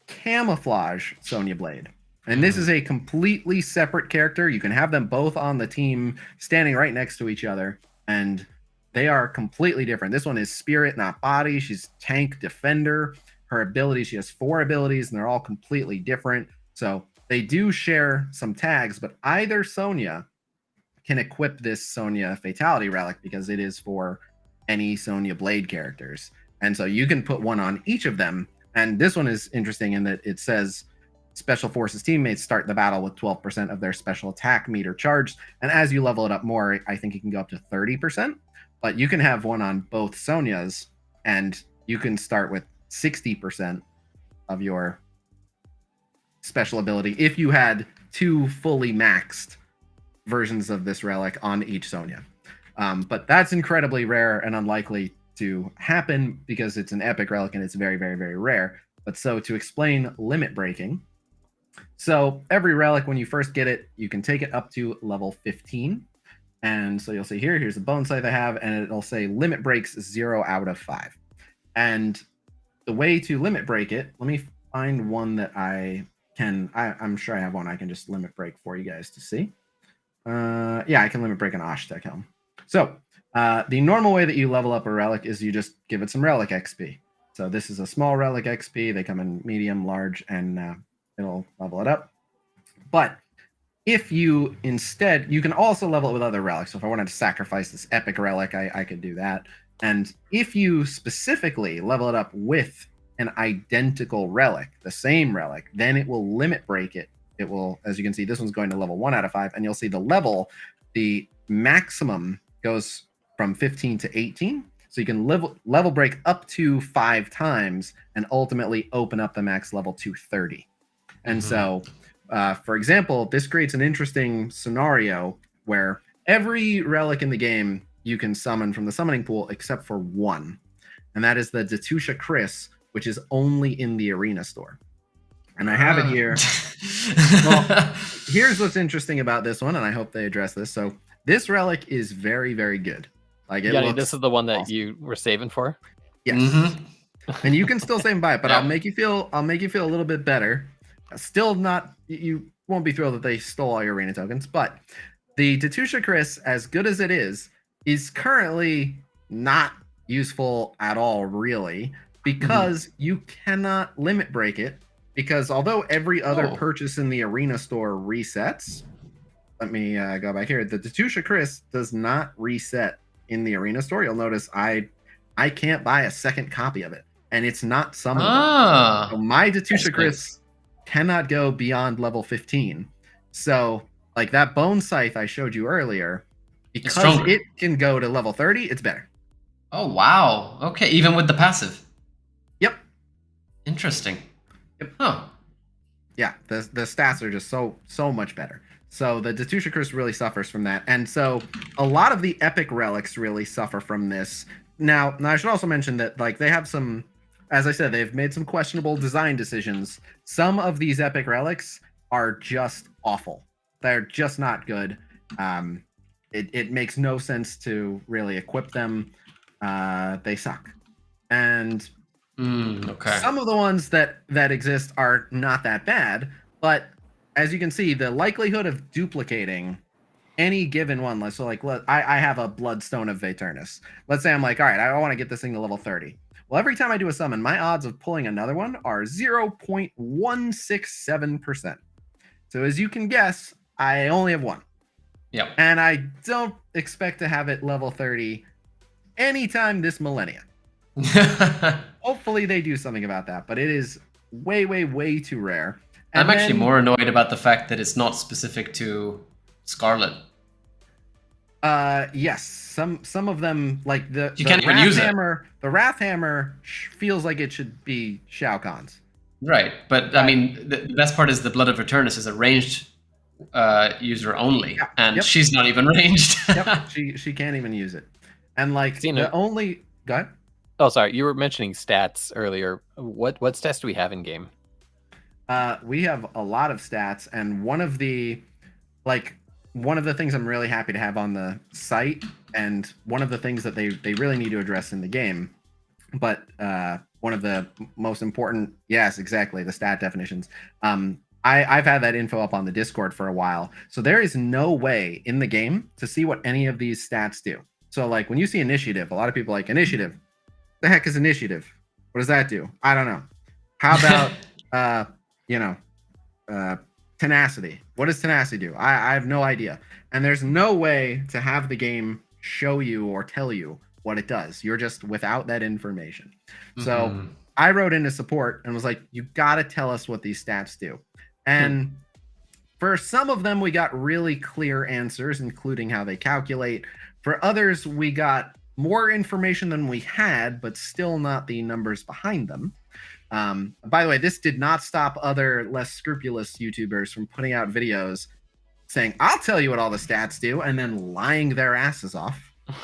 Camouflage Sonya Blade. And this is a completely separate character. You can have them both on the team standing right next to each other, and they are completely different. This one is spirit, not body. She's tank defender. Her abilities, she has 4 abilities, and they're all completely different. So they do share some tags, but either Sonya can equip this Sonya Fatality Relic because it is for any Sonya Blade characters. And so you can put one on each of them. And this one is interesting in that it says Special Forces teammates start the battle with 12% of their special attack meter charged. And as you level it up more, I think it can go up to 30%. But you can have one on both Sonyas, and you can start with 60% of your special ability if you had 2 fully maxed versions of this relic on each Sonya. But that's incredibly rare and unlikely to happen because it's an epic relic and it's very, very, very rare. But so to explain limit breaking, so every relic, when you first get it, you can take it up to level 15. And so you'll see here's the bone scythe I have, and it'll say limit breaks 0 out of 5. And the way to limit break it, let me find one that I'm sure I have one I can just limit break for you guys to see. Yeah, I can limit break an Oshtek Helm. So the normal way that you level up a relic is you just give it some relic XP. So this is a small relic XP. They come in medium, large, and it'll level it up. But if you instead, you can also level it with other relics. So if I wanted to sacrifice this epic relic, I could do that. And if you specifically level it up with an identical relic, the same relic, then it will limit break it. It will, as you can see, this one's going to level 1 out of 5, and you'll see the maximum goes from 15 to 18. So you can level break up to 5 times and ultimately open up the max level to 30. And so, for example, this creates an interesting scenario where every relic in the game you can summon from the summoning pool except for one. And that is the Datusha Chris, which is only in the arena store. And I have it here. Well, here's what's interesting about this one, and I hope they address this. So this relic is very, very good. Like, this is the one that you were saving for? Yes. And you can still save and buy it, but I'll make you feel a little bit better. Still not, you won't be thrilled that they stole all your arena tokens, but the Datusha Chris, as good as it is currently not useful at all, really, because you cannot limit break it. Because although every other purchase in the arena store resets, let me go back here. The Datusha Chris does not reset in the arena store. You'll notice I can't buy a second copy of it, and it's not summonable. So my Datusha Chris cannot go beyond level 15. So like that bone scythe I showed you earlier, because it can go to level 30, it's better. Oh wow. Okay, even with the passive. Yep. Interesting. Yep. Huh. Yeah, the stats are just so much better. So the Datusha Chris really suffers from that. And so a lot of the epic relics really suffer from this. Now I should also mention that like they have some, as I said, they've made some questionable design decisions. Some of these epic relics are just awful. They're just not good. It makes no sense to really equip them. They suck. And some of the ones that exist are not that bad, but as you can see, the likelihood of duplicating any given one, so like I have a Bloodstone of Vaeternus. Let's say I'm like, all right, I want to get this thing to level 30. Well, every time I do a summon, my odds of pulling another one are 0.167%. So as you can guess, I only have one. Yep. And I don't expect to have it level 30 anytime this millennia. Hopefully they do something about that, but it is way too rare. And I'm actually more annoyed about the fact that it's not specific to Scarlet. Yes, some of them, like the can't even use it. The Wrath Hammer feels like it should be Shao Kahn's. Right, but I mean, the best part is the Blood of Eternus is a ranged user only, and she's not even ranged. Yep, she can't even use it. And like the only go ahead. Oh, sorry, you were mentioning stats earlier. What stats do we have in game? We have a lot of stats, and one of the things I'm really happy to have on the site, and one of the things that they really need to address in the game, but one of the most important, yes, exactly, the stat definitions. I've had that info up on the Discord for a while, so there is no way in the game to see what any of these stats do. So like when you see initiative, a lot of people are like, initiative, the heck is initiative? What does that do? I don't know. How about tenacity? What does tenacity do? I have no idea. And there's no way to have the game show you or tell you what it does. You're just without that information. So I wrote into support and was like, you got to tell us what these stats do. And for some of them, we got really clear answers, including how they calculate. For others, we got more information than we had, but still not the numbers behind them. By the way, this did not stop other less scrupulous YouTubers from putting out videos saying, I'll tell you what all the stats do, and then lying their asses off.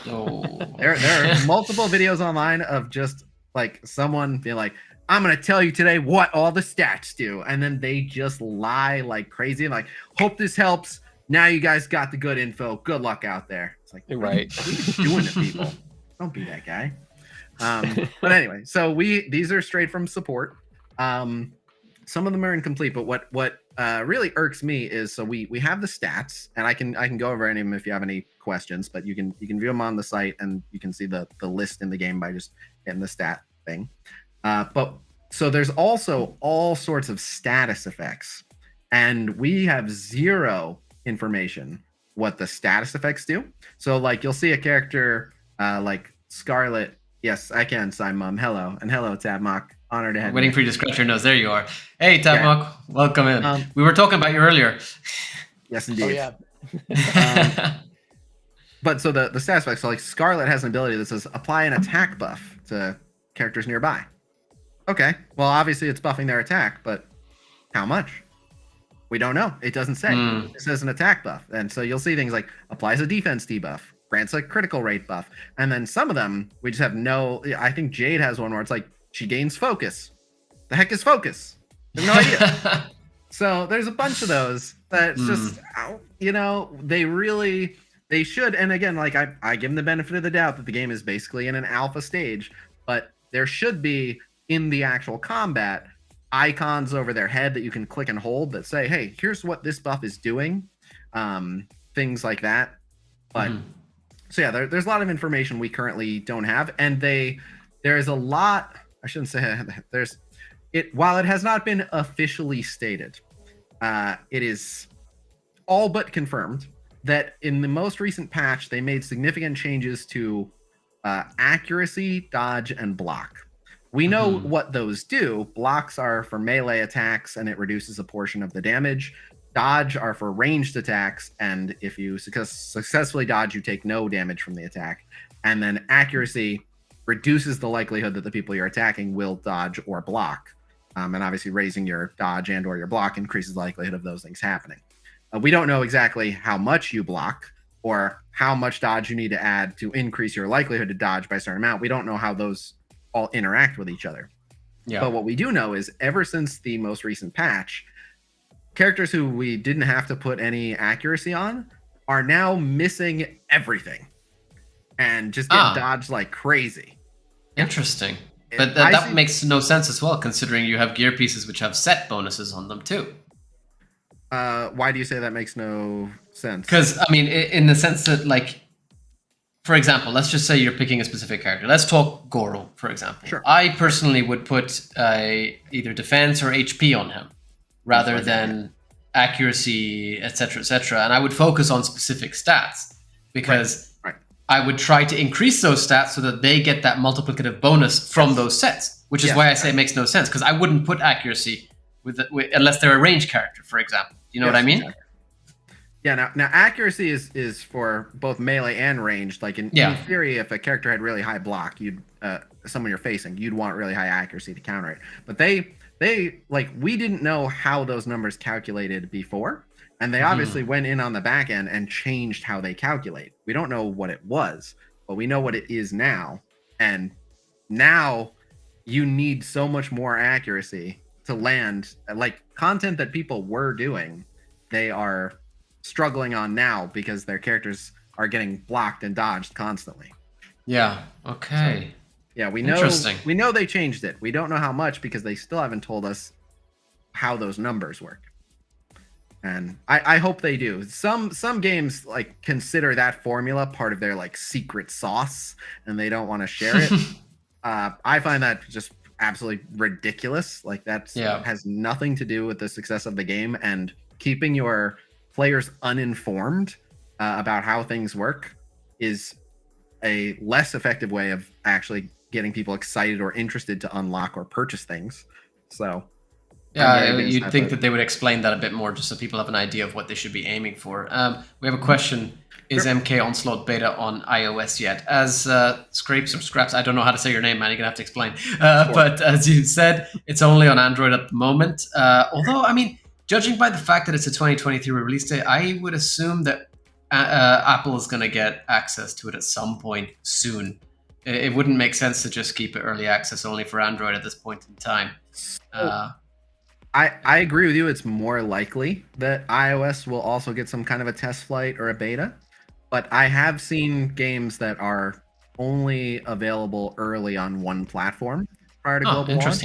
Oh. There are multiple videos online of just like someone being like, I'm going to tell you today what all the stats do. And then they just lie like crazy. And like, hope this helps. Now you guys got the good info. Good luck out there. It's like, right. What are you doing to people? Don't be that guy. But anyway, so these are straight from support. Some of them are incomplete, but what really irks me is, so we have the stats, and I can go over any of them if you have any questions, but you can view them on the site, and you can see the list in the game by just hitting the stat thing. But so there's also all sorts of status effects and we have zero information what the status effects do. So like you'll see a character like Scarlet. Yes, I can sign mom. Hello, and hello, Tabmock. Honored to have you. Waiting for you to scratch your nose. There you are. Hey, Tabmock. Yeah. Welcome in. We were talking about you earlier. Yes, indeed. Oh, yeah. But so the status effects, so like Scarlet has an ability that says apply an attack buff to characters nearby. Okay, well obviously it's buffing their attack, but how much? We don't know. It doesn't say. It says an attack buff. And so you'll see things like applies a defense debuff, grants a critical rate buff. And then some of them, we just have no, I think Jade has one where it's like, she gains focus. The heck is focus? I have no idea. So there's a bunch of those that's just, you know, they should. And again, like I give them the benefit of the doubt that the game is basically in an alpha stage, but there should be in the actual combat icons over their head that you can click and hold that say, hey, here's what this buff is doing, things like that. But so yeah, there's a lot of information we currently don't have, and there is a lot, I shouldn't say while it has not been officially stated, it is all but confirmed that in the most recent patch they made significant changes to accuracy, dodge, and block. We know what those do. Blocks are for melee attacks, and it reduces a portion of the damage. Dodge are for ranged attacks, and if you successfully dodge, you take no damage from the attack. And then accuracy reduces the likelihood that the people you're attacking will dodge or block. And obviously raising your dodge and or your block increases the likelihood of those things happening. We don't know exactly how much you block or how much dodge you need to add to increase your likelihood to dodge by a certain amount. We don't know how those all interact with each other. Yeah. But what we do know is ever since the most recent patch, characters who we didn't have to put any accuracy on are now missing everything and just getting dodged like crazy. Interesting. But that makes no sense as well, considering you have gear pieces which have set bonuses on them too. Why do you say that makes no sense? Because, I mean, in the sense that, like, for example, let's just say you're picking a specific character. Let's talk Goro, for example. Sure. I personally would put either defense or HP on him rather than accuracy, etc., etc. And I would focus on specific stats because I would try to increase those stats so that they get that multiplicative bonus from those sets, which is why I say it makes no sense, because I wouldn't put accuracy unless they're a ranged character, for example. You know what I mean? Exactly. Yeah, now accuracy is for both melee and ranged. Like in theory, if a character had really high block, you'd someone you're facing, you'd want really high accuracy to counter it. But they like, we didn't know how those numbers calculated before, and they obviously went in on the back end and changed how they calculate. We don't know what it was, but we know what it is now. And now you need so much more accuracy to land, like content that people were doing, they are struggling on now because their characters are getting blocked and dodged constantly. Yeah. Okay. So, yeah, we know they changed it. We don't know how much because they still haven't told us how those numbers work. And I hope they do. Some games like consider that formula part of their like secret sauce, and they don't want to share it. I find that just absolutely ridiculous. Like that has nothing to do with the success of the game, and keeping your players uninformed about how things work is a less effective way of actually getting people excited or interested to unlock or purchase things. So yeah, you'd think that they would explain that a bit more just so people have an idea of what they should be aiming for. We have a question. Is MK Onslaught beta on iOS yet? As Scraps, I don't know how to say your name, man. You're going to have to explain. But as you said, it's only on Android at the moment. Although, I mean, judging by the fact that it's a 2023 release date, I would assume that Apple is going to get access to it at some point soon. It wouldn't make sense to just keep it early access only for Android at this point in time. I agree with you. It's more likely that iOS will also get some kind of a test flight or a beta. But I have seen games that are only available early on one platform prior to global launch.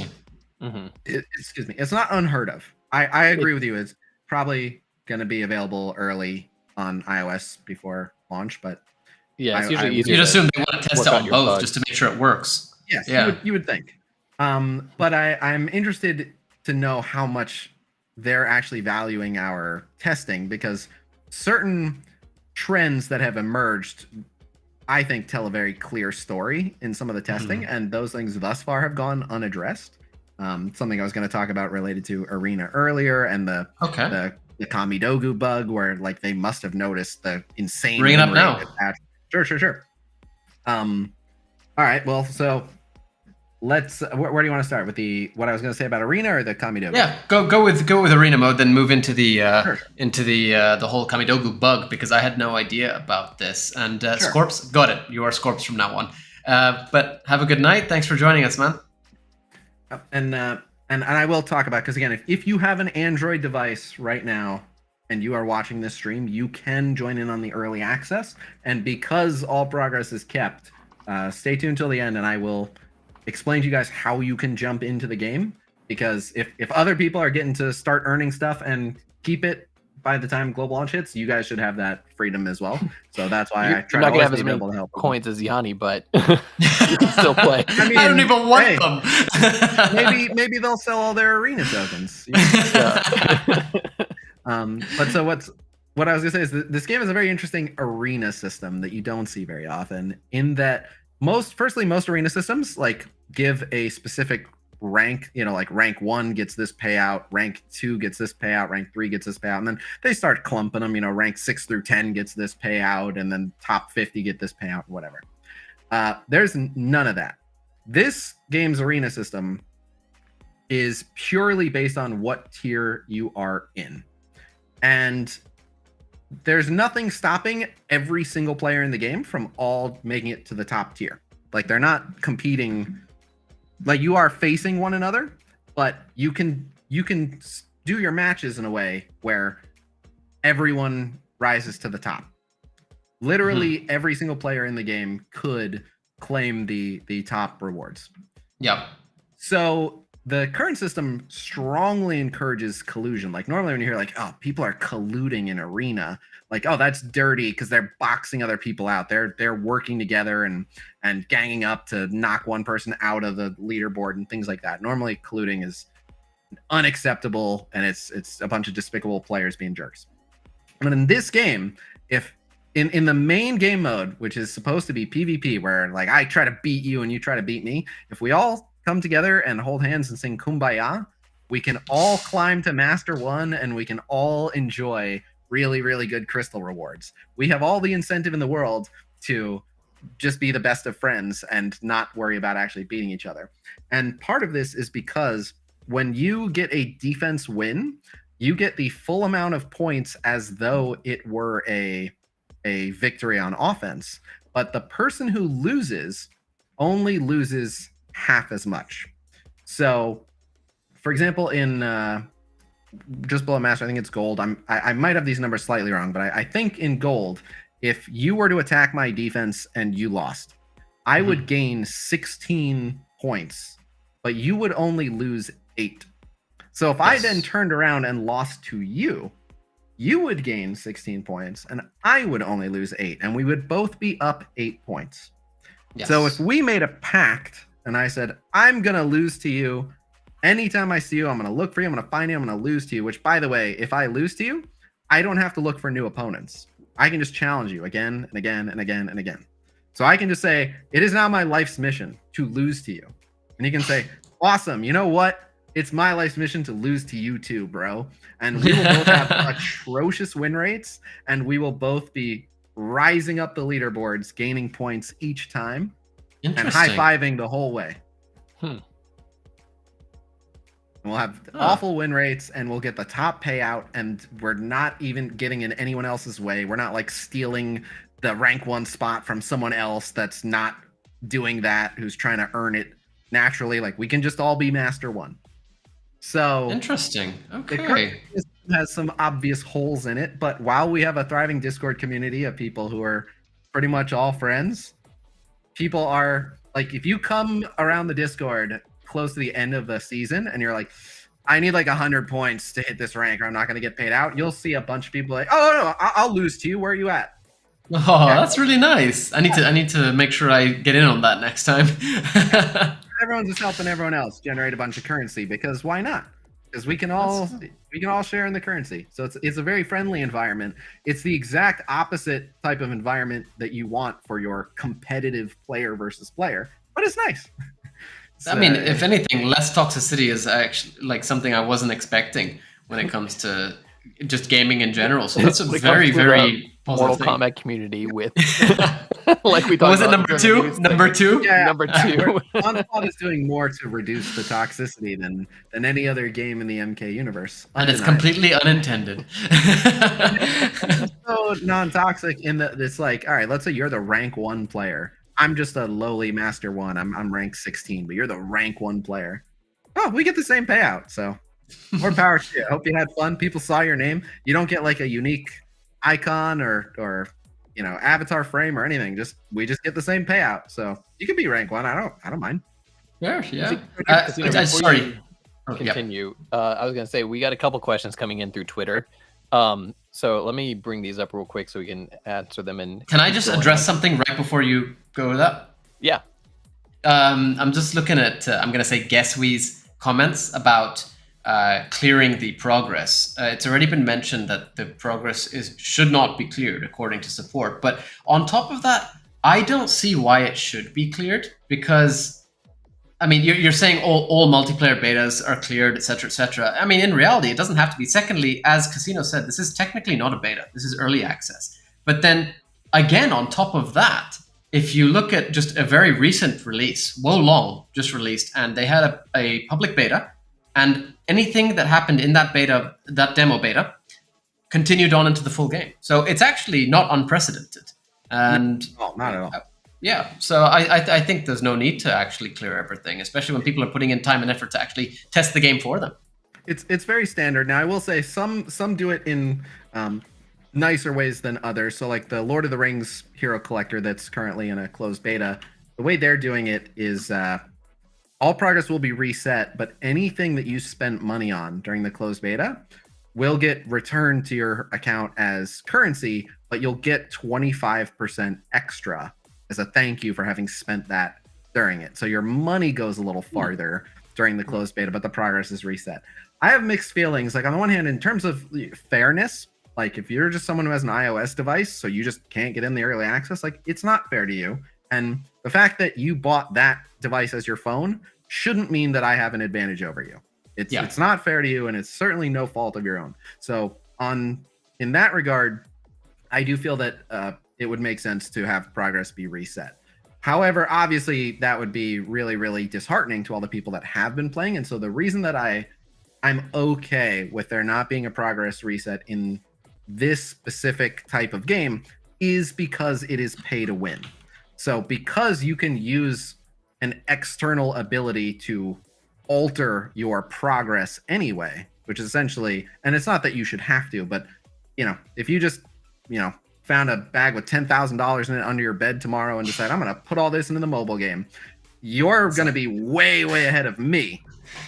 Excuse me. It's not unheard of. I agree with you. It's probably going to be available early on iOS before launch, but yeah, it's usually easier. You'd assume they want to test it on both just to make sure it works. Yes, you would think. But I'm interested to know how much they're actually valuing our testing, because certain trends that have emerged, I think, tell a very clear story in some of the testing, and those things thus far have gone unaddressed. Something I was going to talk about related to Arena earlier, and the Kamidogu bug, where like they must have noticed the insane. Bring it up now. Sure. All right. Well, so let's. Where do you want to start with what I was going to say about Arena or the Kamidogu? Yeah, go with Arena mode, then move into the whole Kamidogu bug, because I had no idea about this. And Scorps, got it. You are Scorps from now on. But have a good night. Thanks for joining us, man. And I will talk about, because again, if you have an Android device right now and you are watching this stream, you can join in on the early access. And because all progress is kept, stay tuned till the end, and I will explain to you guys how you can jump into the game. Because if other people are getting to start earning stuff and keep it by the time global launch hits, you guys should have that freedom as well. So that's why I try to always be able to help. Coins as Yanni, but you can still play. I mean, I don't even want them. maybe they'll sell all their Arena tokens. But so what I was gonna say is that this game is a very interesting Arena system that you don't see very often, in that most Arena systems like give a specific rank, like rank 1 gets this payout, rank 2 gets this payout, rank 3 gets this payout, and then they start clumping them, rank 6 through 10 gets this payout, and then top 50 get this payout, whatever. There's none of that. This game's Arena system is purely based on what tier you are in, and there's nothing stopping every single player in the game from all making it to the top tier. Like, they're not competing. Like, you are facing one another, but you can do your matches in a way where everyone rises to the top. Literally every single player in the game could claim the top rewards. Yeah. So the current system strongly encourages collusion. Like, normally when you hear like, oh, people are colluding in Arena, like, oh, that's dirty because they're boxing other people out. They're working together and ganging up to knock one person out of the leaderboard and things like that. Normally colluding is unacceptable, and it's a bunch of despicable players being jerks. But in this game, if in the main game mode, which is supposed to be PvP, where like I try to beat you and you try to beat me, if we all come together and hold hands and sing Kumbaya, we can all climb to Master 1, and we can all enjoy really, really good crystal rewards. We have all the incentive in the world to just be the best of friends and not worry about actually beating each other. And part of this is because when you get a defense win, you get the full amount of points as though it were a victory on offense. But the person who loses only loses half as much. So, for example, in just below Master, I think it's Gold. I might have these numbers slightly wrong, but I think in Gold, if you were to attack my defense and you lost, I would gain 16 points, but you would only lose 8. So if I then turned around and lost to you, you would gain 16 points, and I would only lose 8, and we would both be up 8 points. Yes. So if we made a pact, and I said, I'm going to lose to you. Anytime I see you, I'm going to look for you. I'm going to find you. I'm going to lose to you. Which, by the way, if I lose to you, I don't have to look for new opponents. I can just challenge you again and again and again and again. So I can just say, it is now my life's mission to lose to you. And you can say, awesome. You know what? It's my life's mission to lose to you too, bro. And we will both have atrocious win rates, and we will both be rising up the leaderboards, gaining points each time, and high-fiving the whole way. We'll have awful win rates, and we'll get the top payout, and we're not even getting in anyone else's way. We're not like stealing the rank 1 spot from someone else that's not doing that, who's trying to earn it naturally. Like, we can just all be Master 1. So interesting. Okay. The current system has some obvious holes in it, but while we have a thriving Discord community of people who are pretty much all friends, people are like, if you come around the Discord close to the end of the season and you're like, I need like 100 points to hit this rank, or I'm not going to get paid out, you'll see a bunch of people like, oh no, I'll lose to you. Where are you at? Oh, that's really nice. I need to make sure I get in on that next time. Everyone's just helping everyone else generate a bunch of currency, because why not? because we can all share in the currency. So it's a very friendly environment. It's the exact opposite type of environment that you want for your competitive player versus player, but it's nice. So, I mean, if anything, less toxicity is actually like something I wasn't expecting when it comes to just gaming in general. So that's a very, very Mortal positive Kombat community with like we talked was it about number two? Number two? Yeah, number two. Onslaught is doing more to reduce the toxicity than any other game in the MK universe. And it's completely unintended. It's so non-toxic in that it's like, all right, let's say you're the rank 1 player. I'm just a lowly master 1. I'm rank 16, but you're the rank 1 player. Oh, we get the same payout. So more power to you. I hope you had fun. People saw your name. You don't get like a unique icon or avatar frame or anything. We just get the same payout. So you can be rank 1. I don't mind. Yeah. Sorry. Continue. I was gonna say we got a couple questions coming in through Twitter. So let me bring these up real quick so we can answer them. And can I just address something right before you go with that? Yeah. I'm just looking at I'm gonna say Guesswee's comments about clearing the progress. It's already been mentioned that the progress should not be cleared according to support. But on top of that, I don't see why it should be cleared, because I mean, you're saying all multiplayer betas are cleared, etc., etc. I mean, in reality, it doesn't have to be. Secondly, as Casino said, this is technically not a beta. This is early access. But then, again, on top of that, if you look at just a very recent release, Wolong just released, and they had a public beta, and anything that happened in that beta, that demo beta, continued on into the full game. So it's actually not unprecedented. And no, not at all. Yeah, so I think there's no need to actually clear everything, especially when people are putting in time and effort to actually test the game for them. It's very standard. Now, I will say some do it in nicer ways than others. So like the Lord of the Rings Hero Collector that's currently in a closed beta, the way they're doing it is all progress will be reset, but anything that you spent money on during the closed beta will get returned to your account as currency, but you'll get 25% extra as a thank you for having spent that during it. So your money goes a little farther during the closed beta, but the progress is reset. I have mixed feelings. Like on the one hand, in terms of fairness, like if you're just someone who has an iOS device, so you just can't get in the early access, like it's not fair to you. And the fact that you bought that device as your phone shouldn't mean that I have an advantage over you. It's not fair to you, and it's certainly no fault of your own. So in that regard, I do feel that it would make sense to have progress be reset. However, obviously that would be really, really disheartening to all the people that have been playing. And so the reason that I'm okay with there not being a progress reset in this specific type of game is because it is pay to win. So because you can use an external ability to alter your progress anyway, which is essentially, and it's not that you should have to, but if you just found a bag with $10,000 in it under your bed tomorrow and decide I'm going to put all this into the mobile game, you're going to be way, way ahead of me.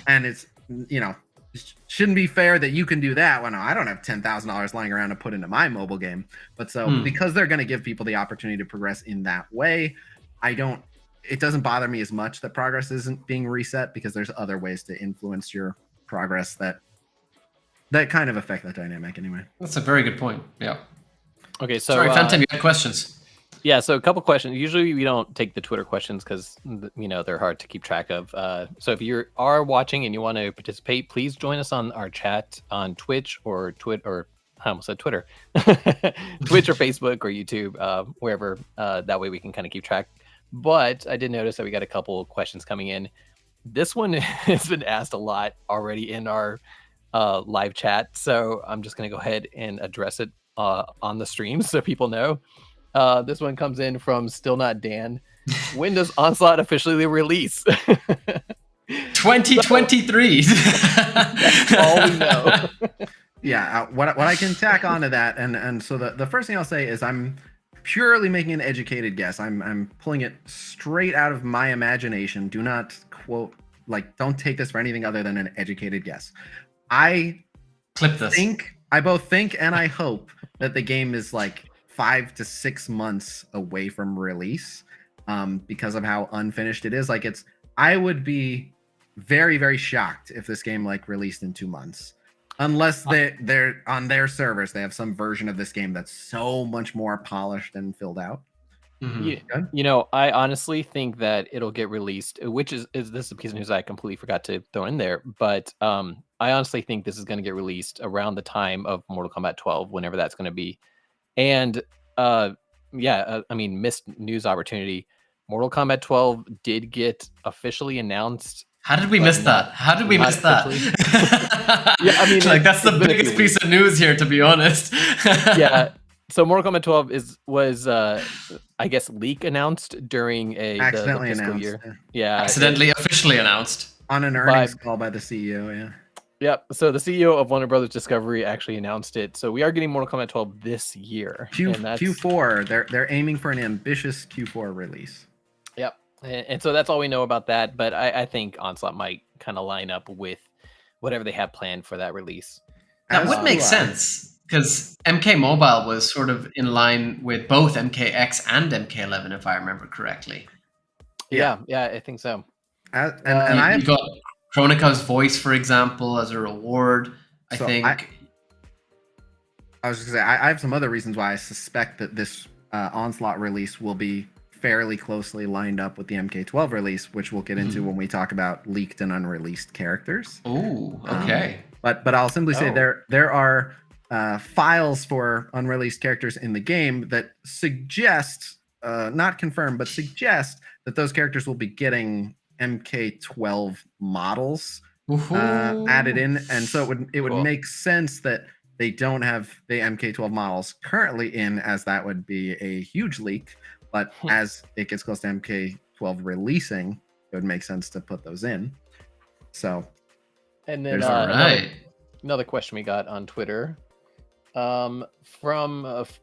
And it's, shouldn't be fair that you can do that when I don't have $10,000 lying around to put into my mobile game. But so because they're going to give people the opportunity to progress in that way, it doesn't bother me as much that progress isn't being reset, because there's other ways to influence your progress that kind of affect that dynamic anyway. That's a very good point. Yeah. Okay, so sorry, Phantom, you had questions. Yeah, so a couple questions. Usually we don't take the Twitter questions because they're hard to keep track of. So if you are watching and you want to participate, please join us on our chat on Twitch or I almost said Twitter, Twitch or Facebook or YouTube, wherever. That way we can kind of keep track. But I did notice that we got a couple questions coming in. This one has been asked a lot already in our live chat, so I'm just going to go ahead and address it on the stream so people know. This one comes in from Still Not Dan. When does Onslaught officially release? 2023. That's all we know. Yeah, what I can tack onto that, and so the first thing I'll say is I'm purely making an educated guess. I'm pulling it straight out of my imagination. Do not quote, don't take this for anything other than an educated guess. I both think and I hope that the game is 5 to 6 months away from release, because of how unfinished it is. I would be very, very shocked if this game like released in 2 months. Unless they're on their servers, they have some version of this game that's so much more polished and filled out. You know, I honestly think that it'll get released, which is this is a piece of news I completely forgot to throw in there. But I honestly think this is going to get released around the time of Mortal Kombat 12, whenever that's going to be. And I mean, missed news opportunity. Mortal Kombat 12 did get officially announced. How did we miss that? How did we miss that? Yeah, I mean, like that's the biggest piece of news here, to be honest. Yeah. So Mortal Kombat 12 was I guess leak announced during the fiscal year. Yeah. Accidentally officially announced on an earnings call by the CEO. Yeah. Yep. So the CEO of Warner Brothers Discovery actually announced it. So we are getting Mortal Kombat 12 this year. Q4. They're aiming for an ambitious Q4 release. Yep. And so that's all we know about that. But I think Onslaught might kind of line up with whatever they have planned for that release. That would make sense, because MK Mobile was sort of in line with both MKX and MK11, if I remember correctly. Yeah, I think so. And I got Kronika's voice, for example, as a reward. I think. I was going to say, I have some other reasons why I suspect that this Onslaught release will be fairly closely lined up with the MK12 release, which we'll get into when we talk about leaked and unreleased characters. Oh, okay. But I'll simply say there are files for unreleased characters in the game that suggest, not confirm, but suggest that those characters will be getting MK12 models added in, and so it would make sense that they don't have the MK12 models currently in, as that would be a huge leak. But as it gets close to MK12 releasing, it would make sense to put those in. So, and then another question we got on Twitter from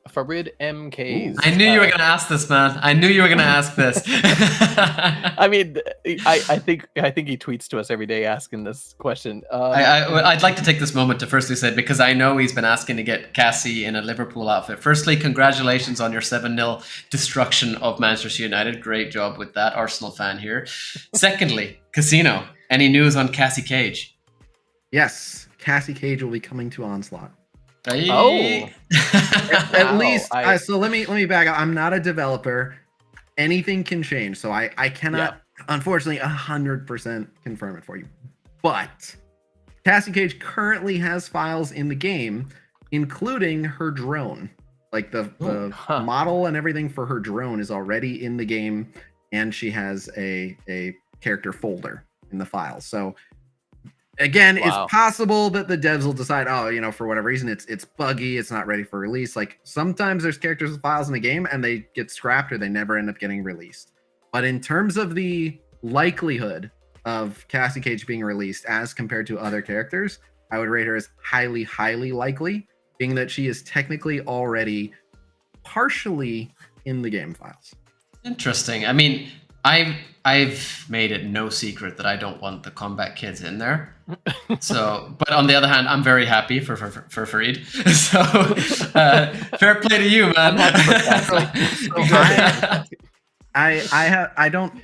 Farid MK. I knew you were going to ask this, man. I knew you were going to ask this. I mean, I think he tweets to us every day asking this question. I'd like to take this moment to firstly say, because I know he's been asking to get Cassie in a Liverpool outfit. Firstly, congratulations on your 7-0 destruction of Manchester United. Great job with that, Arsenal fan here. Secondly, Casino, any news on Cassie Cage? Yes, Cassie Cage will be coming to Onslaught. Oh, at least. So let me back up. I'm not a developer. Anything can change, so I cannot, unfortunately, 100% confirm it for you. But Cassie Cage currently has files in the game, including her drone. Like the model and everything for her drone is already in the game, and she has a character folder in the files. So. Again, it's possible that the devs will decide, for whatever reason, it's buggy, it's not ready for release. Like, sometimes there's characters with files in the game and they get scrapped or they never end up getting released. But in terms of the likelihood of Cassie Cage being released as compared to other characters, I would rate her as highly, highly likely, being that she is technically already partially in the game files. Interesting. I mean, I've made it no secret that I don't want the combat kids in there. So, but on the other hand, I'm very happy for Farid. So, fair play to you, man. I don't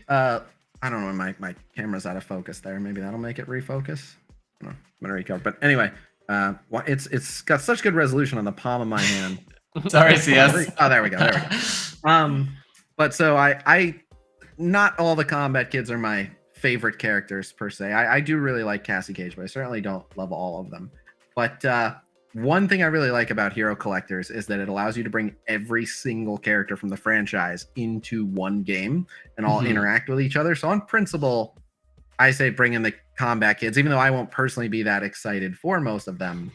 know. My camera's out of focus there. Maybe that'll make it refocus. I don't know. I'm gonna recover. But anyway, it's got such good resolution on the palm of my hand. Sorry, CS. Oh, there we go. But so I not all the combat kids are my favorite characters per se. I do really like Cassie Cage, but I certainly don't love all of them. But one thing I really like about Hero Collectors is that it allows you to bring every single character from the franchise into one game and all interact with each other. So on principle, I say bring in the combat kids, even though I won't personally be that excited for most of them.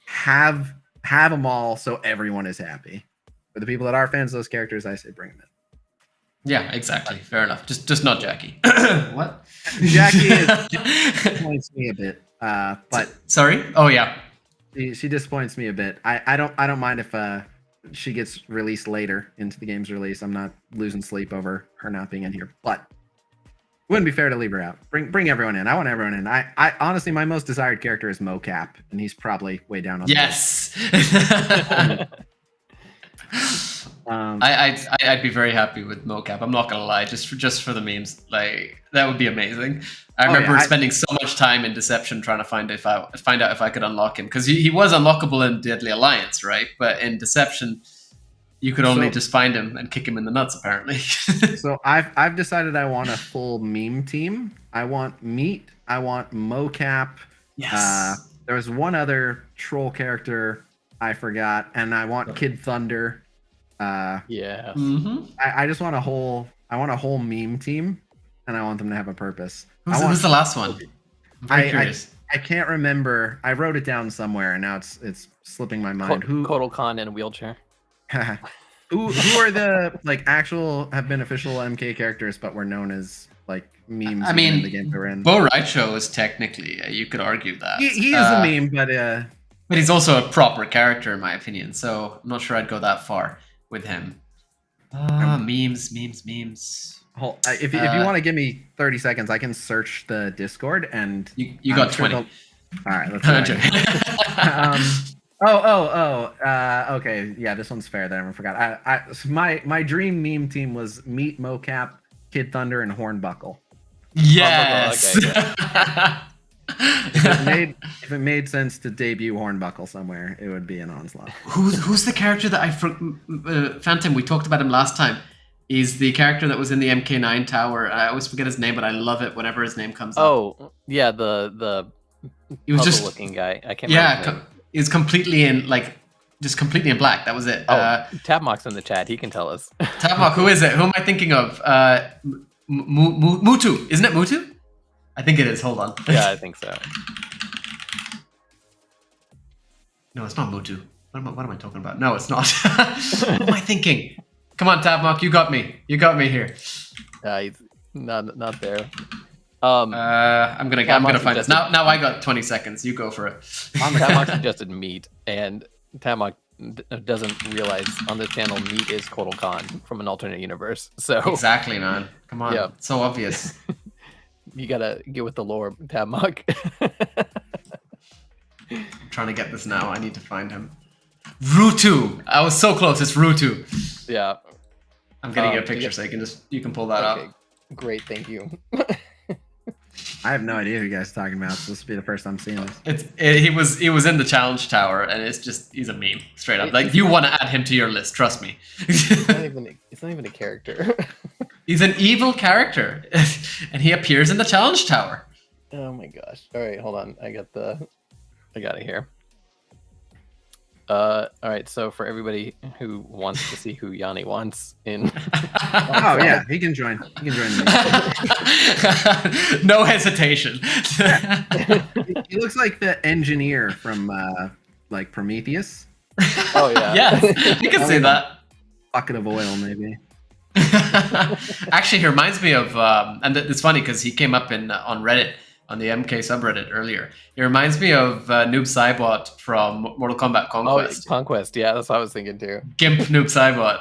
Have them all so everyone is happy. For the people that are fans of those characters, I say bring them in. Yeah, exactly. Fair enough. Just not Jackie. What? Jackie disappoints me a bit. But sorry. Oh yeah. She disappoints me a bit. I don't mind if she gets released later into the game's release. I'm not losing sleep over her not being in here. But it wouldn't be fair to leave her out. Bring everyone in. I want everyone in. I honestly, my most desired character is Mocap, and he's probably way down on the list. I'd be very happy with mocap. I'm not gonna lie, just for the memes, like that would be amazing. I remember spending so much time in Deception trying to find out if I could unlock him, because he was unlockable in Deadly Alliance, right? But in Deception, you could only just find him and kick him in the nuts, apparently. So I've decided I want a full meme team. I want Meat. I want mocap. Yes. There was one other troll character I forgot, and I want Kid Thunder. Yeah. I just want a whole meme team, and I want them to have a purpose. Who's the last one? I'm very curious. I can't remember. I wrote it down somewhere, and now it's slipping my mind. Kotal Khan in a wheelchair. who are the like actual have been official MK characters, but were known as like memes? I mean, in the game they're in. Bo Raicho is technically you could argue that he is a meme, but he's also a proper character in my opinion. So I'm not sure I'd go that far with him. Memes. If you want to give me 30 seconds, I can search the Discord and you got 20. All right, let's okay. Yeah, this one's fair. That I forgot. So my dream meme team was Meat, Mocap, Kid Thunder, and Hornbuckle. Yes. Okay, if it made sense to debut Hornbuckle somewhere, it would be an Onslaught. Who's the character that Phantom? We talked about him last time. He's the character that was in the MK9 tower. I always forget his name, but I love it whenever his name comes up. Oh, yeah, the he was just looking guy. I can't remember. He's completely in completely in black. That was it. Tabmock's in the chat. He can tell us. Tabmock, who is it? Who am I thinking of? Mutu. Isn't it Mutu? I think it is. Hold on. Yeah, I think so. No, it's not Mutu. What am I talking about? No, it's not. What am I thinking? Come on, Tabmock, you got me. You got me here. He's not there. I'm gonna find this. Now I got 20 seconds. You go for it. Tabmock suggested Meat, and Tabmock doesn't realize on this channel Meat is Kotal Khan from an alternate universe. So exactly, man. Come on. Yeah. So obvious. You gotta get with the lore, Tabmock. I'm trying to get this now. I need to find him. Rutu. I was so close. It's Rutu. Yeah. I'm getting you a picture so you can pull that up. Great, thank you. I have no idea who you guys are talking about. So this will be the first time seeing this. He was in the challenge tower, and he's a meme straight up. Like you want to add him to your list, trust me. It's not even a character. He's an evil character, and he appears in the challenge tower. Oh my gosh! All right, hold on. I got it here. All right, so for everybody who wants to see who Yanni wants in... Oh, yeah, he can join. He can join me. No hesitation. Yeah. He looks like the engineer from, like, Prometheus. Oh, yeah. Yeah, you can say that. Bucket of oil, maybe. Actually, he reminds me of... and it's funny because he came up on Reddit, on the MK subreddit earlier. He reminds me of Noob Saibot from Mortal Kombat Conquest. Oh, Conquest, yeah, that's what I was thinking too. Gimp Noob Saibot.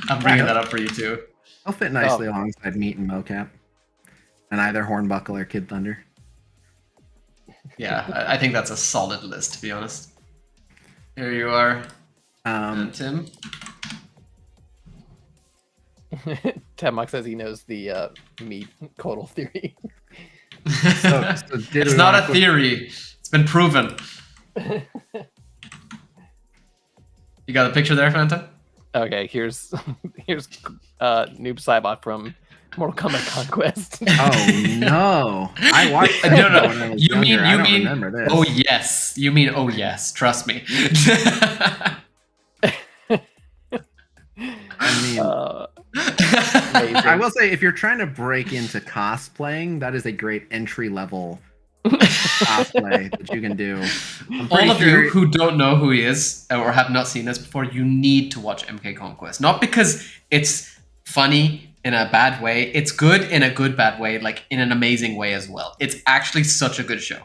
I'm bringing that up for you too. I'll fit nicely alongside Meat and Mocap. And either Hornbuckle or Kid Thunder. Yeah, I think that's a solid list, to be honest. Here you are. And Tim. Tabmock says he knows the Meat Kotal theory. It's not a theory. It's been proven. You got a picture there, Fanta? Okay, here's Noob Saibot from Mortal Kombat Conquest. Oh no! I watched that when I was you younger. I don't mean remember this. Oh yes, you mean oh yes. Trust me. I mean, I will say, if you're trying to break into cosplaying, that is a great entry level cosplay that you can do. All of you who don't know who he is or have not seen this before, you need to watch MK Conquest. Not because it's funny in a bad way. It's good in a good bad way, like in an amazing way as well. It's actually such a good show.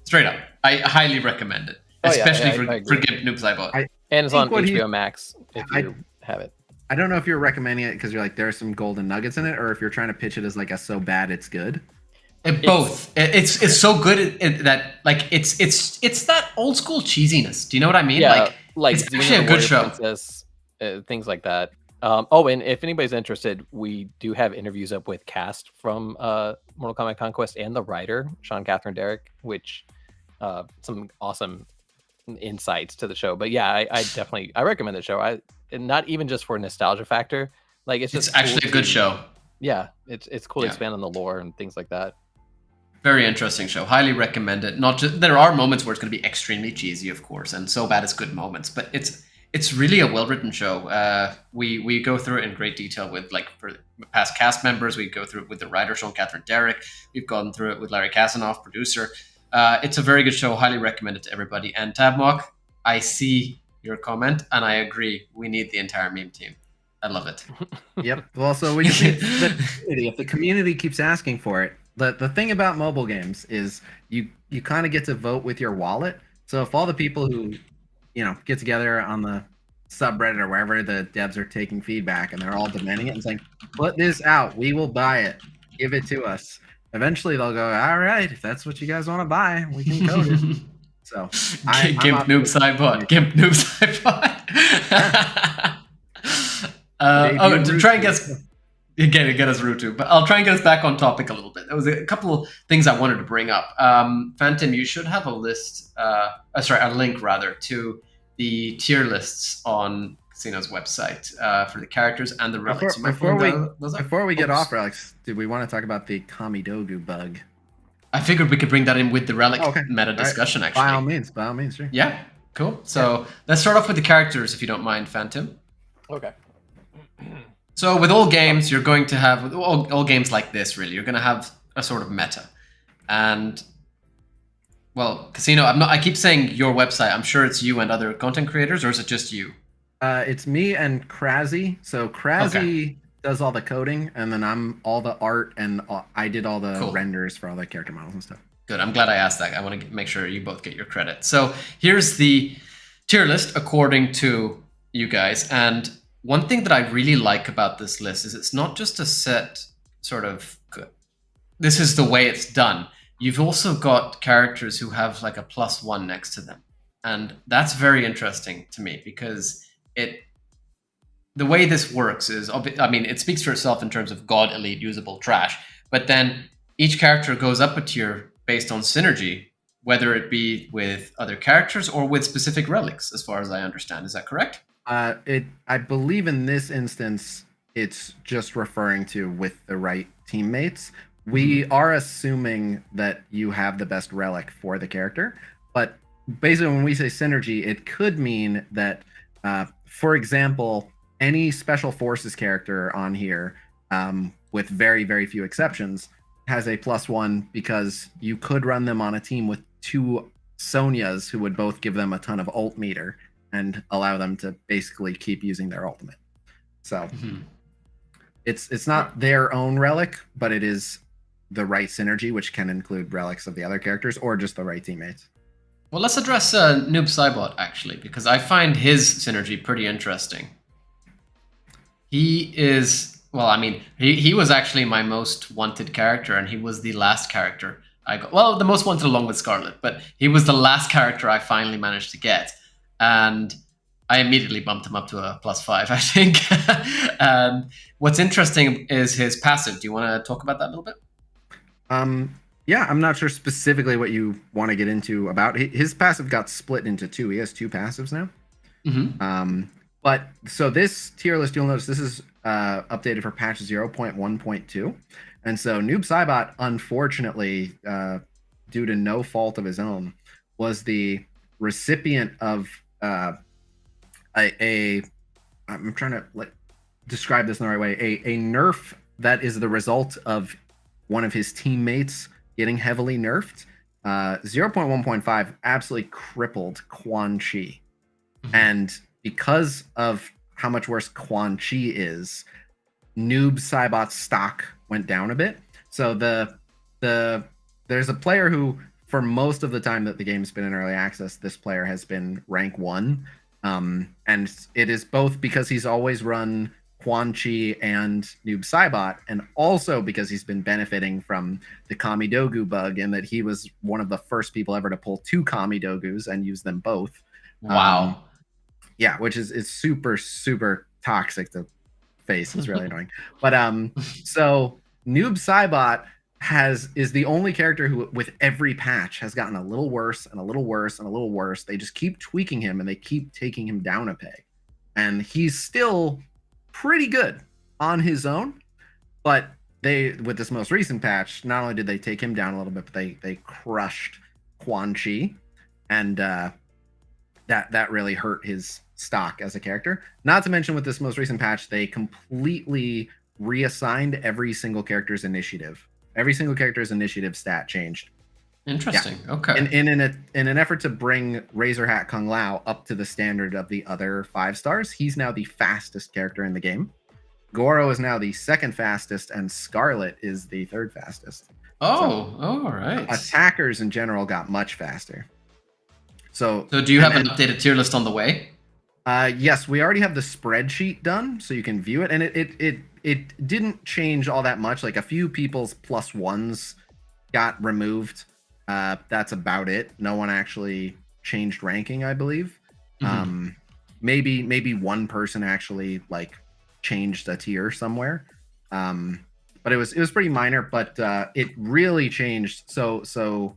Straight up, I highly recommend it, especially for Gimp Noob Saibot. And it's on HBO Max if you have it. I don't know if you're recommending it because you're like, there are some golden nuggets in it, or if you're trying to pitch it as like a so bad it's good. Both. It's so good that like it's that old school cheesiness. Do you know what I mean? Yeah, like it's Xena actually the a good Warrior show. Princess, things like that. Oh, and if anybody's interested, we do have interviews up with Kast from Mortal Kombat Conquest and the writer Sean Catherine Derrick, which some awesome insights to the show. But yeah, I definitely recommend the show. And not even just for nostalgia factor. Like it's just actually cool a good show. Yeah, it's cool to expand on the lore and things like that. Very interesting show. Highly recommend it. Not just there are moments where it's going to be extremely cheesy, of course, and so bad it's good moments. But it's really a well written show. We go through it in great detail with like for past cast members. We go through it with the writer Sean Catherine Derrick. We've gone through it with Larry Kasanoff, producer. It's a very good show. Highly recommend it to everybody. And Tabmock, I see your comment, and I agree. We need the entire meme team. I love it. Yep. Well, so we just need if the community keeps asking for it. The thing about mobile games is you kind of get to vote with your wallet. So if all the people who get together on the subreddit or wherever the devs are taking feedback and they're all demanding it and saying, "Put this out, we will buy it, give it to us." Eventually they'll go, "All right, if that's what you guys want to buy, we can code it." So Gimp Noob Sidebot. Gimp Noob Sidebot. To try and get us root to, but I'll try and get us back on topic a little bit. There was a couple of things I wanted to bring up. Phantom, you should have a list, a link rather, to the tier lists on Casino's website for the characters and the relics. Before we get off relics, did we want to talk about the Kamidogu bug? I figured we could bring that in with the relic meta discussion, actually. By all means, sure. Yeah, cool. So let's start off with the characters, if you don't mind, Phantom. Okay. So with all games, you're going to have, with all games like this, really, you're going to have a sort of meta. And, well, Casino, I keep saying your website. I'm sure it's you and other content creators, or is it just you? It's me and Krasy. So Krasy does all the coding, and then I'm all the art, and I did all the renders for all the character models and stuff. Good. I'm glad I asked that. I want to make sure you both get your credit. So here's the tier list according to you guys. And one thing that I really like about this list is it's not just a set sort of, this is the way it's done. You've also got characters who have like a +1 next to them. And that's very interesting to me because the way this works is, I mean, it speaks for itself in terms of God Elite usable trash, but then each character goes up a tier based on synergy, whether it be with other characters or with specific relics, as far as I understand. Is that correct? I believe in this instance, it's just referring to with the right teammates. We are assuming that you have the best relic for the character, but basically when we say synergy, it could mean that, for example, any special forces character on here, with very, very few exceptions, has a +1 because you could run them on a team with 2 Sonyas who would both give them a ton of ult meter and allow them to basically keep using their ultimate. So it's not their own relic, but it is the right synergy, which can include relics of the other characters or just the right teammates. Well, let's address Noob Saibot, actually, because I find his synergy pretty interesting. He is, well, I mean, he was actually my most wanted character, and he was the last character I got. Well, the most wanted along with Scarlet, but he was the last character I finally managed to get. And I immediately bumped him up to a +5, I think. And what's interesting is his passive. Do you want to talk about that a little bit? Yeah, I'm not sure specifically what you want to get into about his passive. Got split into 2. He has 2 passives now. But so this tier list, you'll notice this is updated for patch 0.1.2, and so Noob Saibot, unfortunately, due to no fault of his own, was the recipient of I'm trying to describe this in the right way. A nerf that is the result of one of his teammates getting heavily nerfed. 0.1.5 absolutely crippled Quan Chi. And because of how much worse Quan Chi is, Noob Saibot's stock went down a bit. So there's a player who, for most of the time that the game's been in early access, this player has been rank 1. And it is both because he's always run Quan Chi and Noob Saibot, and also because he's been benefiting from the Kamidogu bug, and that he was one of the first people ever to pull 2 Kamidogus and use them both. Wow. Yeah, which is super, super toxic to face. It's really annoying. But so Noob Saibot is the only character who, with every patch, has gotten a little worse and a little worse and a little worse. They just keep tweaking him and they keep taking him down a peg. And he's still pretty good on his own, but with this most recent patch, not only did they take him down a little bit, but they crushed Quan Chi, and that really hurt his stock as a character. Not to mention, with this most recent patch, they completely reassigned every single character's initiative. Every single character's initiative stat changed. Interesting. Yeah. Okay. In an effort to bring Razor Hat Kung Lao up to the standard of the other 5 stars, he's now the fastest character in the game. Goro is now the 2nd fastest, and Scarlet is the 3rd fastest. Oh, all right. Attackers in general got much faster. So do you have an updated tier list on the way? Yes, we already have the spreadsheet done, so you can view it, and it didn't change all that much. Like, a few people's +1s got removed. That's about it. No one actually changed ranking, I believe. Mm-hmm. Maybe one person actually like changed a tier somewhere. But it was pretty minor, but it really changed. So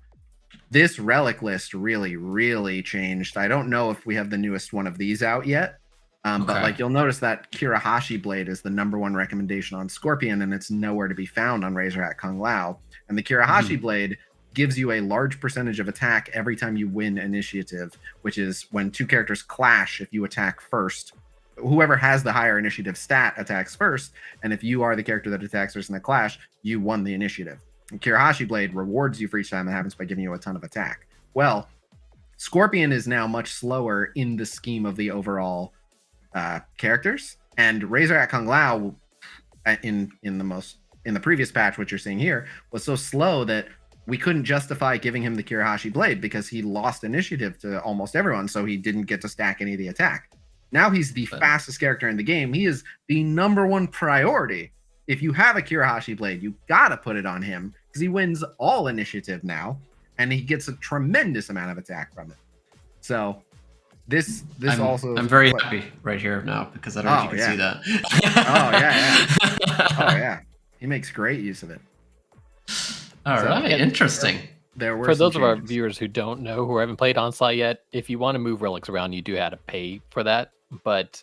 this relic list really changed. I don't know if we have the newest one of these out yet. But like, you'll notice that Kirahashi blade is the #1 recommendation on Scorpion, and it's nowhere to be found on Razor Hat Kung Lao. And the Kirahashi blade gives you a large percentage of attack every time you win initiative, which is when 2 characters clash. If you attack first, whoever has the higher initiative stat attacks first, and if you are the character that attacks first in the clash, you won the initiative. And Kirahashi blade rewards you for each time that happens by giving you a ton of attack. Well, Scorpion is now much slower in the scheme of the overall characters, and Razor Hat Kung Lao in the previous patch, what you're seeing here, was so slow that we couldn't justify giving him the Kirahashi blade because he lost initiative to almost everyone, so he didn't get to stack any of the attack. Now he's the fastest character in the game. He is the #1 priority. If you have a Kirahashi blade, you gotta put it on him because he wins all initiative now, and he gets a tremendous amount of attack from it. So I'm very happy right here now because I don't know if you can see that. Oh yeah. He makes great use of it. All right, interesting. There were for those of our viewers who don't know, who haven't played Onslaught yet, if you want to move relics around, you do have to pay for that. But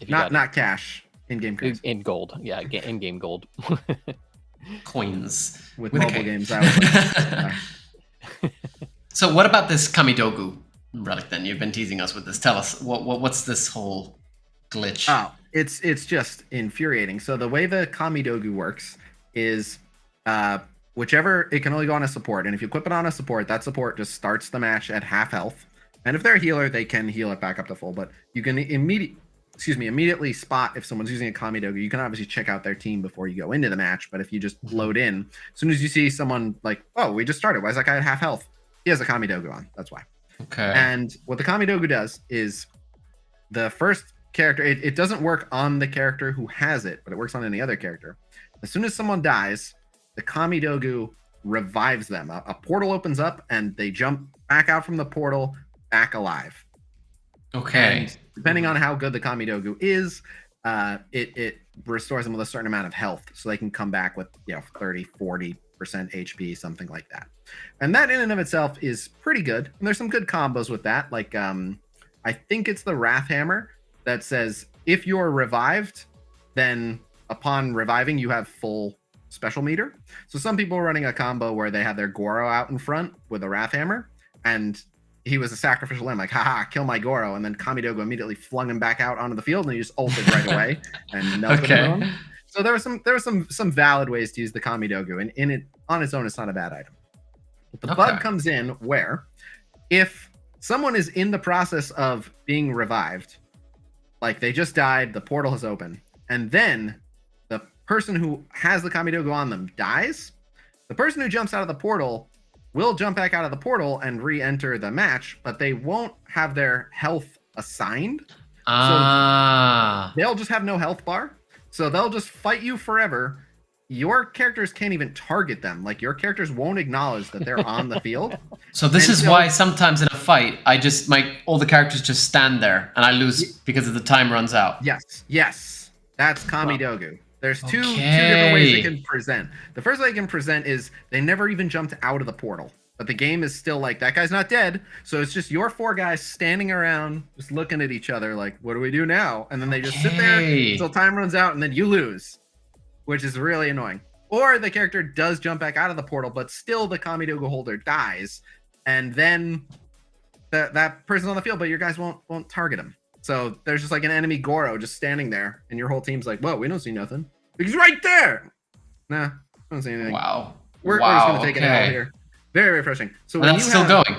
if you not cash, in-game coins. In gold, yeah, in-game gold. Coins with mobile games. So what about this Kamidogu relic then? You've been teasing us with this. Tell us what's this whole glitch? Oh, it's just infuriating. So the way the Kamidogu works is whichever, it can only go on a support, and if you equip it on a support, that support just starts the match at half health. And if they're a healer, they can heal it back up to full, but you can immediately spot if someone's using a Kamidogu. You can obviously check out their team before you go into the match, but if you just load in, as soon as you see someone like, oh, we just started, why is that guy at half health? He has a Kamidogu on, that's why. Okay. And what the Kamidogu does is the first character, it doesn't work on the character who has it, but it works on any other character. As soon as someone dies, the Kamidogu revives them. A portal opens up and they jump back out from the portal, back alive. Okay. And depending on how good the Kamidogu is, it restores them with a certain amount of health, so they can come back with 30-40% HP, something like that. And that in and of itself is pretty good. And there's some good combos with that. Like I think it's the Wrath Hammer that says if you're revived, then upon reviving you have full special meter. So some people are running a combo where they have their Goro out in front with a Wrath Hammer, and he was a sacrificial limb, like, haha, kill my Goro, and then Kamidogu immediately flung him back out onto the field, and he just ulted right away and melted him on. So there were some valid ways to use the Kamidogu, and in it on its own, it's not a bad item. But the bug comes in where if someone is in the process of being revived, like they just died, the portal has opened, and then the person who has the Kamidogu on them dies, the person who jumps out of the portal will jump back out of the portal and re-enter the match, but they won't have their health assigned. So they'll just have no health bar. So they'll just fight you forever. Your characters can't even target them. Like, your characters won't acknowledge that they're on the field. So this is why sometimes in a fight, all the characters just stand there and I lose because the time runs out. Yes. That's Kamidogu. There's two different ways they can present. The first way they can present is they never even jumped out of the portal. But the game is still like, that guy's not dead. So it's just your 4 guys standing around, just looking at each other like, what do we do now? And then they just sit there until time runs out and then you lose, which is really annoying. Or the character does jump back out of the portal, but still the Kamidogu holder dies. And then that person's on the field, but your guys won't target him. So there's just like an enemy Goro just standing there, and your whole team's like, whoa, we don't see nothing. He's right there. Nah, I don't see anything. Wow. We're just going to take it out here. Very, very frustrating. So when that's still going.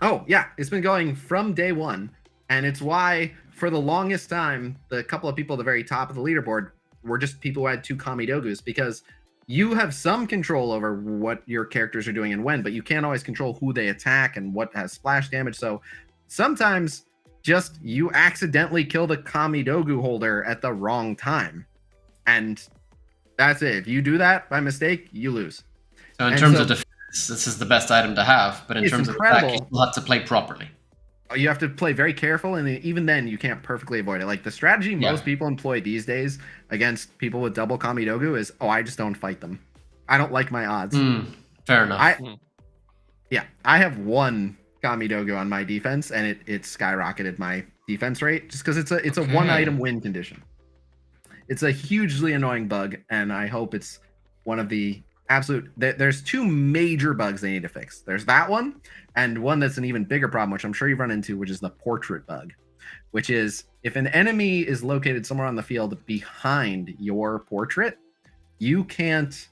Oh, yeah. It's been going from day one. And it's why, for the longest time, the couple of people at the very top of the leaderboard were just people who had 2 Kamidogus, because you have some control over what your characters are doing and when, but you can't always control who they attack and what has splash damage. So sometimes just you accidentally kill the Kamidogu holder at the wrong time. And that's it. If you do that by mistake, you lose. So in terms of defense, this is the best item to have, but in terms of attack, you have to play properly. You have to play very careful, and even then, you can't perfectly avoid it. Like, the strategy most people employ these days against people with double Kamidogu is, I just don't fight them. I don't like my odds. Fair enough. I have 1 Kamidogu on my defense, and it skyrocketed my defense rate just because it's a 1-item win condition. It's a hugely annoying bug, and I hope it's one of the there's 2 major bugs they need to fix. There's that one, and one that's an even bigger problem, which I'm sure you've run into, which is the portrait bug, which is if an enemy is located somewhere on the field behind your portrait, you can't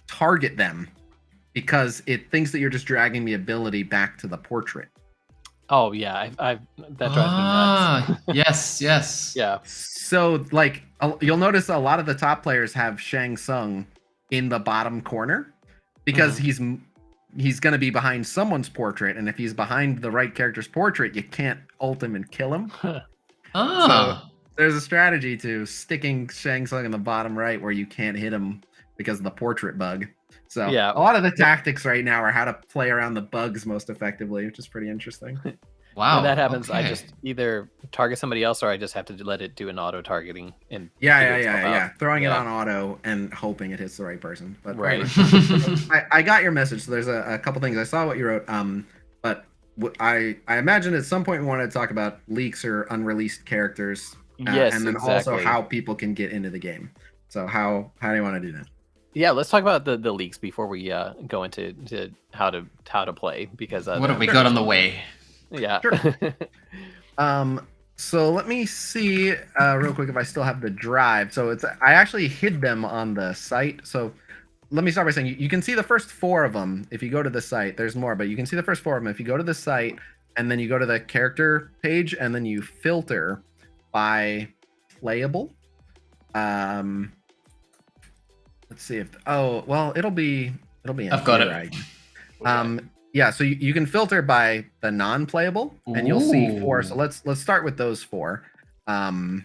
target them because it thinks that you're just dragging the ability back to the portrait. Oh yeah, that drives me nuts. Yes. Yeah. So like you'll notice a lot of the top players have Shang Tsung in the bottom corner because he's going to be behind someone's portrait, and if he's behind the right character's portrait, you can't ult him and kill him. So there's a strategy to sticking Shang Tsung in the bottom right where you can't hit him because of the portrait bug. So yeah, a lot of the tactics right now are how to play around the bugs most effectively, which is pretty interesting. Wow. When that happens, I just either target somebody else or I just have to let it do an auto targeting and throwing it on auto and hoping it hits the right person. But right. I got your message. So there's a couple things. I saw what you wrote. But I imagine at some point we wanted to talk about leaks or unreleased characters. Yes, and then also how people can get into the game. So how do you want to do that? Yeah, let's talk about the leaks before we go into how to play, because what have we got on the way? Yeah. Sure. So let me see real quick if I still have the drive. So I actually hid them on the site. So let me start by saying you can see the first 4 of them if you go to the site. There's more, but you can see the first 4 of them if you go to the site and then you go to the character page and then you filter by playable. Let's see if it'll be in I've got it. Yeah, so you can filter by the non-playable, and you'll see 4. So let's start with those 4. So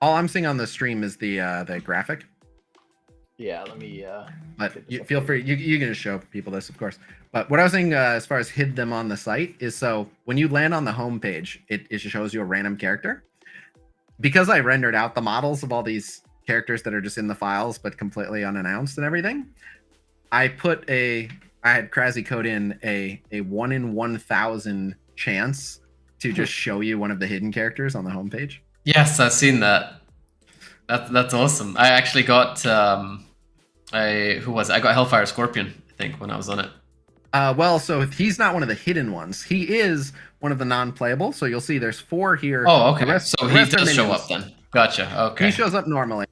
all I'm seeing on the stream is the graphic. Yeah, let me. But feel free. You can just show people this, of course. But what I was saying as far as hid them on the site is, so when you land on the home page, it shows you a random character. Because I rendered out the models of all these characters that are just in the files but completely unannounced and everything, I had Krasy code in a 1 in 1,000 chance to just show you one of the hidden characters on the homepage. Yes, I've seen that. That's awesome. I actually got I got Hellfire Scorpion, I think, when I was on it. So he's not one of the hidden ones. He is one of the non-playable. So you'll see there's 4 here. Oh, okay. So he does show up then. Gotcha. Okay. He shows up normally.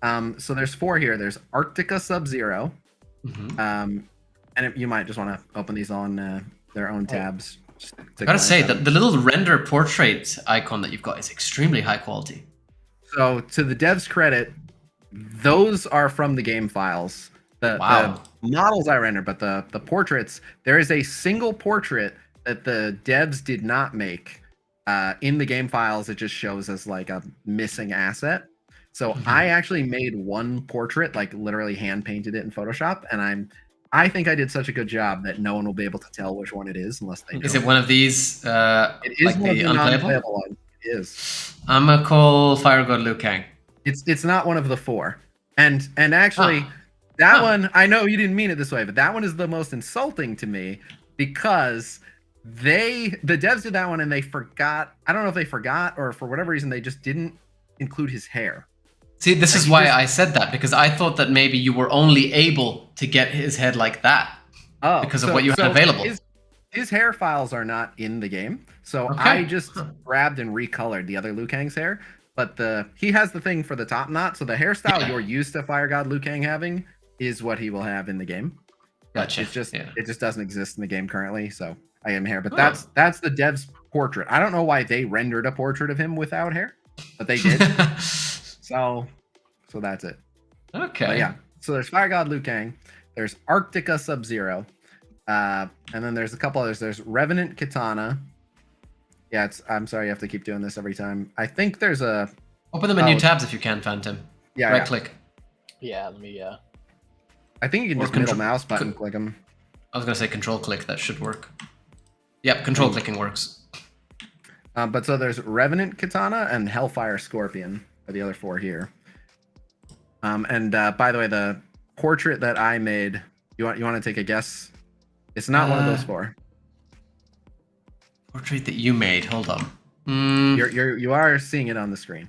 So there's 4 here. There's Arctica Sub-Zero. And you might just want to open these on their own tabs. I gotta say that the little render portrait icon that you've got is extremely high quality. So to the devs' credit, those are from the game files. The models I rendered, but the portraits, there is a single portrait that the devs did not make in the game files, it just shows as like a missing asset. So I actually made one portrait, like literally hand painted it in Photoshop, and I think I did such a good job that no one will be able to tell which one it is unless they know. Is it one of these? It is like one of the the unplayable? non-playable ones. It is. I'm gonna call Fire God Liu Kang. It's not one of the 4. And actually, that one, I know you didn't mean it this way, but that one is the most insulting to me because the devs did that one and they forgot. I don't know if they forgot or for whatever reason they just didn't include his hair. See, this is why I said that, because I thought that maybe you were only able to get his head like that because of what you had available. His hair files are not in the game, so I just grabbed and recolored the other Liu Kang's hair. But he has the thing for the top knot, so the hairstyle you're used to Fire God Liu Kang having is what he will have in the game. Gotcha. It just doesn't exist in the game currently, so I am hair. But that's the dev's portrait. I don't know why they rendered a portrait of him without hair, but they did. So that's it. Okay. But yeah. So there's Fire God Liu Kang. There's Arctica Sub-Zero. And then there's a couple others. There's Revenant Katana. Yeah, I'm sorry you have to keep doing this every time. I think there's a... Open them in new tabs if you can, Phantom. Yeah. Right click. Yeah, let me... I think you can just middle mouse button click them. I was going to say control click. That should work. Yep, control clicking works. But so there's Revenant Katana and Hellfire Scorpion are the other 4 here. And by the way, the portrait that I made, you want to take a guess? It's not one of those 4. Portrait that you made. Hold on. You are seeing it on the screen.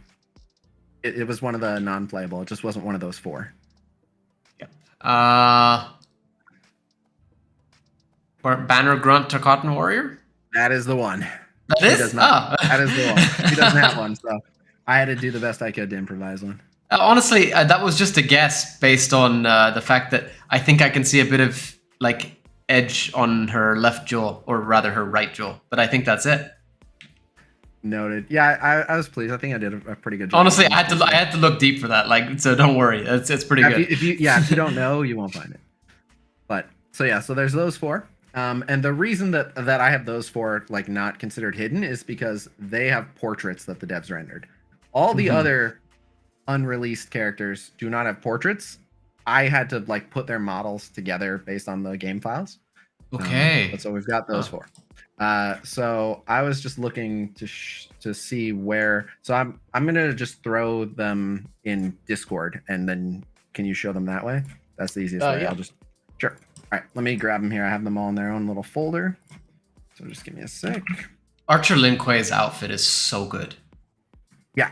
It was one of the non-playable. It just wasn't one of those 4. Yeah. Banner Grunt to Cotton Warrior. That is the one. That is. Does not, That is the one. He doesn't have one, so I had to do the best I could to improvise one. Honestly, that was just a guess based on the fact that I think I can see a bit of like edge on her left jaw, or rather her right jaw, but I think that's it. Noted. Yeah, I was pleased. I think I did a pretty good job. Honestly, I had to look deep for that. Like, so don't worry, it's pretty good. If you don't know, you won't find it. But so there's those 4. And the reason that I have those 4 like not considered hidden is because they have portraits that the devs rendered. All the other unreleased characters do not have portraits. I had to like put their models together based on the game files. Okay. So we've got those 4. So I was just looking to see where. So I'm gonna just throw them in Discord, and then can you show them that way? That's the easiest way. Yeah. I'll just sure. All right, let me grab them here. I have them all in their own little folder. So just give me a sec. Archer Lin Kuei's outfit is so good. Yeah.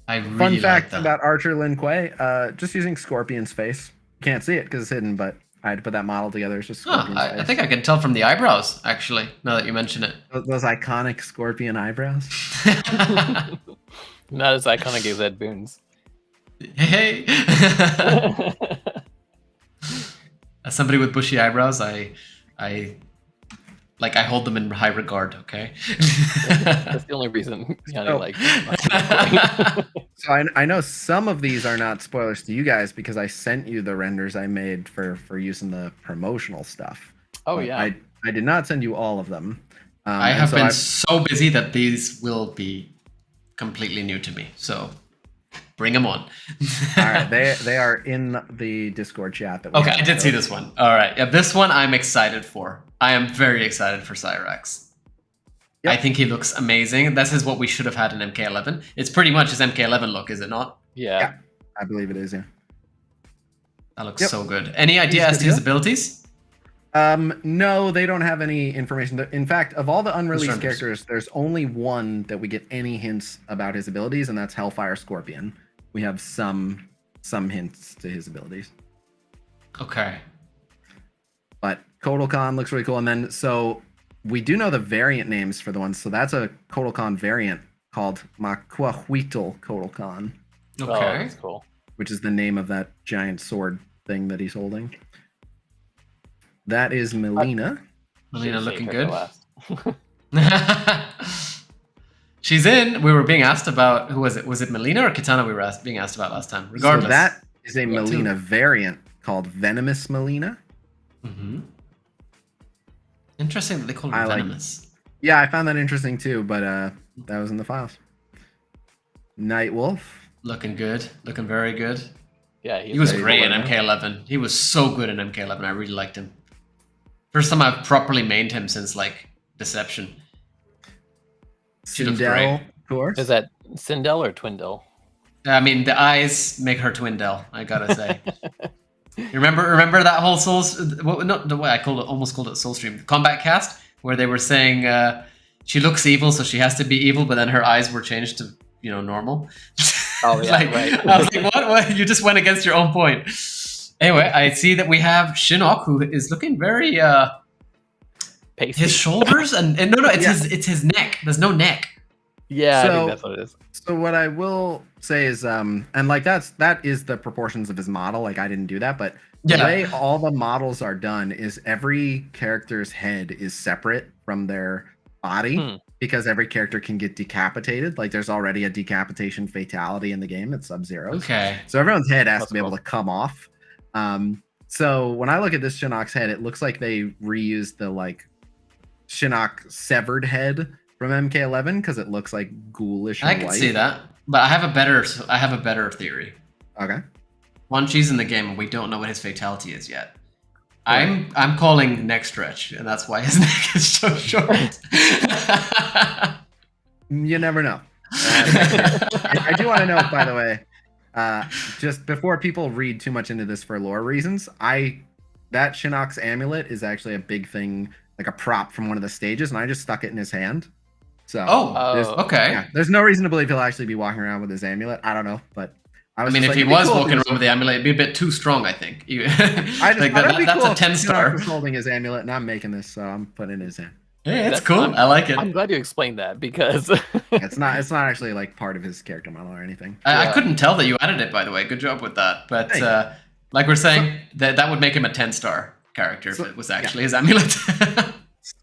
I really Fun like fact that. about Archer Lin Kuei, just using Scorpion's face. Can't see it because it's hidden, but I had to put that model together. It's just Scorpion's face. I think I can tell from the eyebrows, actually, now that you mention it. Those iconic Scorpion eyebrows. Not as iconic as Ed Boon's. Hey! As somebody with bushy eyebrows, I hold them in high regard, okay? That's the only reason Yanni like. So I know some of these are not spoilers to you guys because I sent you the renders I made for use in the promotional stuff. Oh but yeah. I did not send you all of them. I have been so busy that these will be completely new to me. So bring them on. All right, they are in the Discord chat. That we okay, I did see this one. All right, yeah, this one I'm excited for. I am very excited for Cyrax. Yep. I think he looks amazing. This is what we should have had in MK11. It's pretty much his MK11 look, is it not? Yeah. I believe it is. Yeah. That looks so good. Any idea as to his abilities? No, they don't have any information. In fact, of all the unreleased characters, there's only one that we get any hints about his abilities, and that's Hellfire Scorpion. We have some hints to his abilities. Okay. But Kotal Khan looks really cool. And then, so we do know the variant names for the ones. So that's a Kotal Khan variant called Maquahuitl Kotal Khan. Okay. Oh, that's cool. Which is the name of that giant sword thing that he's holding. That is Melina. Melina looking good. She's in. We were being asked about, who was it? Was it Melina or Kitana we were being asked about last time? Regardless. So that is a Melina variant called Venomous Melina. Mm-hmm. Interesting that they call her Venomous. Yeah, I found that interesting too, but that was in the files. Nightwolf. Looking good. Looking very good. Yeah, He was great in cool, MK11. He was so good in MK11. I really liked him. First time I've properly mained him since like Deception. She looks great. Sindel, of course. Is that Sindel or Twindel? I mean, the eyes make her Twindel. I gotta say. You remember that whole Souls? Not the way I almost called it Soul Stream. The Combat Cast, where they were saying she looks evil, so she has to be evil, but then her eyes were changed to normal. Oh yeah, right. I was like, what? You just went against your own point. Anyway, I see that we have Shinnok, who is looking very Pasty. his shoulders and no, it's his neck. There's no neck. Yeah, I think that's what it is. So what I will say is, and like that is the proportions of his model. Like I didn't do that, but the way all the models are done is every character's head is separate from their body because every character can get decapitated. Like there's already a decapitation fatality in the game at Sub-Zero's. Okay. So everyone's head has to be able to come off. So when I look at this Shinnok's head, it looks like they reused the like Shinnok severed head from MK11 because it looks like ghoulish. I can see that, but I have a better theory. Okay. Quan Chi's in the game, and we don't know what his fatality is yet. I'm calling neck stretch, and that's why his neck is so short. You never know. I do want to know, by the way, just before people read too much into this for lore reasons, that Shinnok's amulet is actually a big thing, like a prop from one of the stages, and I just stuck it in his hand. So okay. Yeah, there's no reason to believe he'll actually be walking around with his amulet. I don't know, but I mean, if he was walking around with the amulet, it'd be a bit too strong, I think. That's a 10 star. Shinnok was holding his amulet, and I'm making this, so I'm putting it in his hand. Yeah, it's cool. I like it. I'm glad you explained that because it's not actually like part of his character model or anything. I couldn't tell that you added it, by the way. Good job with that. But like we're saying, that would make him a 10-star character if it was actually his amulet.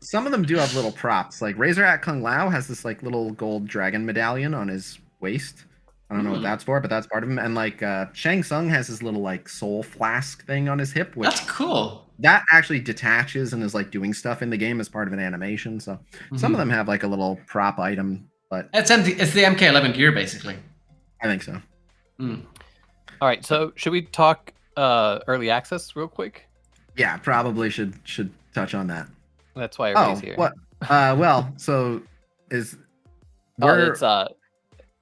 Some of them do have little props. Like Razorhat Kung Lao has this like little gold dragon medallion on his waist. I don't know what that's for, but that's part of him. And like Shang Tsung has his little like soul flask thing on his hip, which that's cool. That actually detaches and is like doing stuff in the game as part of an animation. So some of them have like a little prop item, but it's the MK11 gear basically. I think so. All right, so should we talk early access real quick? Yeah, probably should touch on that. That's why everybody's here. What? Well, so is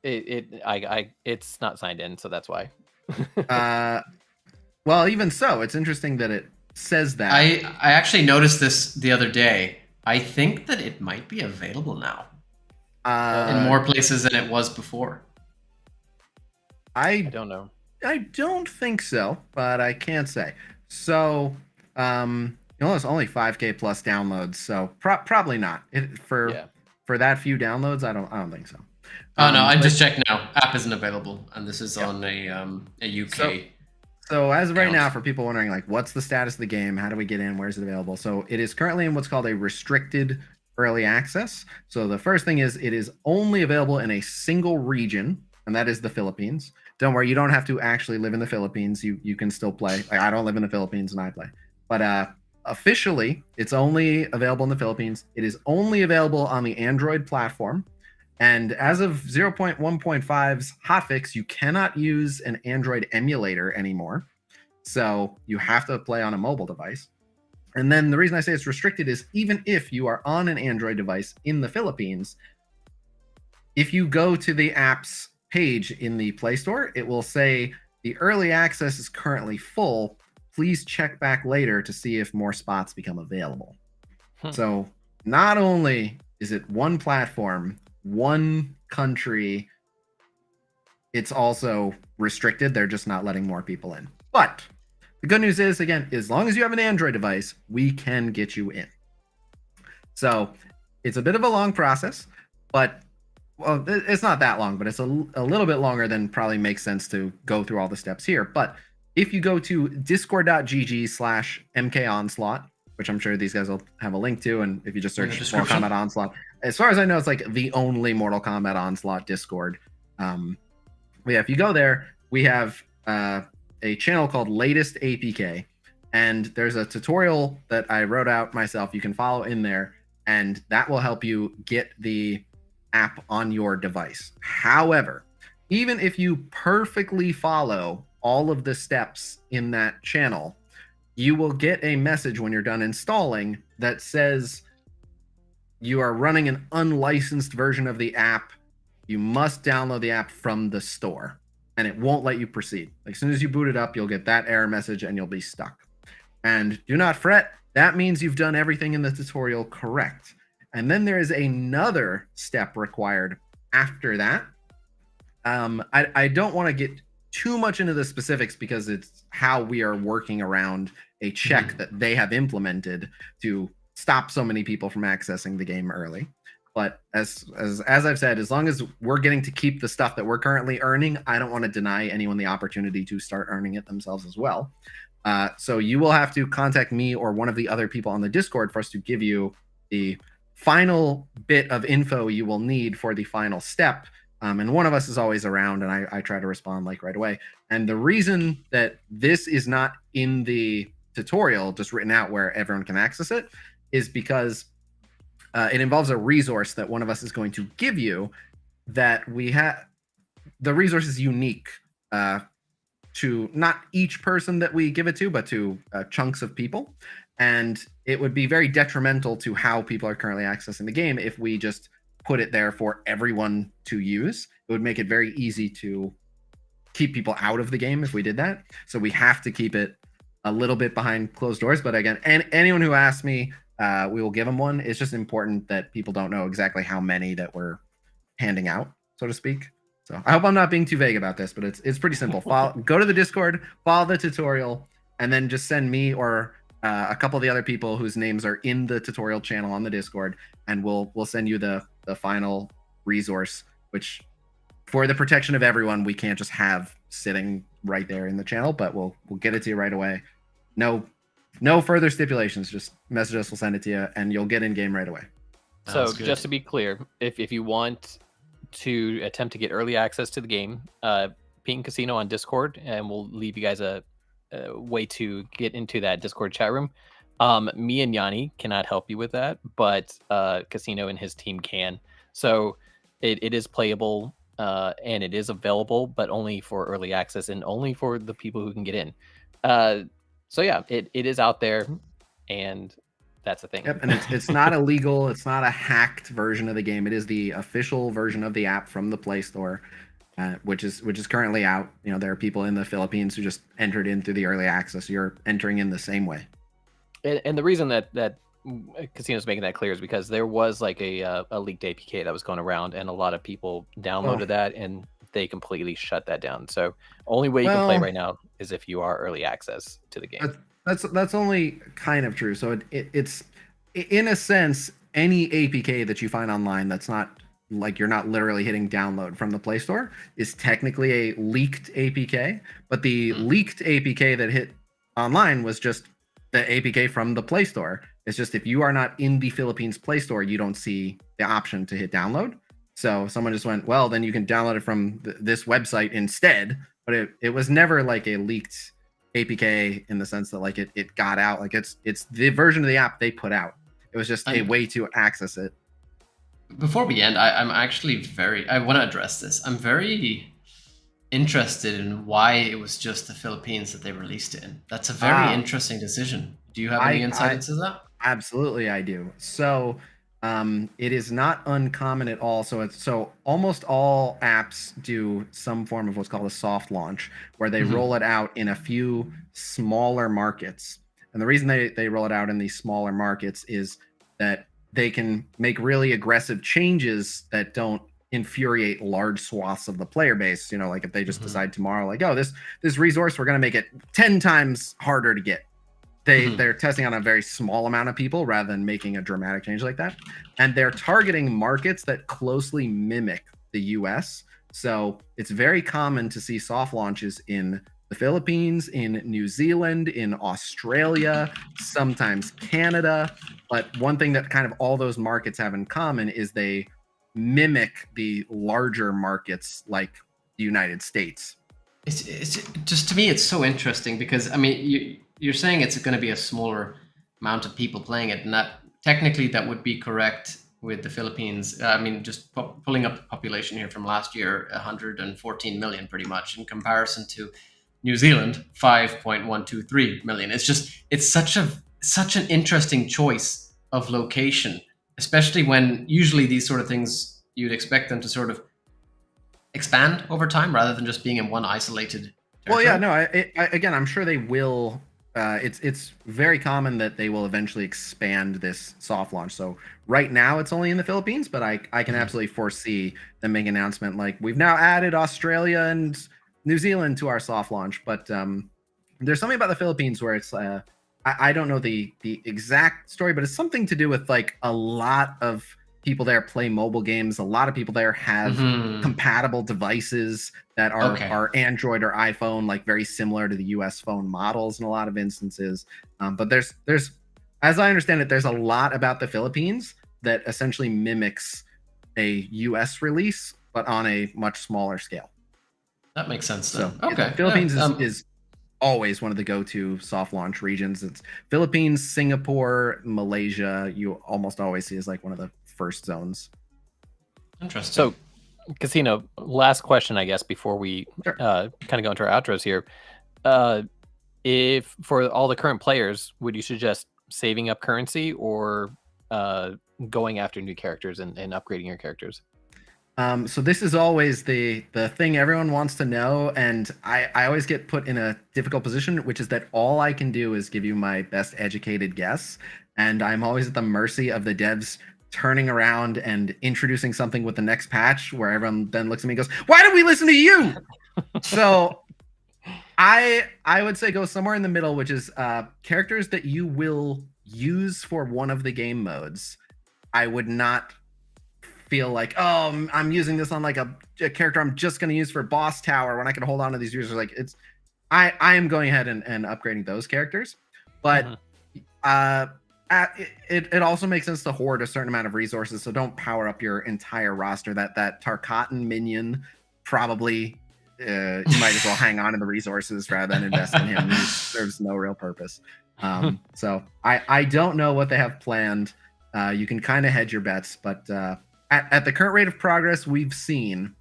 it's not signed in, so that's why. Well, even so, it's interesting that it says that. I actually noticed this the other day. I think that it might be available now in more places than it was before. I don't know. I don't think so, but I can't say. So, it's only 5K plus downloads, so probably not. For that few downloads, I don't think so. Oh no, I just checked now. App isn't available, and this is on a UK. So as of right now, for people wondering, like, what's the status of the game? How do we get in? Where's it available? So it is currently in what's called a restricted early access. So the first thing is it is only available in a single region, and that is the Philippines. Don't worry, you don't have to actually live in the Philippines. You can still play. Like, I don't live in the Philippines, and I play. But officially, it's only available in the Philippines. It is only available on the Android platform. And as of 0.1.5's hotfix, you cannot use an Android emulator anymore. So you have to play on a mobile device. And then the reason I say it's restricted is even if you are on an Android device in the Philippines, if you go to the app's page in the Play Store, it will say the early access is currently full. Please check back later to see if more spots become available. So not only is it one platform, one country, it's also restricted. They're just not letting more people in. But the good news is, again, as long as you have an Android device, we can get you in. So it's a bit of a long process, but well, it's not that long, but it's a little bit longer than probably makes sense to go through all the steps here. But if you go to discord.gg/MK Onslaught, which I'm sure these guys will have a link to, and if you just search Mortal Kombat Onslaught, as far as I know, it's like the only Mortal Kombat Onslaught Discord. But yeah, if you go there, we have a channel called Latest APK, and there's a tutorial that I wrote out myself. You can follow in there, and that will help you get the app on your device. However, even if you perfectly follow all of the steps in that channel, you will get a message when you're done installing that says you are running an unlicensed version of the app. You must download the app from the store, and it won't let you proceed. Like, as soon as you boot it up, you'll get that error message and you'll be stuck. And do not fret, that means you've done everything in the tutorial correct. And then there is another step required after that. I don't want to get too much into the specifics because it's how we are working around a check that they have implemented to stop so many people from accessing the game early. But as I've said, as long as we're getting to keep the stuff that we're currently earning, I don't want to deny anyone the opportunity to start earning it themselves as well. So you will have to contact me or one of the other people on the Discord for us to give you the final bit of info you will need for the final step. And one of us is always around, and I try to respond like right away. And the reason that this is not in the tutorial, just written out where everyone can access it, is because it involves a resource that one of us is going to give you that we have. The resource is unique to not each person that we give it to, but to chunks of people. And it would be very detrimental to how people are currently accessing the game if we just put it there for everyone to use. It would make it very easy to keep people out of the game if we did that. So we have to keep it a little bit behind closed doors. But again, anyone who asks me, we will give them one. It's just important that people don't know exactly how many that we're handing out, so to speak. So I hope I'm not being too vague about this, but it's pretty simple. Go to the Discord, follow the tutorial, and then just send me or a couple of the other people whose names are in the tutorial channel on the Discord, and we'll send you the final resource, which for the protection of everyone, we can't just have sitting right there in the channel, but we'll get it to you right away. No further stipulations. Just message us, we'll send it to you, and you'll get in game right away. So just to be clear, if you want to attempt to get early access to the game, Pink Casino on Discord, and we'll leave you guys a way to get into that Discord chat room. Me and Yanni cannot help you with that, but Casino and his team can. So it is playable and it is available, but only for early access and only for the people who can get in. So yeah, it is out there, and that's the thing. Yep, and it's not illegal. It's not a hacked version of the game. It is the official version of the app from the Play Store, which is currently out. You know, there are people in the Philippines who just entered in through the early access. You're entering in the same way. And the reason that Casino's making that clear is because there was like a leaked APK that was going around, and a lot of people downloaded that, and they completely shut that down. So only way you can play right now is if you are early access to the game. That's only kind of true. So it's in a sense, any APK that you find online that's not like you're not literally hitting download from the Play Store is technically a leaked APK. But the leaked APK that hit online was just the APK from the Play Store. It's just if you are not in the Philippines Play Store, you don't see the option to hit download. So someone just went, well, then you can download it from this website instead. But it was never like a leaked APK in the sense that like it got out. Like it's the version of the app they put out. It was just a way to access it. Before we end, I'm actually I want to address this. I'm very interested in why it was just the Philippines that they released it in. That's a very interesting decision. Do you have any insight into that? Absolutely, I do. So it is not uncommon at all. So almost all apps do some form of what's called a soft launch, where they roll it out in a few smaller markets. And the reason they roll it out in these smaller markets is that they can make really aggressive changes that don't infuriate large swaths of the player base. You know, like if they just decide tomorrow, like, oh, this resource, we're going to make it 10 times harder to get. They're testing on a very small amount of people rather than making a dramatic change like that. And they're targeting markets that closely mimic the US. So it's very common to see soft launches in the Philippines, in New Zealand, in Australia, sometimes Canada. But one thing that kind of all those markets have in common is they mimic the larger markets like the United States. It's just, to me, it's so interesting because, I mean, you're saying it's going to be a smaller amount of people playing it, and that technically that would be correct with the Philippines. I mean, just pulling up the population here from last year, 114 million pretty much in comparison to New Zealand, 5.123 million. It's such an interesting choice of location, especially when usually these sort of things you'd expect them to sort of expand over time rather than just being in one isolated territory. Well, yeah, no, again, I'm sure they will. It's very common that they will eventually expand this soft launch. So right now it's only in the Philippines, but I can absolutely foresee them making an announcement like we've now added Australia and New Zealand to our soft launch. But there's something about the Philippines where it's I don't know the exact story, but it's something to do with like a lot of people there play mobile games. A lot of people there have compatible devices that are Android or iPhone, like very similar to the US phone models in a lot of instances. But there's, as I understand it, there's a lot about the Philippines that essentially mimics a US release, but on a much smaller scale. That makes sense. So the Philippines is always one of the go-to soft launch regions. It's Philippines, Singapore, Malaysia. You almost always see as like one of the first zones. Interesting. So, Casino, last question, I guess, before we kind of go into our outros here. If for all the current players, would you suggest saving up currency or going after new characters and upgrading your characters? So this is always the thing everyone wants to know, and I always get put in a difficult position, which is that all I can do is give you my best educated guess, and I'm always at the mercy of the devs turning around and introducing something with the next patch where everyone then looks at me and goes, "Why did we listen to you?" So I would say go somewhere in the middle, which is characters that you will use for one of the game modes. I would not feel like, oh, I'm using this on like a character I'm just going to use for boss tower when I can hold on to these users. Like I am going ahead and upgrading those characters, but it also makes sense to hoard a certain amount of resources. So don't power up your entire roster. That Tarkatan minion probably you might as well hang on to the resources rather than invest in him. He serves no real purpose. So I don't know what they have planned. You can kind of hedge your bets, but at the current rate of progress we've seen,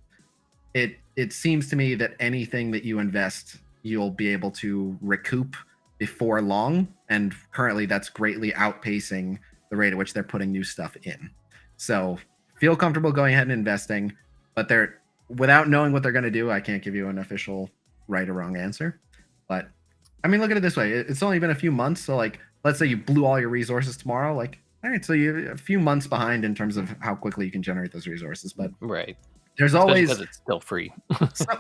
it seems to me that anything that you invest, you'll be able to recoup before long. And currently that's greatly outpacing the rate at which they're putting new stuff in. So feel comfortable going ahead and investing, but without knowing what they're going to do, I can't give you an official right or wrong answer. But I mean, look at it this way. It's only been a few months. So like, let's say you blew all your resources tomorrow. Like, all right, so you're a few months behind in terms of how quickly you can generate those resources. But there's always, because it's still free.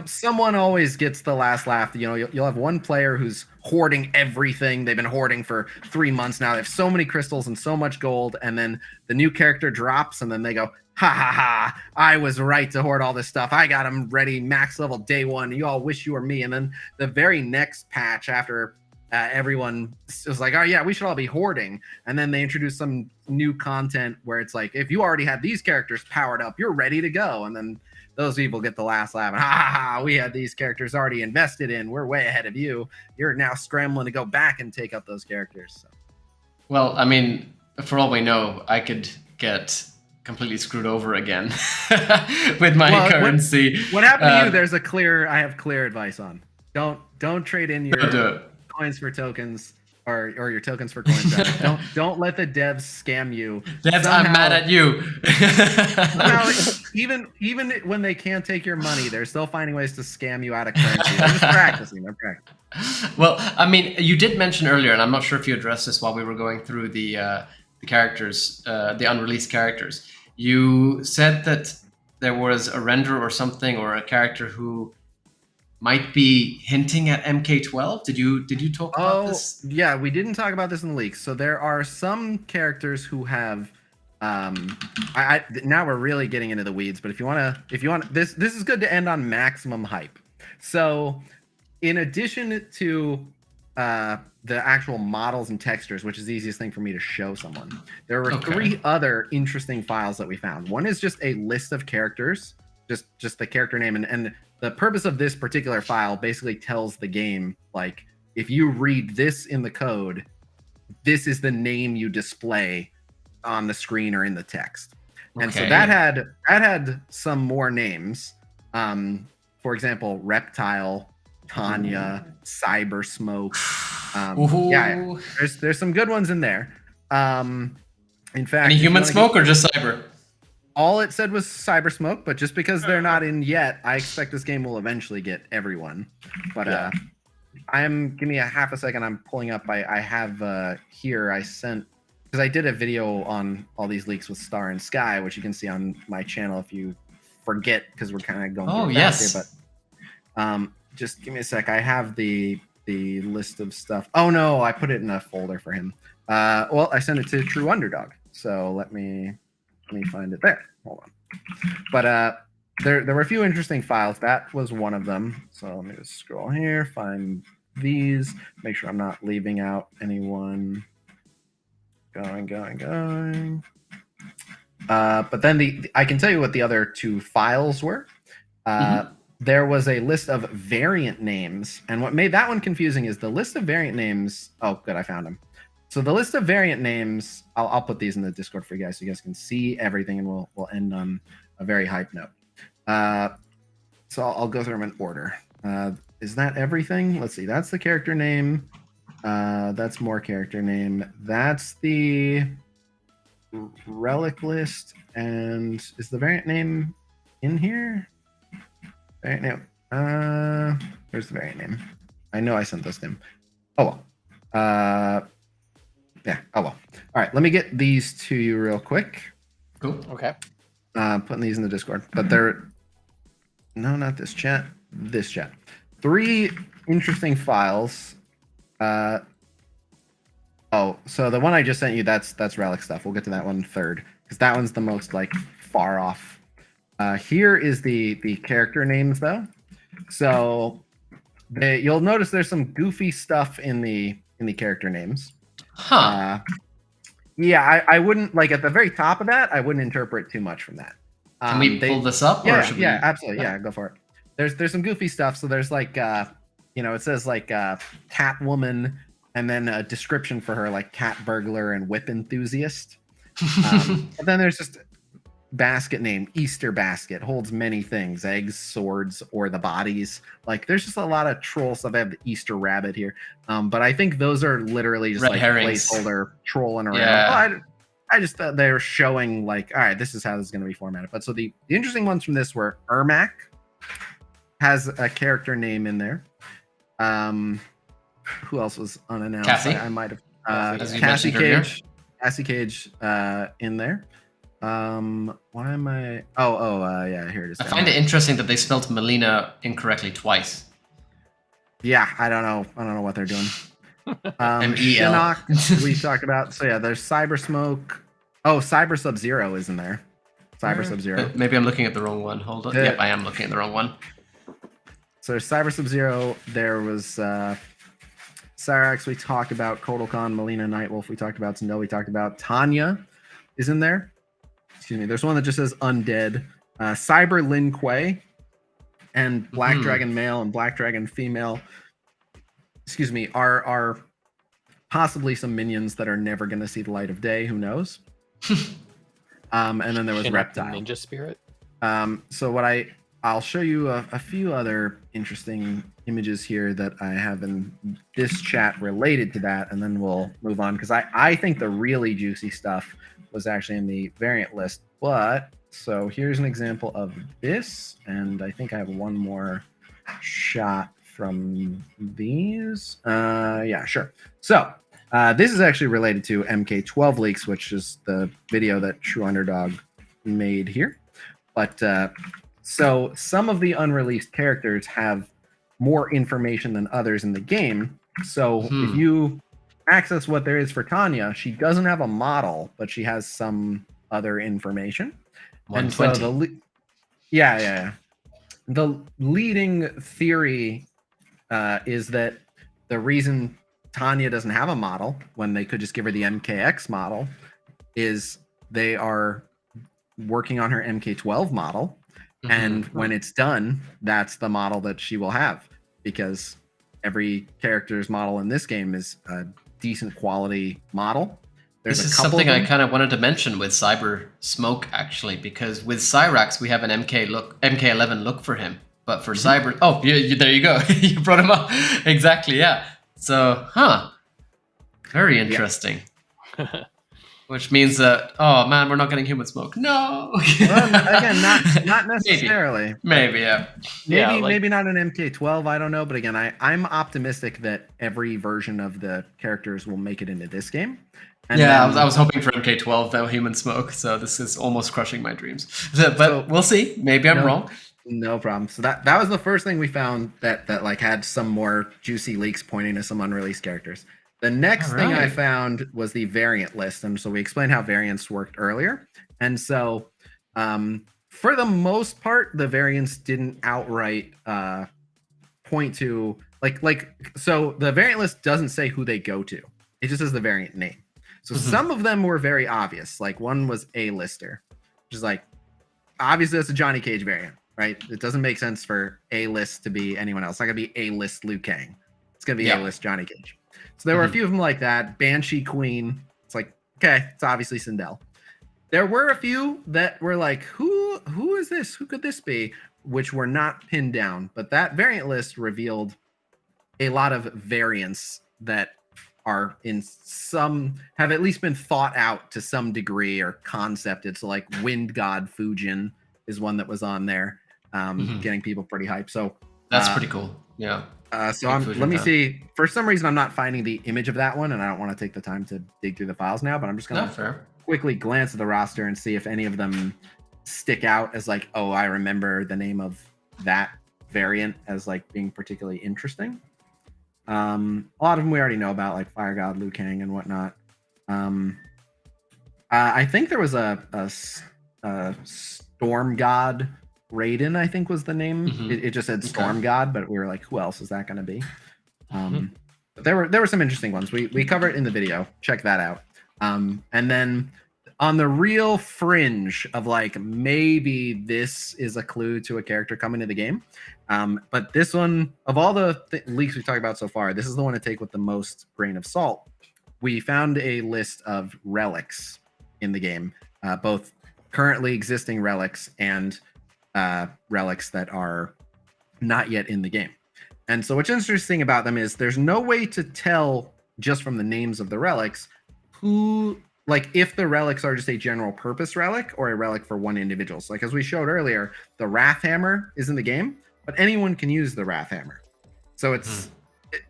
someone always gets the last laugh. You know, you'll have one player who's hoarding everything. They've been hoarding for 3 months now. They have so many crystals and so much gold. And then the new character drops and then they go, ha ha ha, I was right to hoard all this stuff. I got them ready max level day one. You all wish you were me. And then the very next patch after everyone was like, oh yeah, we should all be hoarding. And then they introduce some new content where it's like, if you already had these characters powered up, you're ready to go. And then those people get the last laugh. And, ha ha ha, we had these characters already invested in. We're way ahead of you. You're now scrambling to go back and take up those characters. So. Well, I mean, for all we know, I could get completely screwed over again with my currency. What happened to you? I have clear advice on. Don't trade in your coins for tokens or your tokens for coins. don't let the devs scam you. Devs, I'm mad at you. even when they can't take your money, they're still finding ways to scam you out of currency. They're just practicing. They're practicing. Well, I mean, you did mention earlier, and I'm not sure if you addressed this while we were going through the characters, the unreleased characters. You said that there was a render or something, or a character who might be hinting at MK12. Did you talk about this? Yeah, we didn't talk about this in the leaks. So there are some characters who have now we're really getting into the weeds, but if you want this is good to end on maximum hype. So in addition to the actual models and textures, which is the easiest thing for me to show someone, there were 3 other interesting files that we found. One is just a list of characters, just the character name, and the purpose of this particular file basically tells the game, like, if you read this in the code, this is the name you display on the screen or in the text. And so that had some more names. For example, Reptile, Tanya, Cyber Smoke. Yeah, there's some good ones in there. In fact, any human smoke or just cyber? All it said was Cyber Smoke, but just because they're not in yet, I expect this game will eventually get everyone. But give me a half a second. I'm pulling up. I have here. I sent because I did a video on all these leaks with Star and Sky, which you can see on my channel if you forget, because we're kind of going. Oh yes. Here, but just give me a sec. I have the list of stuff. Oh no, I put it in a folder for him. Well, I sent it to True Underdog. So let me find it there. Hold on. But there were a few interesting files. That was one of them. So let me just scroll here, find these, make sure I'm not leaving out anyone. Going. But then I can tell you what the other two files were. There was a list of variant names, and what made that one confusing is the list of variant names. Oh, good, I found them. So the list of variant names, I'll put these in the Discord for you guys so you guys can see everything, and we'll end on a very hype note. So I'll go through them in order. Is that everything? Let's see. That's the character name. That's more character name. That's the relic list. And is the variant name in here? Variant name. Where's the variant name? I know I sent this to him. Oh well. Yeah. Oh well. All right. Let me get these to you real quick. Cool. Okay. Putting these in the Discord, but they're not this chat. This chat. 3 interesting files. So the one I just sent you, that's relic stuff. We'll get to that one third, because that one's the most like far off. Here is the character names though. So you'll notice there's some goofy stuff in the character names. Huh. Yeah, I wouldn't, like, at the very top of that, I wouldn't interpret too much from that. Can we pull this up? Yeah, or should we... absolutely. Yeah, go for it. There's some goofy stuff. So there's like, it says like Catwoman, and then a description for her like cat burglar and whip enthusiast. But then there's just basket name, Easter basket, holds many things, eggs, swords, or the bodies. Like, there's just a lot of troll stuff. I have the Easter rabbit here. But I think those are literally just red like herrings. Placeholder trolling around. Yeah. Well, I just thought they were showing like, all right, this is how this is going to be formatted. But so the interesting ones from this were Ermac has a character name in there. Who else was unannounced? Cassie. I might have Cassie Cage. Cassie Cage in there. Why am I? Yeah, here it is. I find it interesting that they spelled Melina incorrectly twice. Yeah, I don't know what they're doing. M-E-L. Shinnok, we talked about. So yeah, there's Cyber Smoke. Oh, Cyber Sub-Zero is in there. Cyber Sub-Zero. Maybe I'm looking at the wrong one. Hold on. Yep, I am looking at the wrong one. So there's Cyber Sub-Zero. There was Cyrax we talked about. Kotal Khan, Melina, Nightwolf we talked about. Sindel we talked about. Tanya is in there. Excuse me. There's one that just says Undead. Cyber Lin Kuei and Black Dragon Male and Black Dragon Female. Excuse me. Are possibly some minions that are never going to see the light of day. Who knows? And then there was Reptile. Ninja Spirit. So what I'll show you a few other interesting images here that I have in this chat related to that, and then we'll move on, because I think the really juicy stuff was actually in the variant list. But so here's an example of this, and I think I have one more shot from these. Yeah, sure. So this is actually related to MK12 leaks, which is the video that True Underdog made here. But so some of the unreleased characters have more information than others in the game. So if you access what there is for Tanya, she doesn't have a model, but she has some other information. 120. And so the leading theory is that the reason Tanya doesn't have a model when they could just give her the MKX model is they are working on her MK12 model. And when it's done, that's the model that she will have, because every character's model in this game is a decent quality model There's this a is couple something of I them. kind of wanted to mention with Cyber Smoke, actually, because with Cyrax, we have an MK11 look for him. But for Cyber... Oh, there you go. You brought him up. Exactly, yeah. So, very interesting. Yeah. Which means that, oh man, we're not getting human smoke. No. Well, again, not necessarily. Maybe, yeah. Maybe not an MK12. I don't know, but again, I'm optimistic that every version of the characters will make it into this game. And yeah, then, I was hoping for MK12, no human smoke. So this is almost crushing my dreams. But we'll see. Maybe I'm wrong. No problem. So that was the first thing we found that like had some more juicy leaks pointing to some unreleased characters. The next thing I found was the variant list. And so we explained how variants worked earlier. And so for the most part, the variants didn't outright point to so the variant list doesn't say who they go to. It just says the variant name. So some of them were very obvious. Like one was A-lister, which is like, obviously that's a Johnny Cage variant, right? It doesn't make sense for A-list to be anyone else. It's not gonna be A-list Liu Kang. It's gonna be A-list Johnny Cage. So there were a few of them like that. Banshee Queen. It's like, okay, it's obviously Sindel. There were a few that were like, who is this? Who could this be? Which were not pinned down. But that variant list revealed a lot of variants that are have at least been thought out to some degree or concepted. So like Wind God Fujin is one that was on there, getting people pretty hyped. So that's pretty cool. Yeah. So let me see. For some reason, I'm not finding the image of that one, and I don't want to take the time to dig through the files now. But I'm just gonna quickly glance at the roster and see if any of them stick out as like, oh, I remember the name of that variant as like being particularly interesting. A lot of them we already know about, like Fire God, Liu Kang, and whatnot. I think there was a Storm God. Raiden, I think, was the name. It just said Storm God, but we were like, who else is that going to be? But there were some interesting ones. We cover it in the video. Check that out. And then on the real fringe of like, maybe this is a clue to a character coming to the game. But this one, of all the leaks we've talked about so far, this is the one to take with the most grain of salt. We found a list of relics in the game, both currently existing relics and relics that are not yet in the game. And so what's interesting about them is there's no way to tell just from the names of the relics who, like, if the relics are just a general purpose relic or a relic for one individual. So like as we showed earlier, the Wrath Hammer is in the game, but anyone can use the Wrath Hammer. So it's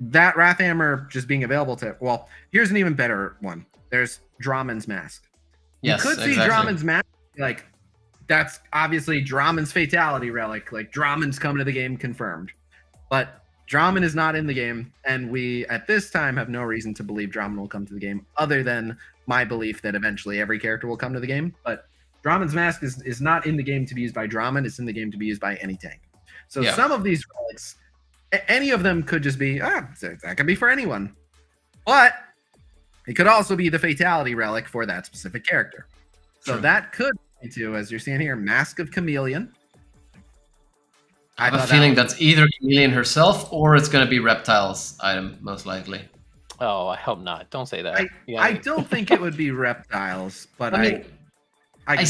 that Wrath Hammer just being available to, well, here's an even better one. There's Dramon's Mask. Yes, you could see Dramon's Mask, like, that's obviously Dramon's fatality relic. Like Dramon's coming to the game confirmed. But Dramon is not in the game, and we at this time have no reason to believe Dramon will come to the game, other than my belief that eventually every character will come to the game. But Dramon's Mask is not in the game to be used by Dramon, it's in the game to be used by any tank. So some of these relics, any of them could just be, that could be for anyone. But it could also be the fatality relic for that specific character. So that could to, as you're seeing here, Mask of Chameleon. I have a feeling that's either Chameleon herself or it's going to be Reptile's item, most likely. Oh, I hope not. Don't say that. I don't think it would be Reptile's, but I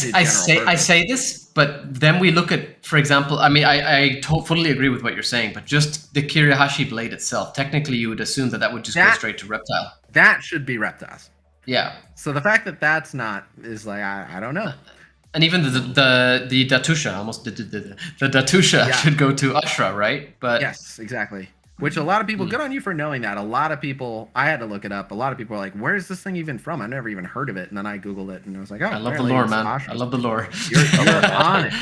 say this, but then we look at, for example, I mean, I fully agree with what you're saying, but just the Kirihashi blade itself, technically you would assume that would just go straight to Reptile. That should be Reptile's. Yeah. So the fact that that's not is like, I don't know. And even the Datusha, almost the Datusha should go to Ashra, right? But yes, exactly. Which a lot of people, good on you for knowing that. A lot of people, I had to look it up. A lot of people are like, where is this thing even from? I never even heard of it. And then I Googled it and I was like, oh, I love the lore, man. I love the lore. You're on it.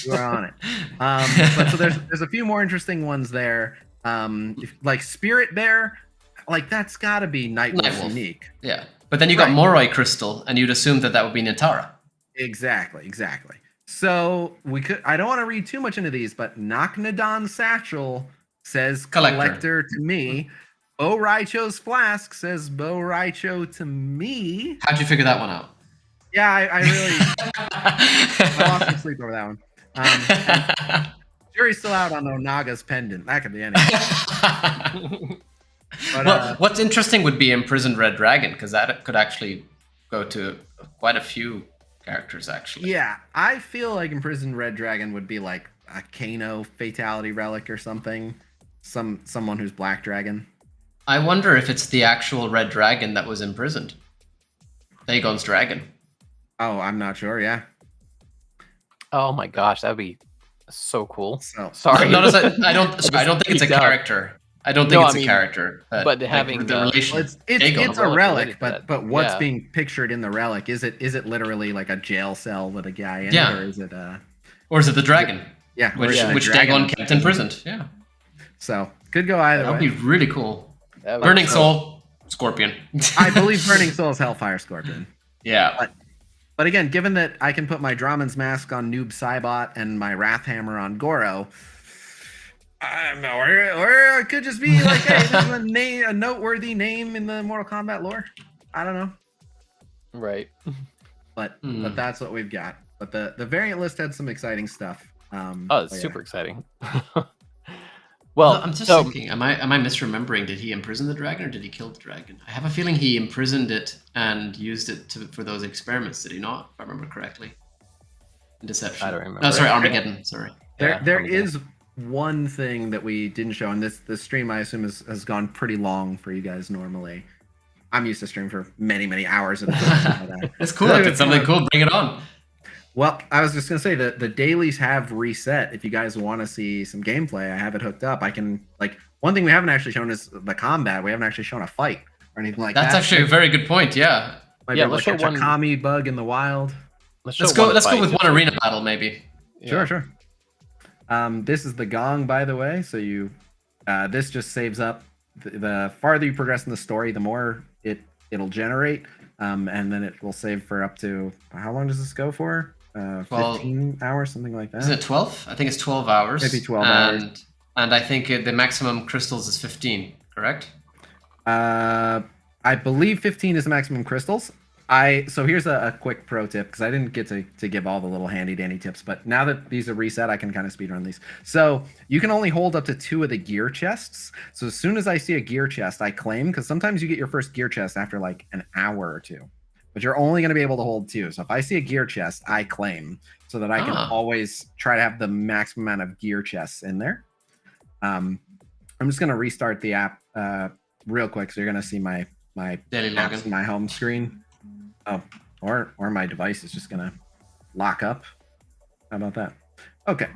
You're on it. But so there's a few more interesting ones there. Like Spirit Bear, like that's got to be Nightwolf's unique. Yeah. But then you got Moroi Crystal, and you'd assume that would be Natara. Exactly. So I don't want to read too much into these, but Naknadon Satchel says collector to me. Bo Raicho's Flask says Bo Raicho to me. How'd you figure that one out? Yeah, I really I lost some sleep over that one. Jury's still out on Onaga's pendant. That could be anything. But, what's interesting would be Imprisoned Red Dragon, because that could actually go to quite a few characters, actually. Yeah, I feel like Imprisoned Red Dragon would be like a Kano fatality relic or something. Someone who's Black Dragon. I wonder if it's the actual Red Dragon that was imprisoned. Dagon's dragon. Oh, I'm not sure. Yeah. Oh my gosh, that'd be so cool. So Sorry. No, I don't think it's a character. I don't think it's a character. But having the relation, it's a relic, but what's being pictured in the relic? Is it literally like a jail cell with a guy in it, or is it the dragon? Yeah, which Dagon kept imprisoned. Yeah. So could go either way. That'd be really cool. Burning Soul, Scorpion. I believe Burning Soul is Hellfire Scorpion. Yeah. But again, given that I can put my Dramon's Mask on Noob Saibot and my Wrath Hammer on Goro, I don't know, or it could just be like, hey, this is a noteworthy name in the Mortal Kombat lore. I don't know. Right. But that's what we've got. But the variant list had some exciting stuff. It's super exciting. Well, I'm just thinking, am I misremembering? Did he imprison the dragon or did he kill the dragon? I have a feeling he imprisoned it and used it for those experiments. Did he not? If I remember correctly. In Deception. I don't remember. No, sorry, Armageddon. Sorry. There is one thing that we didn't show, and this stream I assume has gone pretty long for you guys normally. I'm used to stream for many hours at a time. It's cool. If it's something cool, bring it on. Well, I was just gonna say that the dailies have reset. If you guys want to see some gameplay, I have it hooked up. I can one thing we haven't actually shown is the combat. We haven't actually shown a fight or anything like that. That's actually a very good point. Yeah. Let's show one Chakami bug in the wild. Let's go with one arena battle maybe. Yeah. Sure. This is the gong, by the way. So you, this just saves up. The farther you progress in the story, the more it'll generate, and then it will save for up to, how long does this go for? 15 hours, something like that. Is it 12? I think it's 12 hours. Maybe 12 hours. And I think the maximum crystals is 15, correct? I believe 15 is the maximum crystals. So here's a quick pro tip, because I didn't get to give all the little handy dandy tips, but now that these are reset, I can kind of speedrun these. So you can only hold up to 2 of the gear chests. So as soon as I see a gear chest, I claim, because sometimes you get your first gear chest after like an hour or 2. But you're only going to be able to hold 2. So if I see a gear chest, I claim, so that I can always try to have the maximum amount of gear chests in there. I'm just going to restart the app real quick, so you're going to see my apps in my home screen. Oh, or my device is just going to lock up. How about that? Okay.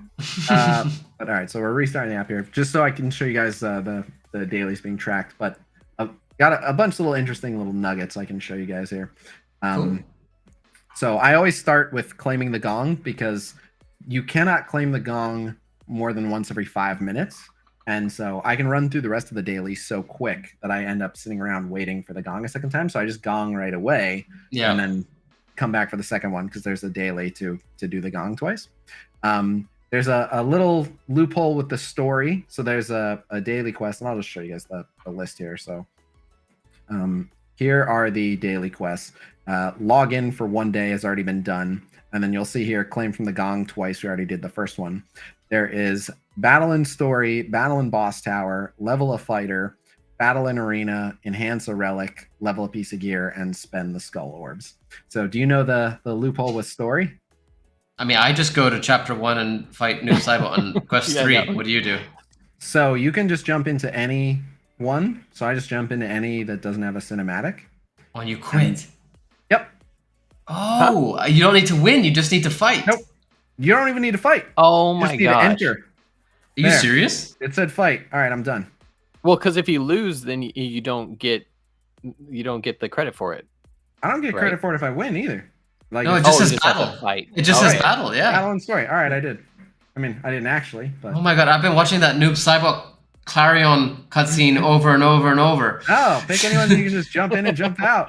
But all right, so we're restarting the app here, just so I can show you guys the dailies being tracked. But I've got a bunch of little interesting little nuggets I can show you guys here. Cool. So I always start with claiming the gong, because you cannot claim the gong more than once every 5 minutes. And so I can run through the rest of the daily so quick that I end up sitting around waiting for the gong a second time. So I just gong right away, and then come back for the second one, because there's a daily to do the gong twice. There's a little loophole with the story. So there's a daily quest, and I'll just show you guys the list here. So here are the daily quests. Login for 1 day has already been done. And then you'll see here, claim from the gong twice. We already did the first one. There is battle in story, battle in boss tower, level a fighter, battle in arena, enhance a relic, level a piece of gear, and spend the skull orbs. So do you know the loophole with story? I mean, I just go to chapter 1 and fight Noob Saibot on quest 3. No. What do you do? So you can just jump into any one. So I just jump into any that doesn't have a cinematic. Oh, and you quit? Yep. Oh, you don't need to win. You just need to fight. Nope. You don't even need to fight. Oh my gosh. You just need to enter. Are you serious? It said fight. All right, I'm done. Well, because if you lose, then you don't get the credit for it. I don't get credit for it if I win either. Like, no, it just says battle. It just says battle. Yeah. Battle and story. All right, I did. I mean, I didn't actually. But... Oh my god, I've been watching that Noob Saibot Clarion cutscene over and over and over. Oh, pick anyone that you can just jump in and jump out.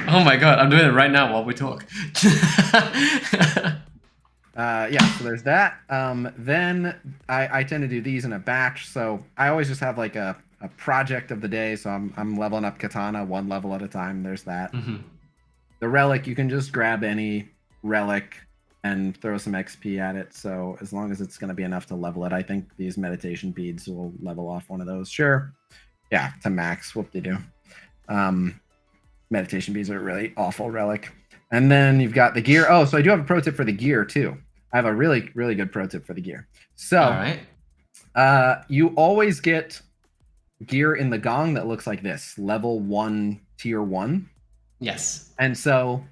Oh my god, I'm doing it right now while we talk. Yeah, so there's that. Then I tend to do these in a batch, so I always just have like a project of the day. So I'm leveling up Katana 1 level at a time. There's that. Mm-hmm. The relic, you can just grab any relic and throw some XP at it. So as long as it's going to be enough to level it, I think these meditation beads will level off one of those. Sure. Yeah, to max. Whoop-de-doo. meditation beads are a really awful relic. And then you've got the gear. Oh, so I do have a pro tip for the gear too. I have a really, really good pro tip for the gear. So, All right. You always get gear in the gong that looks like this, level 1, tier 1. Yes. And so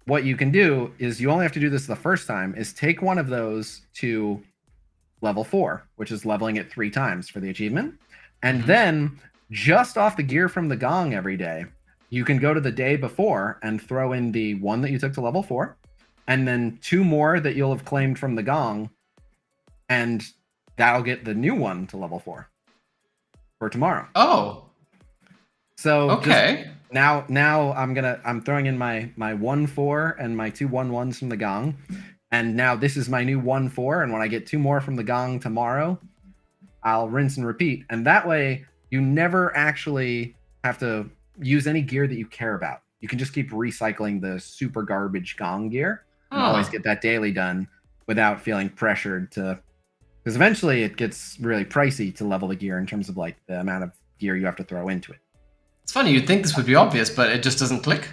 what you can do is you only have to do this the first time, is take one of those to level 4, which is leveling it 3 times for the achievement. And then just off the gear from the gong every day, you can go to the day before and throw in the one that you took to level 4, and then 2 more that you'll have claimed from the gong, and that'll get the new one to level 4 for tomorrow. Oh. So okay. Now I'm throwing in my 1-4 and my 2 1-1s from the gong. And now this is my new 1-4, and when I get 2 more from the gong tomorrow, I'll rinse and repeat. And that way you never actually have to use any gear that you care about. You can just keep recycling the super garbage gong gear and always get that daily done without feeling pressured to, because eventually it gets really pricey to level the gear in terms of like the amount of gear you have to throw into it. It's funny, you'd think this would be obvious, but it just doesn't click.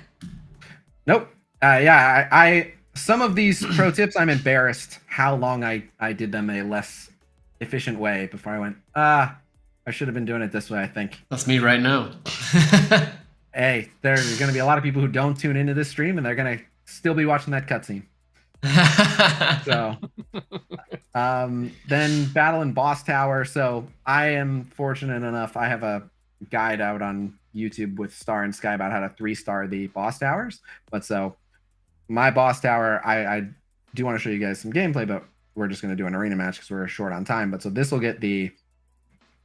Nope. I some of these pro tips, I'm embarrassed how long I did them a less efficient way before I went, I should have been doing it this way, I think. That's me right now. Hey, there's going to be a lot of people who don't tune into this stream, and they're going to still be watching that cutscene. So, then battle in boss tower. So I am fortunate enough, I have a guide out on YouTube with Star and Sky about how to 3-star the boss towers. But so my boss tower, I do want to show you guys some gameplay, but we're just going to do an arena match because we're short on time. But so this will get the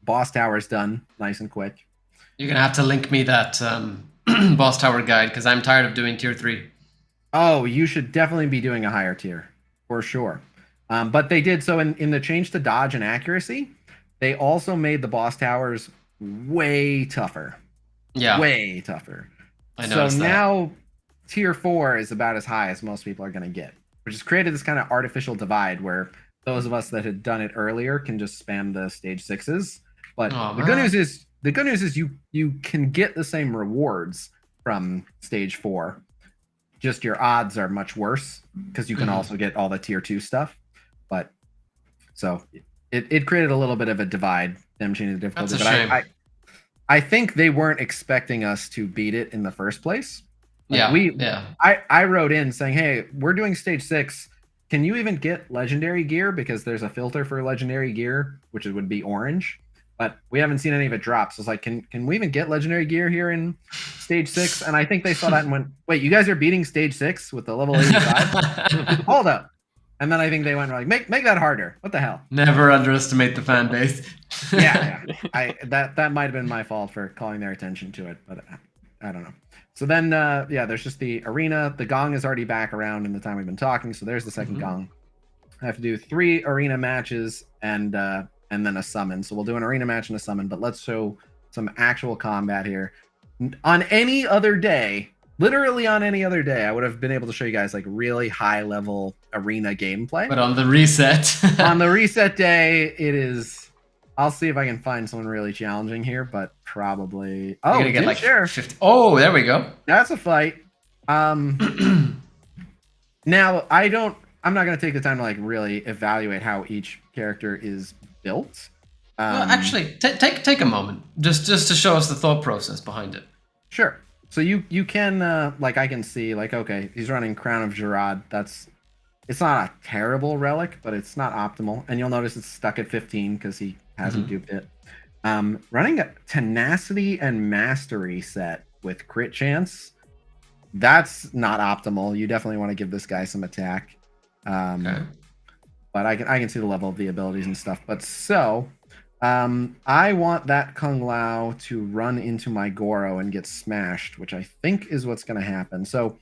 boss towers done nice and quick. You're going to have to link me that boss tower guide because I'm tired of doing tier 3. Oh, you should definitely be doing a higher tier for sure. But they did so in the change to dodge and accuracy, they also made the boss towers way tougher. Yeah. Way tougher. I know. So now tier 4 is about as high as most people are going to get, which has created this kind of artificial divide where those of us that had done it earlier can just spam the stage 6s. But the good news is you can get the same rewards from stage 4. Just your odds are much worse because you can also get all the tier 2 stuff. But so it created a little bit of a divide, them changing the difficulty. That's a shame. I think they weren't expecting us to beat it in the first place. Like I wrote in saying, hey, we're doing stage 6. Can you even get legendary gear? Because there's a filter for legendary gear, which would be orange. But we haven't seen any of it drop. So it's like, can we even get legendary gear here in stage 6? And I think they saw that and went, wait, you guys are beating stage 6 with the level 85? Hold up. And then I think they went like, make that harder. What the hell? Never underestimate the fan base. Yeah. That might have been my fault for calling their attention to it, but I don't know. So then, there's just the arena. The gong is already back around in the time we've been talking. So there's the second gong. I have to do 3 arena matches and then a summon. So we'll do an arena match and a summon, but let's show some actual combat here. On any other day, literally on any other day, I would have been able to show you guys like really high level arena gameplay. But on the reset. On the reset day, it is... I'll see if I can find someone really challenging here, but probably... Oh, get like sure. 50. Oh, there we go. That's a fight. Now, I'm not going to take the time to like really evaluate how each character is built. Well, actually, take a moment just to show us the thought process behind it. Sure. So you can like I can see like, okay, he's running Crown of Gerard. It's not a terrible relic, but it's not optimal. And you'll notice it's stuck at 15 because he hasn't duped it. Running a Tenacity and Mastery set with crit chance, that's not optimal. You definitely want to give this guy some attack. Okay. But I can see the level of the abilities and stuff. But so, I want that Kung Lao to run into my Goro and get smashed, which I think is what's going to happen. So,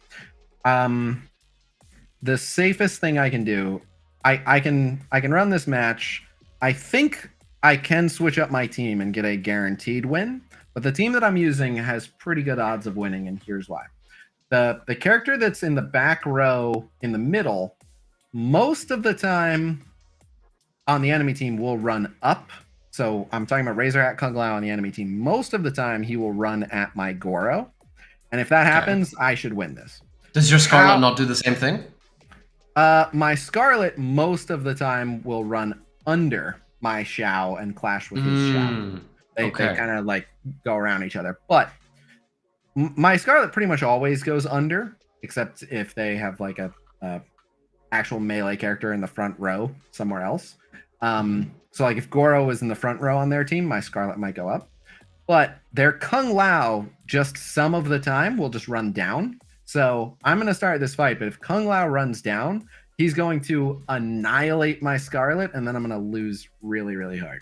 the safest thing I can do, I can run this match. I think I can switch up my team and get a guaranteed win, but the team that I'm using has pretty good odds of winning, and here's why. The character that's in the back row in the middle, most of the time on the enemy team will run up. So I'm talking about Razor Hat Kung Lao on the enemy team. Most of the time he will run at my Goro. And if that happens, I should win this. Does your Scarlet not do the same thing? My Scarlet most of the time will run under my Xiao and clash with his Xiao. They kind of like go around each other. But my Scarlet pretty much always goes under, except if they have like a actual melee character in the front row somewhere else. So like if Goro was in the front row on their team, my Scarlet might go up. But their Kung Lao just some of the time will just run down. So I'm going to start this fight, but if Kung Lao runs down, he's going to annihilate my Scarlet, and then I'm going to lose really, really hard.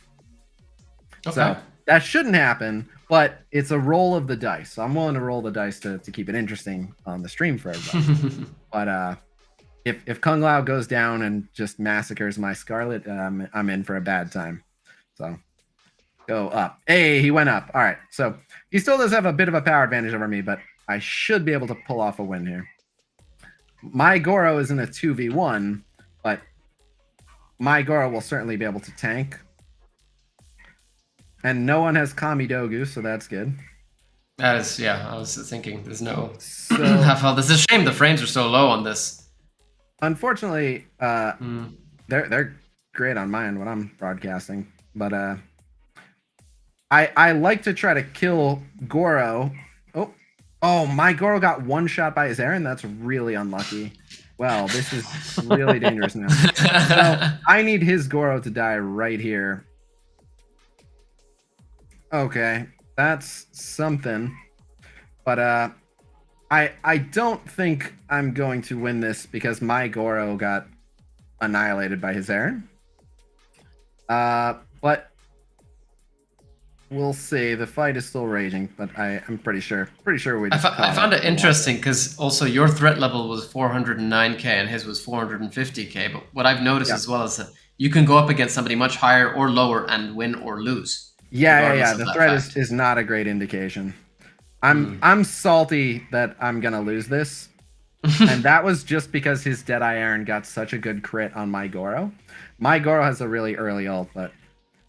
Okay. So that shouldn't happen, but it's a roll of the dice. So I'm willing to roll the dice to keep it interesting on the stream for everybody. But if Kung Lao goes down and just massacres my Scarlet, I'm in for a bad time. So go up. Hey, he went up. All right. So he still does have a bit of a power advantage over me, but I should be able to pull off a win here. My Goro is in a 2v1, but my Goro will certainly be able to tank. And no one has Kami Dogu, so that's good. That is, yeah, I was thinking there's no half health. It's a shame the frames are so low on this. Unfortunately, they're great on my end when I'm broadcasting, but I like to try to kill Goro. Oh, my Goro got one shot by his Aaron. That's really unlucky. Well, this is really dangerous now. So I need his Goro to die right here. Okay, that's something. But I don't think I'm going to win this because my Goro got annihilated by his Aaron. But we'll see. The fight is still raging, but I'm pretty sure we. I found it interesting because also your threat level was 409k and his was 450k. But what I've noticed as well is that you can go up against somebody much higher or lower and win or lose. Yeah. The threat is not a great indication. I'm salty that I'm gonna lose this, and that was just because his Deadeye Aaron got such a good crit on my Goro. My Goro has a really early ult, but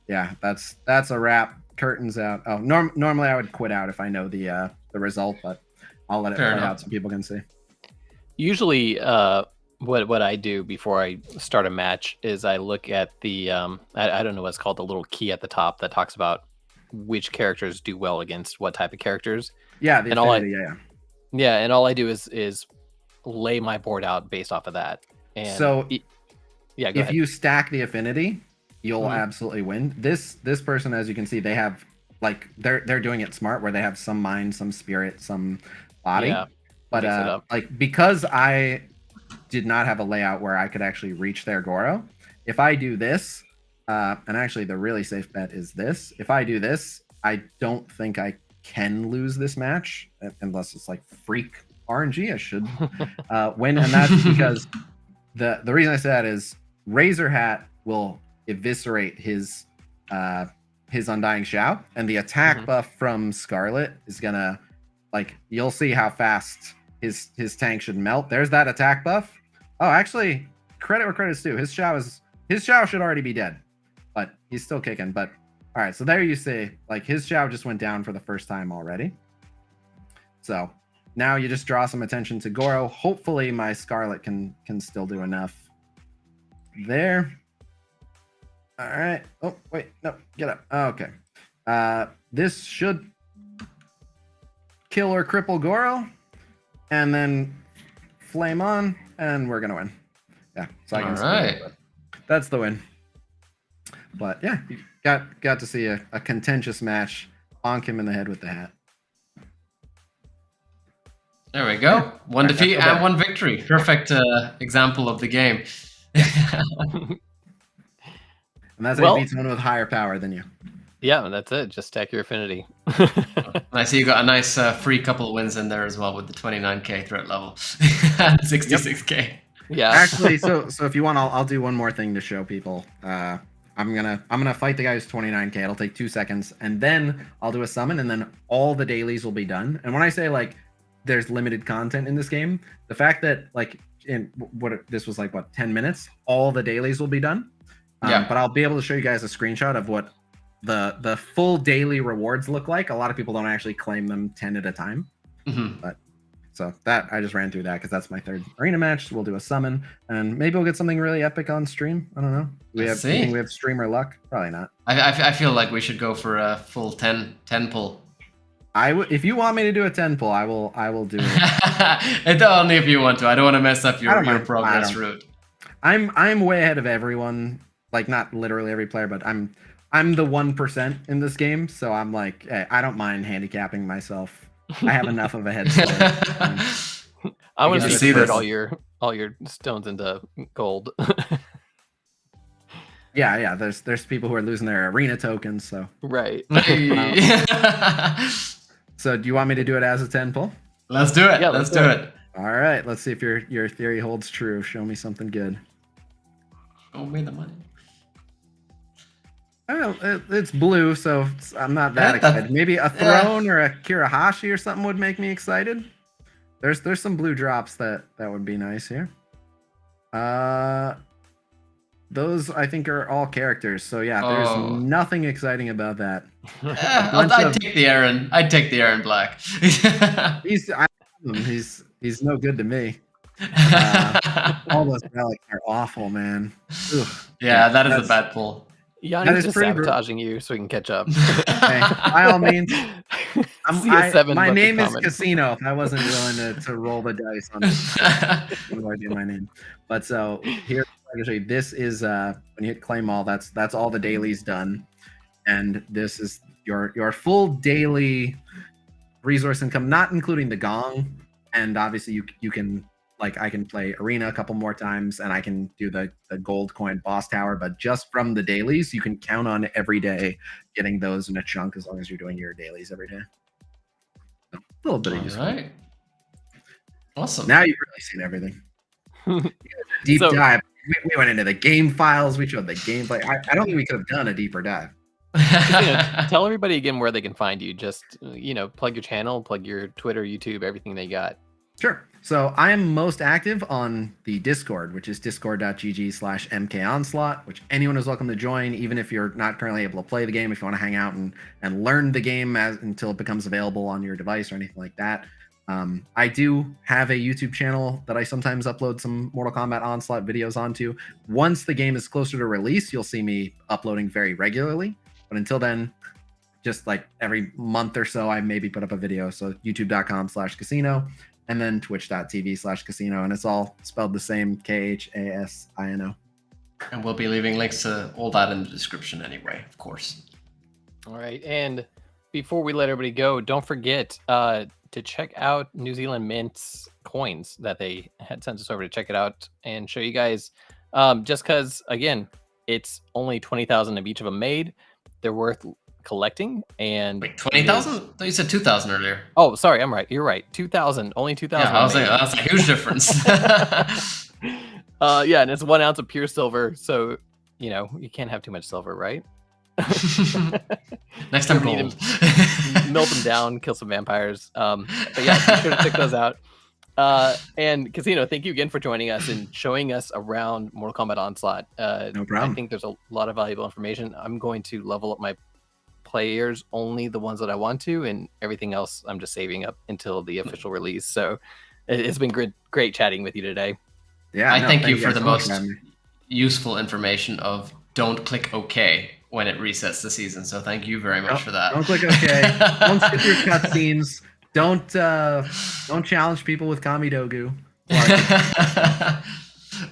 yeah, that's a wrap. Curtains out. Oh, normally I would quit out if I know the result, but I'll let it play out so people can see. Usually, what I do before I start a match is I look at the I don't know what's called, the little key at the top that talks about which characters do well against what type of characters. Yeah, and all I do is lay my board out based off of that. And so if you stack the affinity, you'll absolutely win. This person, as you can see, they have like they're doing it smart where they have some mind, some spirit, some body. Yeah, but like because I did not have a layout where I could actually reach their Goro, if I do this, and actually the really safe bet is this. If I do this, I don't think I can lose this match unless it's like freak RNG. I should win, and that's because the reason I say that is Razor Hat will eviscerate his Undying Xiao, and the attack buff from Scarlet is gonna, like, you'll see how fast his tank should melt. There's that attack buff. Oh, actually, credit where credit's due. His Xiao should already be dead, but he's still kicking. But all right, so there you see, like, his Xiao just went down for the first time already. So now you just draw some attention to Goro. Hopefully my Scarlet can still do enough there. All right. Oh, wait. No, get up. Okay. This should kill or cripple Goro, and then flame on, and we're gonna win. Yeah. So I can. All right. That's the win. But yeah, you got to see a contentious match. Bonk him in the head with the hat. There we go. One defeat and one victory. Perfect example of the game. And that's how you beat someone with higher power than you. Yeah, that's it. Just stack your affinity. I see you got a nice free couple of wins in there as well with the 29k threat level and 66k. Yep. Yeah. Actually, so if you want, I'll do one more thing to show people. I'm gonna fight the guy who's 29k. It'll take 2 seconds, and then I'll do a summon, and then all the dailies will be done. And when I say like there's limited content in this game, the fact that like this was like 10 minutes, all the dailies will be done. But I'll be able to show you guys a screenshot of what the full daily rewards look like. A lot of people don't actually claim them 10 at a time. But so that I just ran through that because that's my third arena match. We'll do a summon, and maybe we'll get something really epic on stream. I don't know. Do you think we have streamer luck? Probably not. I feel like we should go for a full 10 pull. If you want me to do a 10 pull, I will do it. It's only if you want to. I don't want to mess up your progress route. I'm way ahead of everyone. Like not literally every player, but I'm the 1% in this game. So I'm like, hey, I don't mind handicapping myself. I have enough of a head start. I want to see all your stones into gold. Yeah. There's people who are losing their arena tokens. So right. So do you want me to do it as a 10 pull? Let's do it. Yeah, let's do it. All right. Let's see if your theory holds true. Show me something good. Show me the money. Oh, it's blue, so I'm not that excited. Maybe a throne or a Kirahashi or something would make me excited. There's some blue drops that would be nice here. Those I think are all characters. So yeah, there's nothing exciting about that. I'd take the Aaron. I'd take the Aaron Black. He's no good to me. All those relics are awful, man. Ugh. Yeah, that is a bad pull. Yanni's just sabotaging you so we can catch up. Okay, by all means. My name is comment. Casino. If I wasn't willing to roll the dice on this, I do my name. But so here, I can show you. This is when you hit claim all. That's all the dailies done, and this is your full daily resource income, not including the gong. And obviously, you can. Like I can play arena a couple more times and I can do the gold coin boss tower, but just from the dailies, you can count on every day getting those in a chunk as long as you're doing your dailies every day. So, a little bit of useful. Right. Awesome. Now you've really seen everything. Deep dive. We went into the game files. We showed the gameplay. I don't think we could have done a deeper dive. Tell everybody again where they can find you. Just plug your channel, plug your Twitter, YouTube, everything they got. Sure. So I am most active on the Discord, which is discord.gg/MK Onslaught, which anyone is welcome to join, even if you're not currently able to play the game. If you want to hang out and learn the game until it becomes available on your device or anything like that. I do have a YouTube channel that I sometimes upload some Mortal Kombat Onslaught videos onto. Once the game is closer to release, you'll see me uploading very regularly. But until then, just like every month or so, I maybe put up a video. So youtube.com/casino. And then twitch.tv/casino, and it's all spelled the same, KHASINO. And we'll be leaving links to all that in the description anyway, of course. All right, and before we let everybody go, don't forget to check out New Zealand Mint's coins that they had sent us over to check it out and show you guys. Just because, again, it's only 20,000 of each of them made. They're worth collecting. And wait, 20,000? You said 2,000 earlier. Oh, sorry, I'm right. You're right. 2,000, only 2,000. Yeah, that's a huge difference. Yeah, and it's 1 ounce of pure silver, so you can't have too much silver, right? Next time, gold. Melt them down, kill some vampires. But yeah, be sure to check those out. And Casino, thank you again for joining us and showing us around Mortal Kombat Onslaught. No problem. I think there's a lot of valuable information. I'm going to level up my players, only the ones that I want to, and everything else I'm just saving up until the official release. So it's been great chatting with you today. Yeah, I thank you for the most useful information of don't click OK when it resets the season. So thank you very much for that. Don't click OK. Don't skip your cutscenes. Don't challenge people with Kamidogu.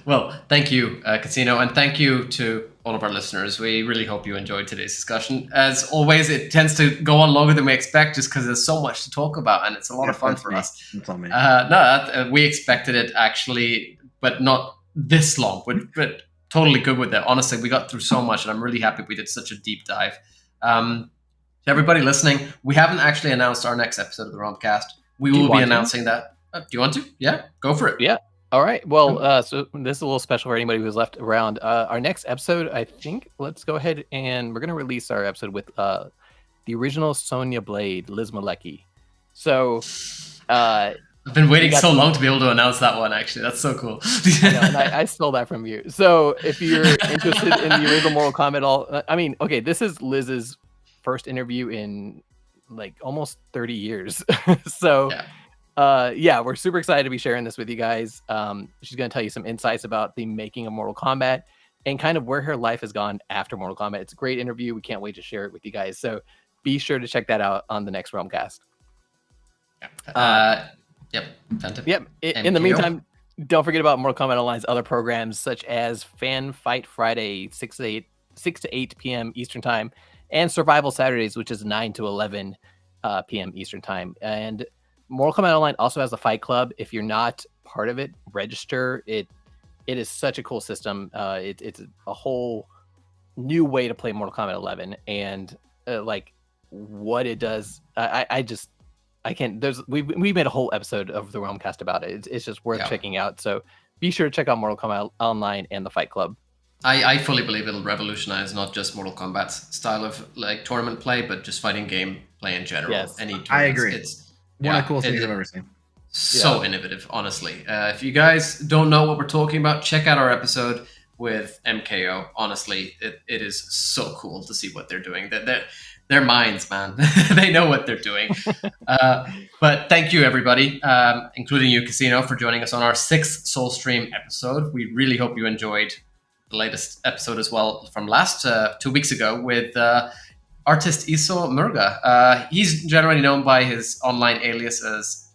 Well, thank you, Casino, and thank you to all of our listeners. We really hope you enjoyed today's discussion. As always, it tends to go on longer than we expect just because there's so much to talk about, and it's a lot of fun for us. We expected it, actually, but not this long. We're totally good with it. Honestly, we got through so much, and I'm really happy we did such a deep dive. To everybody listening, we haven't actually announced our next episode of the Realm Kast. We will be announcing that. Do you want to? Yeah, go for it. Yeah. All right. Well, so this is a little special for anybody who's left around. Our next episode, I think, let's go ahead and we're going to release our episode with the original Sonya Blade, Liz Malecki. So I've been waiting so long to be able to announce that one, actually. That's so cool. I stole that from you. So if you're interested in the original Mortal Kombat, this is Liz's first interview in like almost 30 years. So Yeah. we're super excited to be sharing this with you guys. She's going to tell you some insights about the making of Mortal Kombat and kind of where her life has gone after Mortal Kombat. It's a great interview. We can't wait to share it with you guys. So be sure to check that out on the next Realm Kast. Yep. Yep. In the meantime, don't forget about Mortal Kombat Online's other programs, such as Fan Fight Friday, 6 to 8 p.m. Eastern Time, and Survival Saturdays, which is 9 to 11 p.m. Eastern Time. And Mortal Kombat Online also has a Fight Club. If you're not part of it, register. It is such a cool system. It's a whole new way to play Mortal Kombat 11, and like what it does. I can't. We made a whole episode of the Realm Kast about it. It's just worth checking out. So be sure to check out Mortal Kombat Online and the Fight Club. I fully believe it'll revolutionize not just Mortal Kombat's style of like tournament play, but just fighting game play in general. Yes, I agree. It's one of the coolest things I've ever seen. So innovative, honestly. If you guys don't know what we're talking about, check out our episode with MKO. Honestly, it is so cool to see what they're doing. Their minds, man. They know what they're doing. But thank you, everybody, including you, Casino, for joining us on our 6th Soul Stream episode. We really hope you enjoyed the latest episode as well from last 2 weeks ago with artist Iso Murga. He's generally known by his online alias as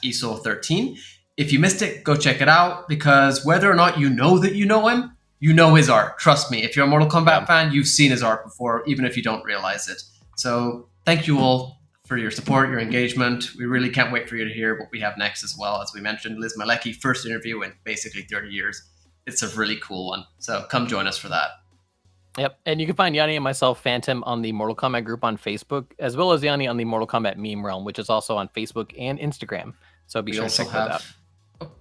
@Iso13. If you missed it, go check it out, because whether or not you know that you know him, you know his art. Trust me, if you're a Mortal Kombat fan, you've seen his art before, even if you don't realize it. So thank you all for your support, your engagement. We really can't wait for you to hear what we have next as well. As we mentioned, Liz Malecki, first interview in basically 30 years. It's a really cool one. So come join us for that. Yep. And you can find Yanni and myself, Phantom, on the Mortal Kombat group on Facebook, as well as Yanni on the Mortal Kombat meme realm, which is also on Facebook and Instagram. So be sure to check that out.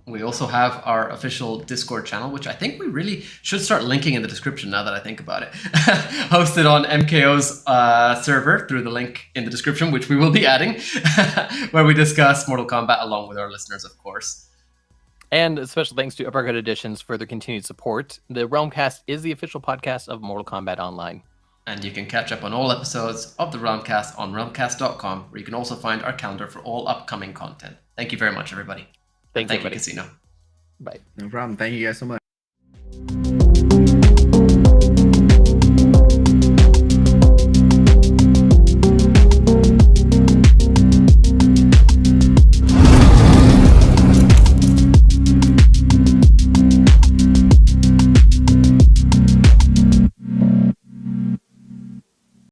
We also have our official Discord channel, which I think we really should start linking in the description now that I think about it. Hosted on MKO's server through the link in the description, which we will be adding, where we discuss Mortal Kombat along with our listeners, of course. And a special thanks to Uppercut Editions for their continued support. The Realm Kast is the official podcast of Mortal Kombat Online. And you can catch up on all episodes of the Realm Kast on realmkast.com, where you can also find our calendar for all upcoming content. Thank you very much, everybody. Thank you, Casino. Bye. No problem. Thank you guys so much.